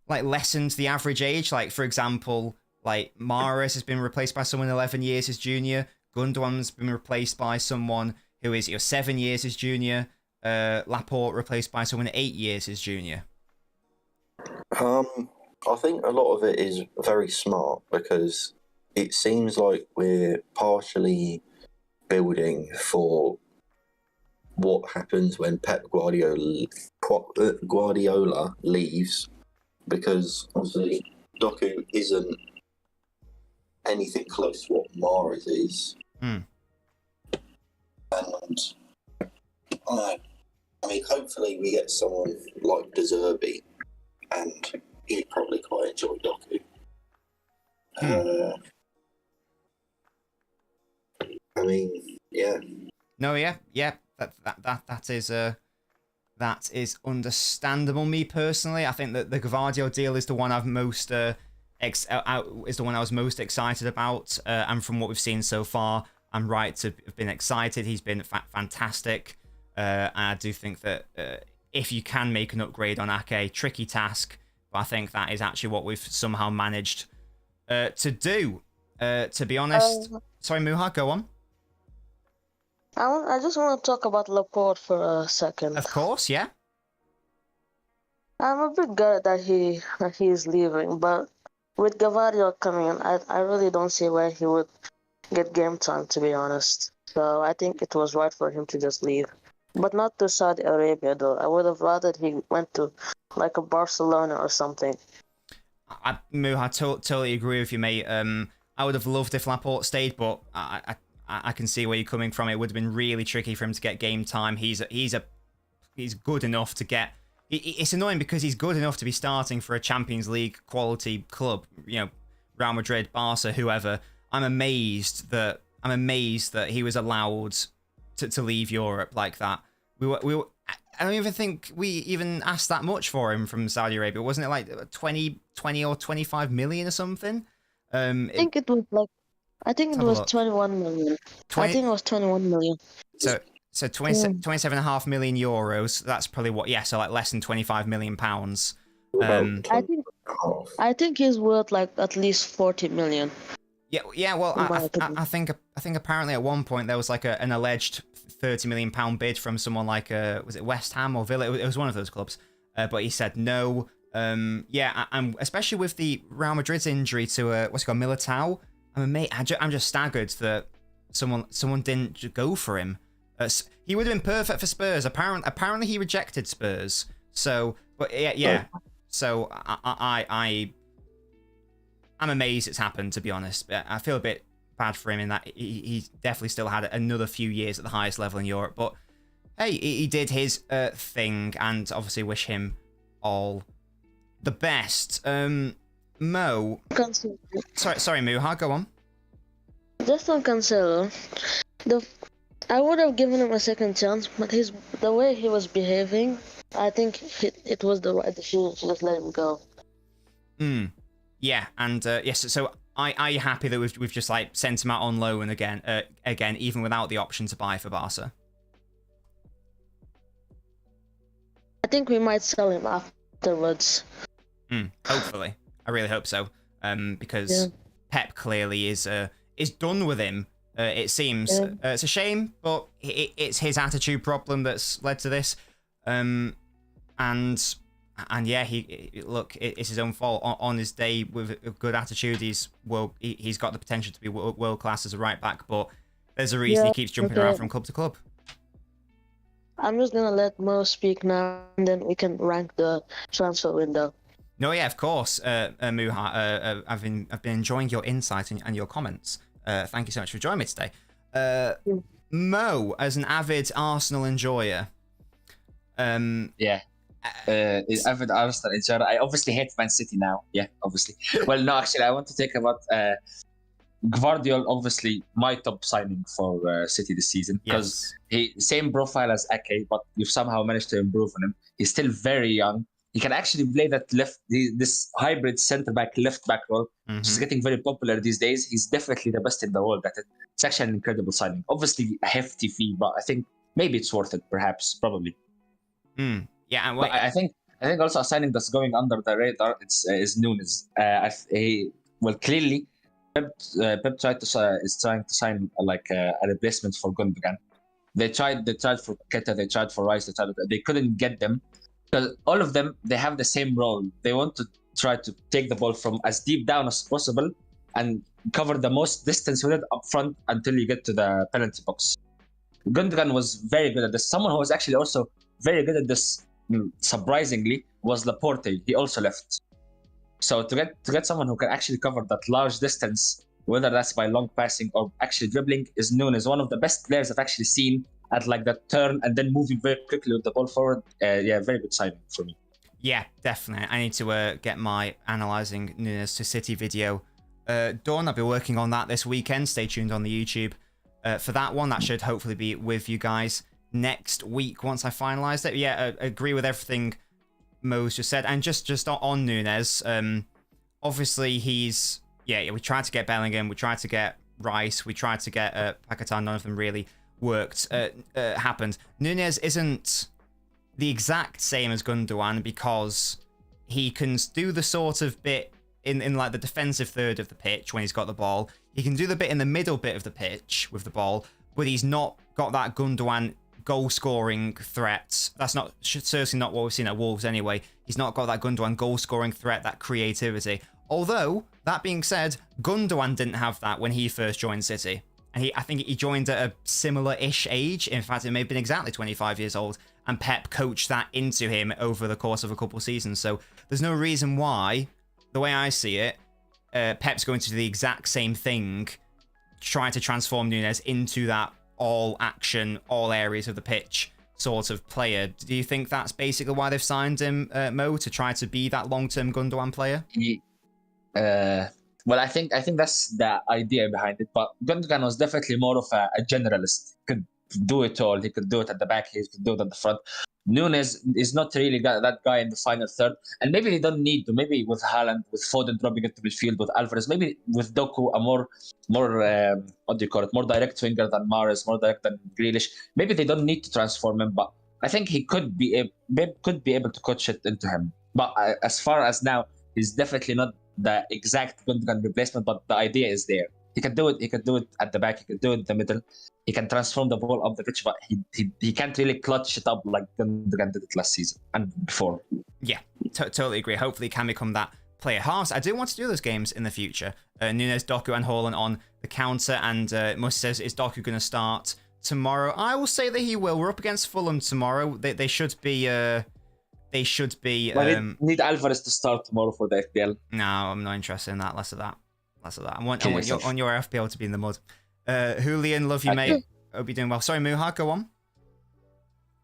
lessened the average age? Like, for example, Mahrez has been replaced by someone 11 years his junior. Gundogan's been replaced by someone who is 7 years his junior. Laporte replaced by someone 8 years his junior. I think a lot of it is very smart because it seems like we're partially building for what happens when Pep Guardiola leaves, because obviously Doku isn't anything close to what Mahrez is. And I mean, hopefully we get someone like De Zerbi, and he'd probably quite enjoy Doku. I mean, yeah. No, yeah. That is understandable. Me personally, I think that the Gvardio deal is the one I've most is the one I was most excited about, and from what we've seen so far, I'm right to have been excited. He's been fantastic, and I do think that if you can make an upgrade on Ake, tricky task, but I think that is actually what we've somehow managed to do. To be honest, sorry, Muha, go on. I just want to talk about Laporte for a second. Of course, yeah. I'm a bit gutted that he's leaving, but with Gavadio coming in, I really don't see where he would get game time, to be honest. So I think it was right for him to just leave. But not to Saudi Arabia, though. I would have rather he went to a Barcelona or something. Muha, totally agree with you, mate. I would have loved if Laporte stayed, but I can see where you're coming from. It would have been really tricky for him to get game time. He's good enough to get. It's annoying because he's good enough to be starting for a Champions League quality club. Real Madrid, Barca, whoever. I'm amazed that he was allowed to leave Europe like that. I don't even think we even asked that much for him from Saudi Arabia. Wasn't it like 20 or 25 million or something? I think it was 21 million. I think it was 21 million. So 27.5 million euros. That's probably what? Yeah, so less than 25 million pounds. I think he's worth at least 40 million. Yeah. Well, I think apparently at one point there was an alleged 30 million pound bid from someone was it West Ham or Villa? It was one of those clubs. But he said no. And especially with the Real Madrid's injury to what's it called, Militao. I'm just staggered that someone didn't go for him. He would have been perfect for Spurs. Apparently he rejected Spurs. So, but yeah. So I'm amazed it's happened, to be honest. I feel a bit bad for him in that he definitely still had another few years at the highest level in Europe. But hey, he did his thing, and obviously wish him all the best. Mo. Sorry, Muha, go on. Just on Cancelo, I would have given him a second chance, but the way he was behaving, I think it was the right decision to just let him go. Yeah, and yes. So, are you happy that we've just like sent him out on loan again, even without the option to buy for Barca? I think we might sell him afterwards. Hopefully, I really hope so. Because Pep clearly is done with him. It seems it's a shame, but it's his attitude problem that's led to this. And yeah, it's his own fault. On his day with a good attitude, he's got the potential to be world class as a right back, but there's a reason he keeps jumping around from club to club. I'm just gonna let Mo speak now, and then we can rank the transfer window. No, yeah, of course, Muha. I've been enjoying your insight and your comments. Thank you so much for joining me today. Mo, as an avid Arsenal enjoyer. Avid Arsenal enjoyer. I obviously hate Man City now. Yeah, obviously. Well, no, actually, I want to talk about Gvardiol. Obviously, my top signing for City this season, because he same profile as Ake, but you've somehow managed to improve on him. He's still very young. He can actually play that this hybrid centre back, left back role, which is getting very popular these days. He's definitely the best in the world at it. It's actually an incredible signing. Obviously, a hefty fee, but I think maybe it's worth it. Perhaps, probably. Yeah, and but I think also a signing that's going under the radar is Nunes. Clearly, Pep is trying to sign a replacement for Gundogan. They tried for Paqueta, they tried for Rice, they couldn't get them. Because all of them, they have the same role. They want to try to take the ball from as deep down as possible and cover the most distance with it up front until you get to the penalty box. Gundogan was very good at this. Someone who was actually also very good at this, surprisingly, was Laporte. He also left. So to get someone who can actually cover that large distance, whether that's by long passing or actually dribbling, is known as one of the best players I've actually seen at that turn and then moving very quickly with the ball forward. Very good signing for me. Yeah, definitely. I need to get my analysing Nunes to City video done. I'll be working on that this weekend. Stay tuned on the YouTube for that one. That should hopefully be with you guys next week once I finalise it. Yeah, I agree with everything Mo's just said. And just on Nunes, obviously he's... Yeah, we tried to get Bellingham, we tried to get Rice, we tried to get Paquetá. None of them really happened. Nunes isn't the exact same as Gundogan because he can do the sort of bit in the defensive third of the pitch when he's got the ball. He can do the bit in the middle bit of the pitch with the ball, but he's not got that Gundogan goal-scoring threat. That's certainly not what we've seen at Wolves anyway. He's not got that Gundogan goal-scoring threat, that creativity. Although, that being said, Gundogan didn't have that when he first joined City. And I think he joined at a similar-ish age. In fact, it may have been exactly 25 years old. And Pep coached that into him over the course of a couple of seasons. So there's no reason why, the way I see it, Pep's going to do the exact same thing, try to transform Nunes into that all-action, all areas of the pitch sort of player. Do you think that's basically why they've signed him, Mo, to try to be that long-term Gundogan player? Well, I think that's the idea behind it. But Gundogan was definitely more of a generalist. He could do it all. He could do it at the back. He could do it at the front. Nunes is not really that guy in the final third. And maybe they don't need to. Maybe with Haaland, with Foden dropping into midfield, with Alvarez, maybe with Doku, a more more direct winger than Mahrez, more direct than Grealish. Maybe they don't need to transform him. But I think he could be able to coach it into him. But as far as now, he's definitely not the exact Gundogan replacement, but the idea is there. He can do it. He can do it at the back. He can do it in the middle. He can transform the ball up the pitch, but he can't really clutch it up like Gundogan did it last season and before. Yeah, totally agree. Hopefully, he can become that player. Haas, I do want to do those games in the future. Nunes, Doku, and Haaland on the counter, and Musa says, is Doku going to start tomorrow? I will say that he will. We're up against Fulham tomorrow. They should be... They should be... need Alvarez to start tomorrow for the FPL. No, I'm not interested in that. Less of that. I want your FPL to be in the mud. Julian, love you, mate. Hope you're doing well. Sorry, Muha, go on.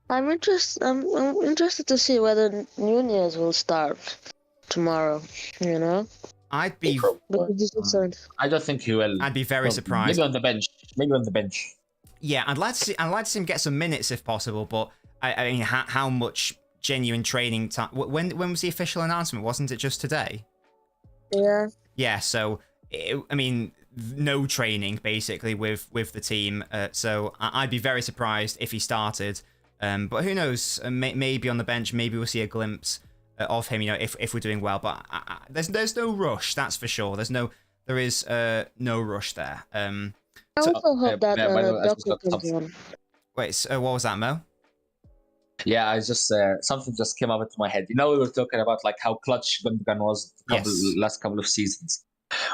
I'm interested to see whether Nunez will start tomorrow, you know? I don't think he will. I'd be very surprised. Maybe on the bench. Yeah, I'd like to see him get some minutes if possible, but I mean, how much genuine training time? When was the official announcement? Wasn't it just today? Yeah. Yeah, so I mean, no training basically with the team. So I'd be very surprised if he started. But who knows? Maybe on the bench, maybe we'll see a glimpse of him. You know, if we're doing well. But there's no rush, that's for sure. There is no rush there. I also hope that Doku can join. Wait, so, what was that, Mo? Yeah, I just something just came up into my head. You know, we were talking about like how clutch Gundogan was last couple of seasons.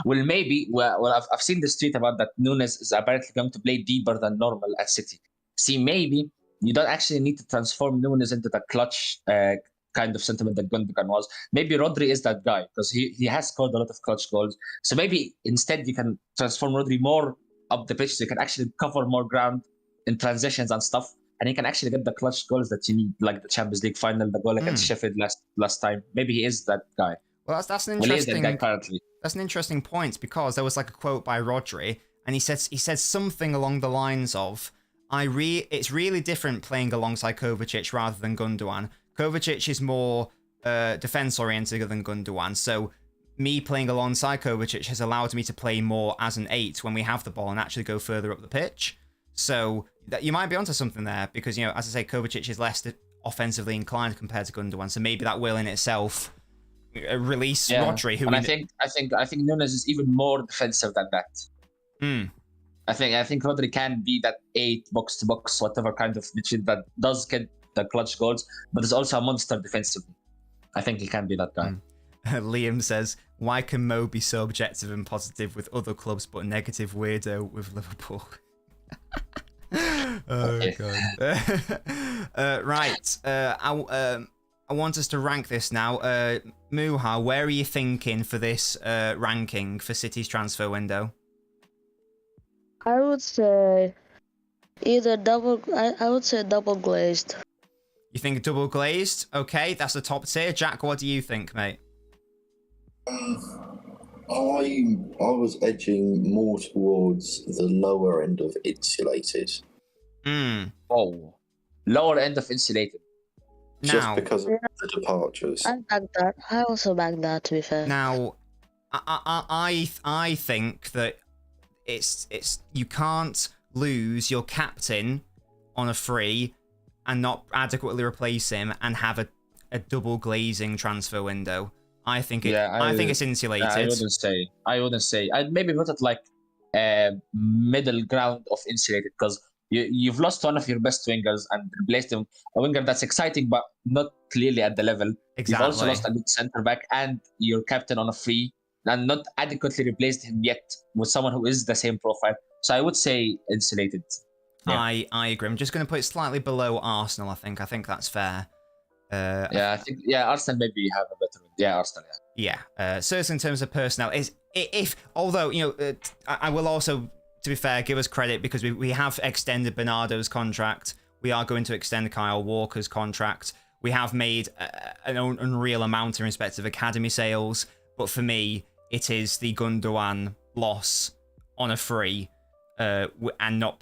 Well, maybe. Well, I've seen this tweet about that Nunes is apparently going to play deeper than normal at City. See, maybe you don't actually need to transform Nunes into the clutch kind of sentiment that Gundogan was. Maybe Rodri is that guy because he has scored a lot of clutch goals. So maybe instead you can transform Rodri more up the pitch so you can actually cover more ground in transitions and stuff. And he can actually get the clutch goals that you need, like the Champions League final, the goal against Sheffield last time. Maybe he is that guy. Well, that's an interesting. That's an interesting point because there was like a quote by Rodri, and he said something along the lines of, "It's really different playing alongside Kovacic rather than Gundogan. Kovacic is more defense oriented than Gundogan, so me playing alongside Kovacic has allowed me to play more as an 8 when we have the ball and actually go further up the pitch." So you might be onto something there because, you know, as I say, Kovacic is less offensively inclined compared to Gundogan, so maybe that will in itself release Rodri. Who and I think Nunes is even more defensive than that. I think Rodri can be that 8 box to box, whatever kind of midfield that does get the clutch goals, but is also a monster defensively. I think he can be that guy. Liam says, "Why can Mo be so objective and positive with other clubs, but negative weirdo with Liverpool?" Oh god. Right. I want us to rank this now. Muha, where are you thinking for this ranking for City's transfer window? I would say either double. I would say double glazed. You think double glazed? Okay, that's the top tier. Jack, what do you think, mate? I was edging more towards the lower end of insulated. Oh, lower end of insulated. Just because of the departures. I back that. I also back that. To be fair. Now, I think that it's you can't lose your captain on a free and not adequately replace him and have a double glazing transfer window. I think I think it's insulated. I wouldn't say. I'd maybe put it like a middle ground of insulated because you've lost one of your best wingers and replaced him a winger that's exciting but not clearly at the level. Exactly. You've also lost a good centre back and your captain on a free and not adequately replaced him yet with someone who is the same profile. So I would say insulated. Yeah. I agree. I'm just going to put it slightly below Arsenal. I think that's fair. I think Arsenal maybe have a better one. Yeah, Arsenal. Yeah. So in terms of personnel, although you know, I will also, to be fair, give us credit because we have extended Bernardo's contract. We are going to extend Kyle Walker's contract. We have made an unreal amount in respect of academy sales. But for me, it is the Gundogan loss on a free, and not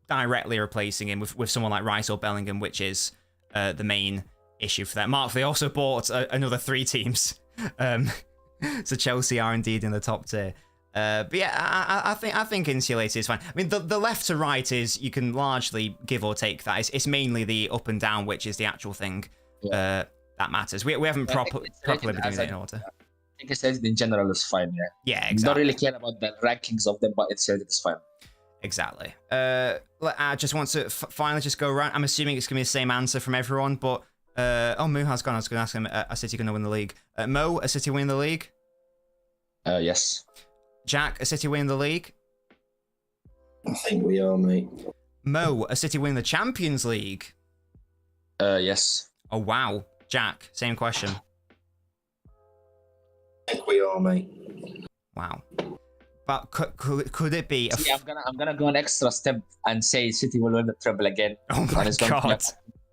directly replacing him with someone like Rice or Bellingham, which is the main issue for that. Mark, they also bought another 3 teams, so Chelsea are indeed in the top tier. But yeah, I think insulated is fine. I mean, the left to right is you can largely give or take that. It's mainly the up and down which is the actual thing that matters. We haven't properly been doing it in order. I think insulated in general is fine. Yeah, exactly. Don't really care about the rankings of them, but insulated is fine. Exactly. I just want to finally just go around. I'm assuming it's going to be the same answer from everyone, but Muha's gone. I was going to ask him, are City going to win the league? Mo, are City winning the league? Yes. Jack, are City winning the league? I think we are, mate. Mo, are City winning the Champions League? Yes. Oh, wow. Jack, same question. I think we are, mate. Wow. But could it be? I'm gonna go an extra step and say City will win the treble again. Oh my god!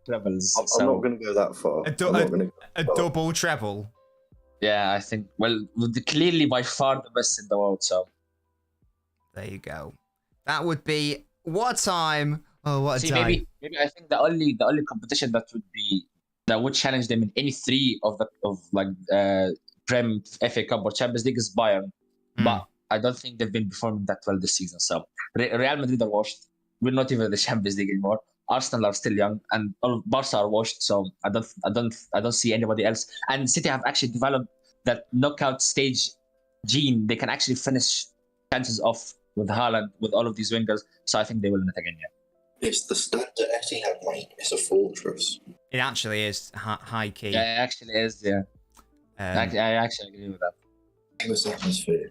Trebles. I'm not going to go that far. A double treble. Yeah, I think. Well, clearly by far the best in the world. So there you go. That would be What a time! Oh, what a See, time! maybe I think the only competition that would challenge them in any three of Prem, FA Cup, or Champions League is Bayern. But I don't think they've been performing that well this season. So Real Madrid are washed. We're not even in the Champions League anymore. Arsenal are still young, and all Barca are washed. So I don't see anybody else. And City have actually developed that knockout stage gene. They can actually finish chances off with Haaland, with all of these wingers. So I think they will win it again. Yeah. It's the standard Etihad, mate. It's a fortress. It actually is high key. Yeah, it actually is. Yeah. I actually agree with that. Famous atmosphere.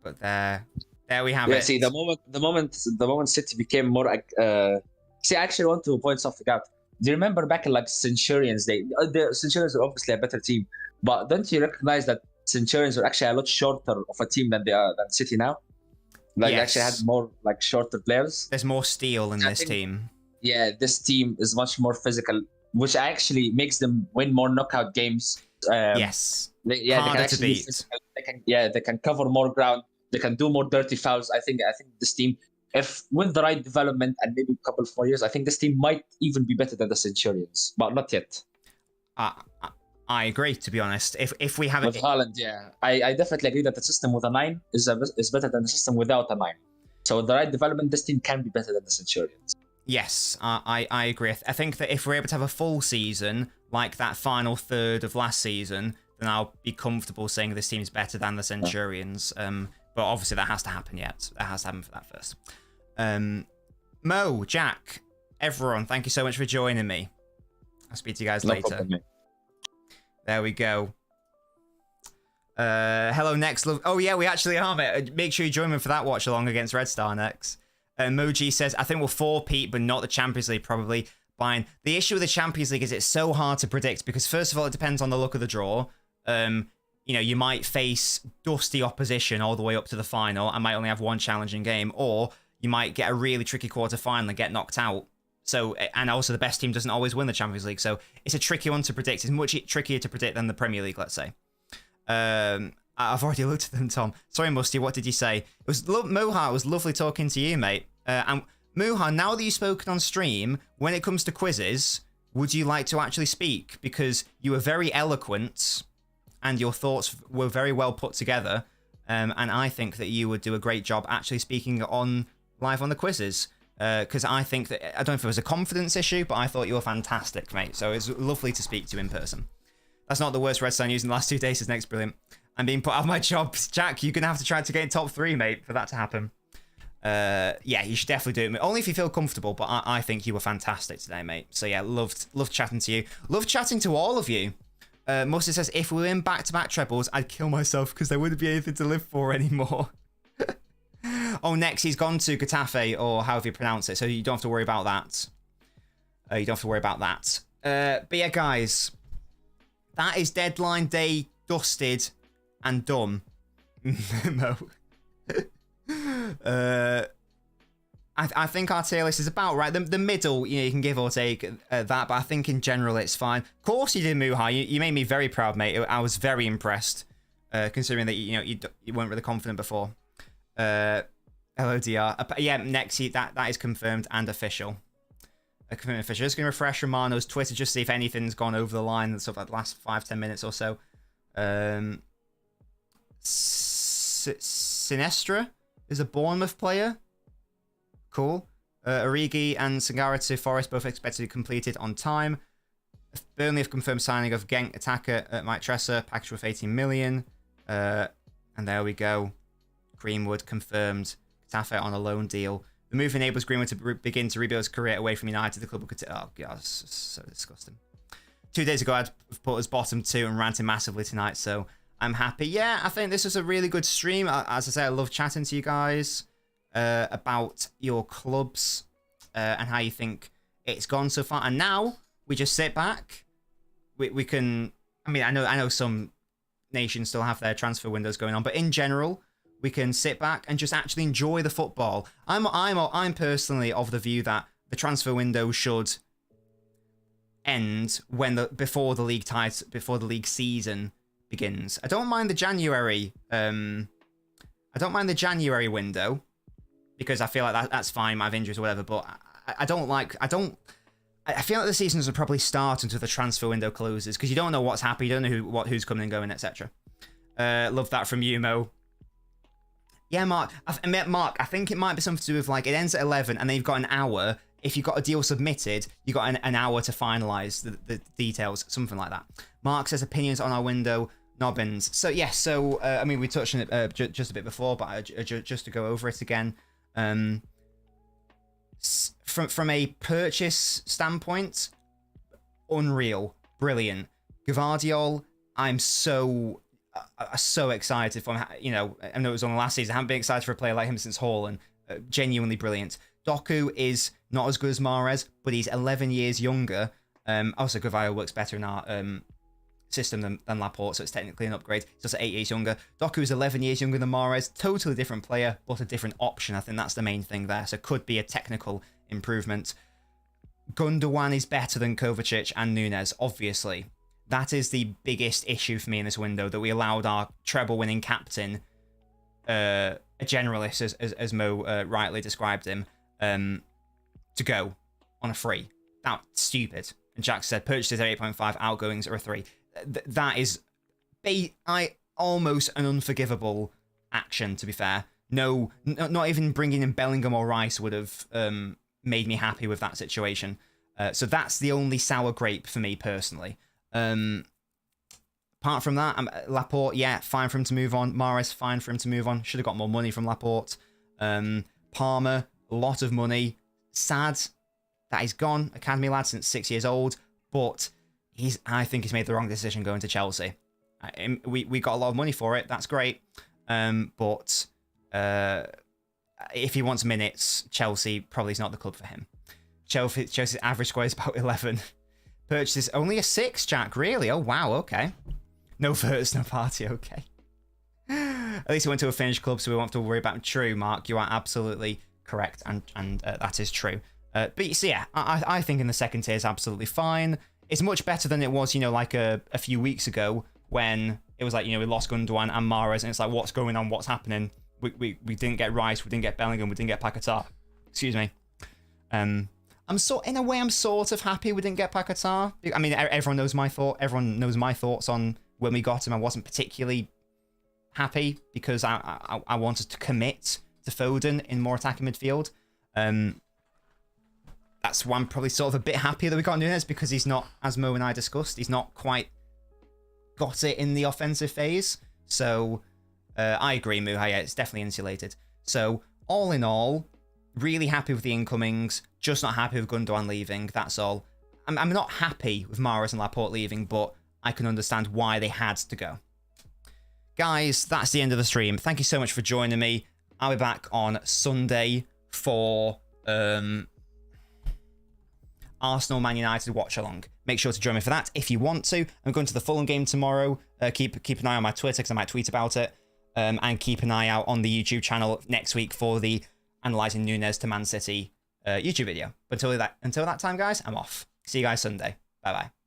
But there we have Yeah, it. see, the moment City became more. See, I actually want to point something out. Do you remember back in like Centurions Day? The Centurions are obviously a better team, but don't you recognize that Centurions are actually a lot shorter of a team than City now? Like they actually had more like shorter players. There's more steel in this team. Yeah, this team is much more physical, which actually makes them win more knockout games. Yes. Harder to beat. They can cover more ground. They can do more dirty fouls. I think this team, if with the right development and maybe a couple of more years, I think this team might even be better than the Centurions, but not yet. I agree, to be honest. If we have with Haaland, yeah, I definitely agree that the system with a 9 is better than the system without a 9. So with the right development, this team can be better than the Centurions. Yes, I agree. I think that if we're able to have a full season, like that final third of last season, then I'll be comfortable saying this team is better than the Centurions. But obviously that has to happen yet. That has to happen for that first. Mo, Jack, everyone, thank you so much for joining me. I'll speak to you guys later. Problem, there we go. Hello, Next. Oh, yeah, we actually are, mate. Make sure you join me for that watch along against Red Star next. Moji says, I think we'll 4-peat, but not the Champions League, probably. Fine. The issue with the Champions League is it's so hard to predict because, first of all, it depends on the look of the draw. You might face dusty opposition all the way up to the final and might only have one challenging game, or you might get a really tricky quarter-final and get knocked out. So, and also the best team doesn't always win the Champions League, so it's a tricky one to predict. It's much trickier to predict than the Premier League, let's say. I've already looked at them, Tom. Sorry, Musty, what did you say? It was Moha, it was lovely talking to you, mate. And Moha, now that you've spoken on stream, when it comes to quizzes, would you like to actually speak? Because you were very eloquent, and your thoughts were very well put together, and I think that you would do a great job actually speaking live on the quizzes. Because I think that, I don't know if it was a confidence issue, but I thought you were fantastic, mate. So it's lovely to speak to you in person. That's not the worst Red Star news in the last 2 days. Is next brilliant. I'm being put out of my job. Jack, you're going to have to try to get in top 3, mate, for that to happen. Yeah, you should definitely do it. Only if you feel comfortable, but I think you were fantastic today, mate. So yeah, loved chatting to you. Loved chatting to all of you. Mustard says, if we win back-to-back trebles, I'd kill myself because there wouldn't be anything to live for anymore. Oh, next, he's gone to Getafe, or however you pronounce it, so you don't have to worry about that. But yeah, guys, that is deadline day dusted and done. No. I think our tier list is about right. The middle, you can give or take that, but I think in general it's fine. Of course you did, Muhai. You made me very proud, mate. I was very impressed, considering that you weren't really confident before. Hello, DR. Yeah, next that is confirmed and official. Confirmed official. Just gonna refresh Romano's Twitter just see if anything's gone over the line and stuff like the last 5-10 minutes or so. Sinestra is a Bournemouth player. Cool. Origi and Sangara to Forest both expected to be completed on time. Burnley have confirmed signing of Genk attacker Mike Tressa, package worth 18 million. And there we go. Greenwood confirmed. Getafe on a loan deal. The move enables Greenwood to begin to rebuild his career away from United. The club will continue. Oh, God, so disgusting. 2 days ago, I'd put us bottom 2 and ranting massively tonight, so I'm happy. Yeah, I think this was a really good stream. As I say, I love chatting to you guys about your clubs and how you think it's gone so far. And now we just sit back. We can. I mean, I know some nations still have their transfer windows going on, but in general, we can sit back and just actually enjoy the football. I'm personally of the view that the transfer window should end before the league season begins. I don't mind the January. I don't mind the January window, because I feel like that's fine, might have injuries or whatever, but I feel like the seasons will probably start until the transfer window closes, because you don't know what's happening, you don't know who's coming and going, etc. Love that from you, Mo. Yeah, Mark, I think it might be something to do with, like, it ends at 11, and then you've got an hour. If you've got a deal submitted, you've got an hour to finalise the details, something like that. Mark says opinions on our window, Nobbins. So, yes, I mean, we touched on it just a bit before, but just to go over it again. From a purchase standpoint, unreal, brilliant. Gvardiol, I'm so excited for him. You know, I know it was on last season. I haven't been excited for a player like him since Haaland. Genuinely brilliant. Doku is not as good as Mahrez, but he's 11 years younger. Also, Gvardiol works better in our system than Laporte, so it's technically an upgrade. He's also 8 years younger. Doku is 11 years younger than Mahrez. Totally different player, but a different option. I think that's the main thing there. So could be a technical improvement. Gundogan is better than Kovacic and Nunes, obviously. That is the biggest issue for me in this window, that we allowed our treble-winning captain, a generalist, as Mo rightly described him, to go on a free. That's stupid. And Jack said, purchases are 8.5, outgoings are a 3. That is almost an unforgivable action, to be fair. No, not even bringing in Bellingham or Rice would have made me happy with that situation. So that's the only sour grape for me personally. Apart from that, Laporte, yeah, fine for him to move on. Mahrez, fine for him to move on. Should have got more money from Laporte. Palmer, a lot of money. Sad that he's gone. Academy lad since 6 years old. But I think he's made the wrong decision going to Chelsea. We got a lot of money for it. That's great. But if he wants minutes, Chelsea probably is not the club for him. Chelsea's average score is about 11. Purchases only a 6, Jack. Really? Oh, wow. Okay. No first, no party. Okay. At least he went to a Finnish club, so we won't have to worry about him. True, Mark. You are absolutely correct, and that is true. But so yeah, I think in the second tier is absolutely fine. It's much better than it was, like a few weeks ago when it was like, we lost Gundogan and Mahrez, and it's like, what's going on? What's happening? We didn't get Rice, we didn't get Bellingham, we didn't get Paquetá. Excuse me. I'm sort of happy we didn't get Paquetá. I mean, everyone knows my thoughts on when we got him. I wasn't particularly happy because I wanted to commit to Foden in more attacking midfield. That's why I'm probably sort of a bit happier that we got Nunes, because he's not, as Mo and I discussed, he's not quite got it in the offensive phase. So I agree, Muha, yeah, it's definitely insulated. So all in all, really happy with the incomings, just not happy with Gundogan leaving, that's all. I'm not happy with Mahrez and Laporte leaving, but I can understand why they had to go. Guys, that's the end of the stream. Thank you so much for joining me. I'll be back on Sunday for Arsenal Man United watch along. Make sure to join me for that if you want to. I'm going to the Fulham game tomorrow. Keep an eye on my Twitter because I might tweet about it. And keep an eye out on the YouTube channel next week for the Analysing Nunes to Man City YouTube video. But until that time, guys, I'm off. See you guys Sunday. Bye-bye.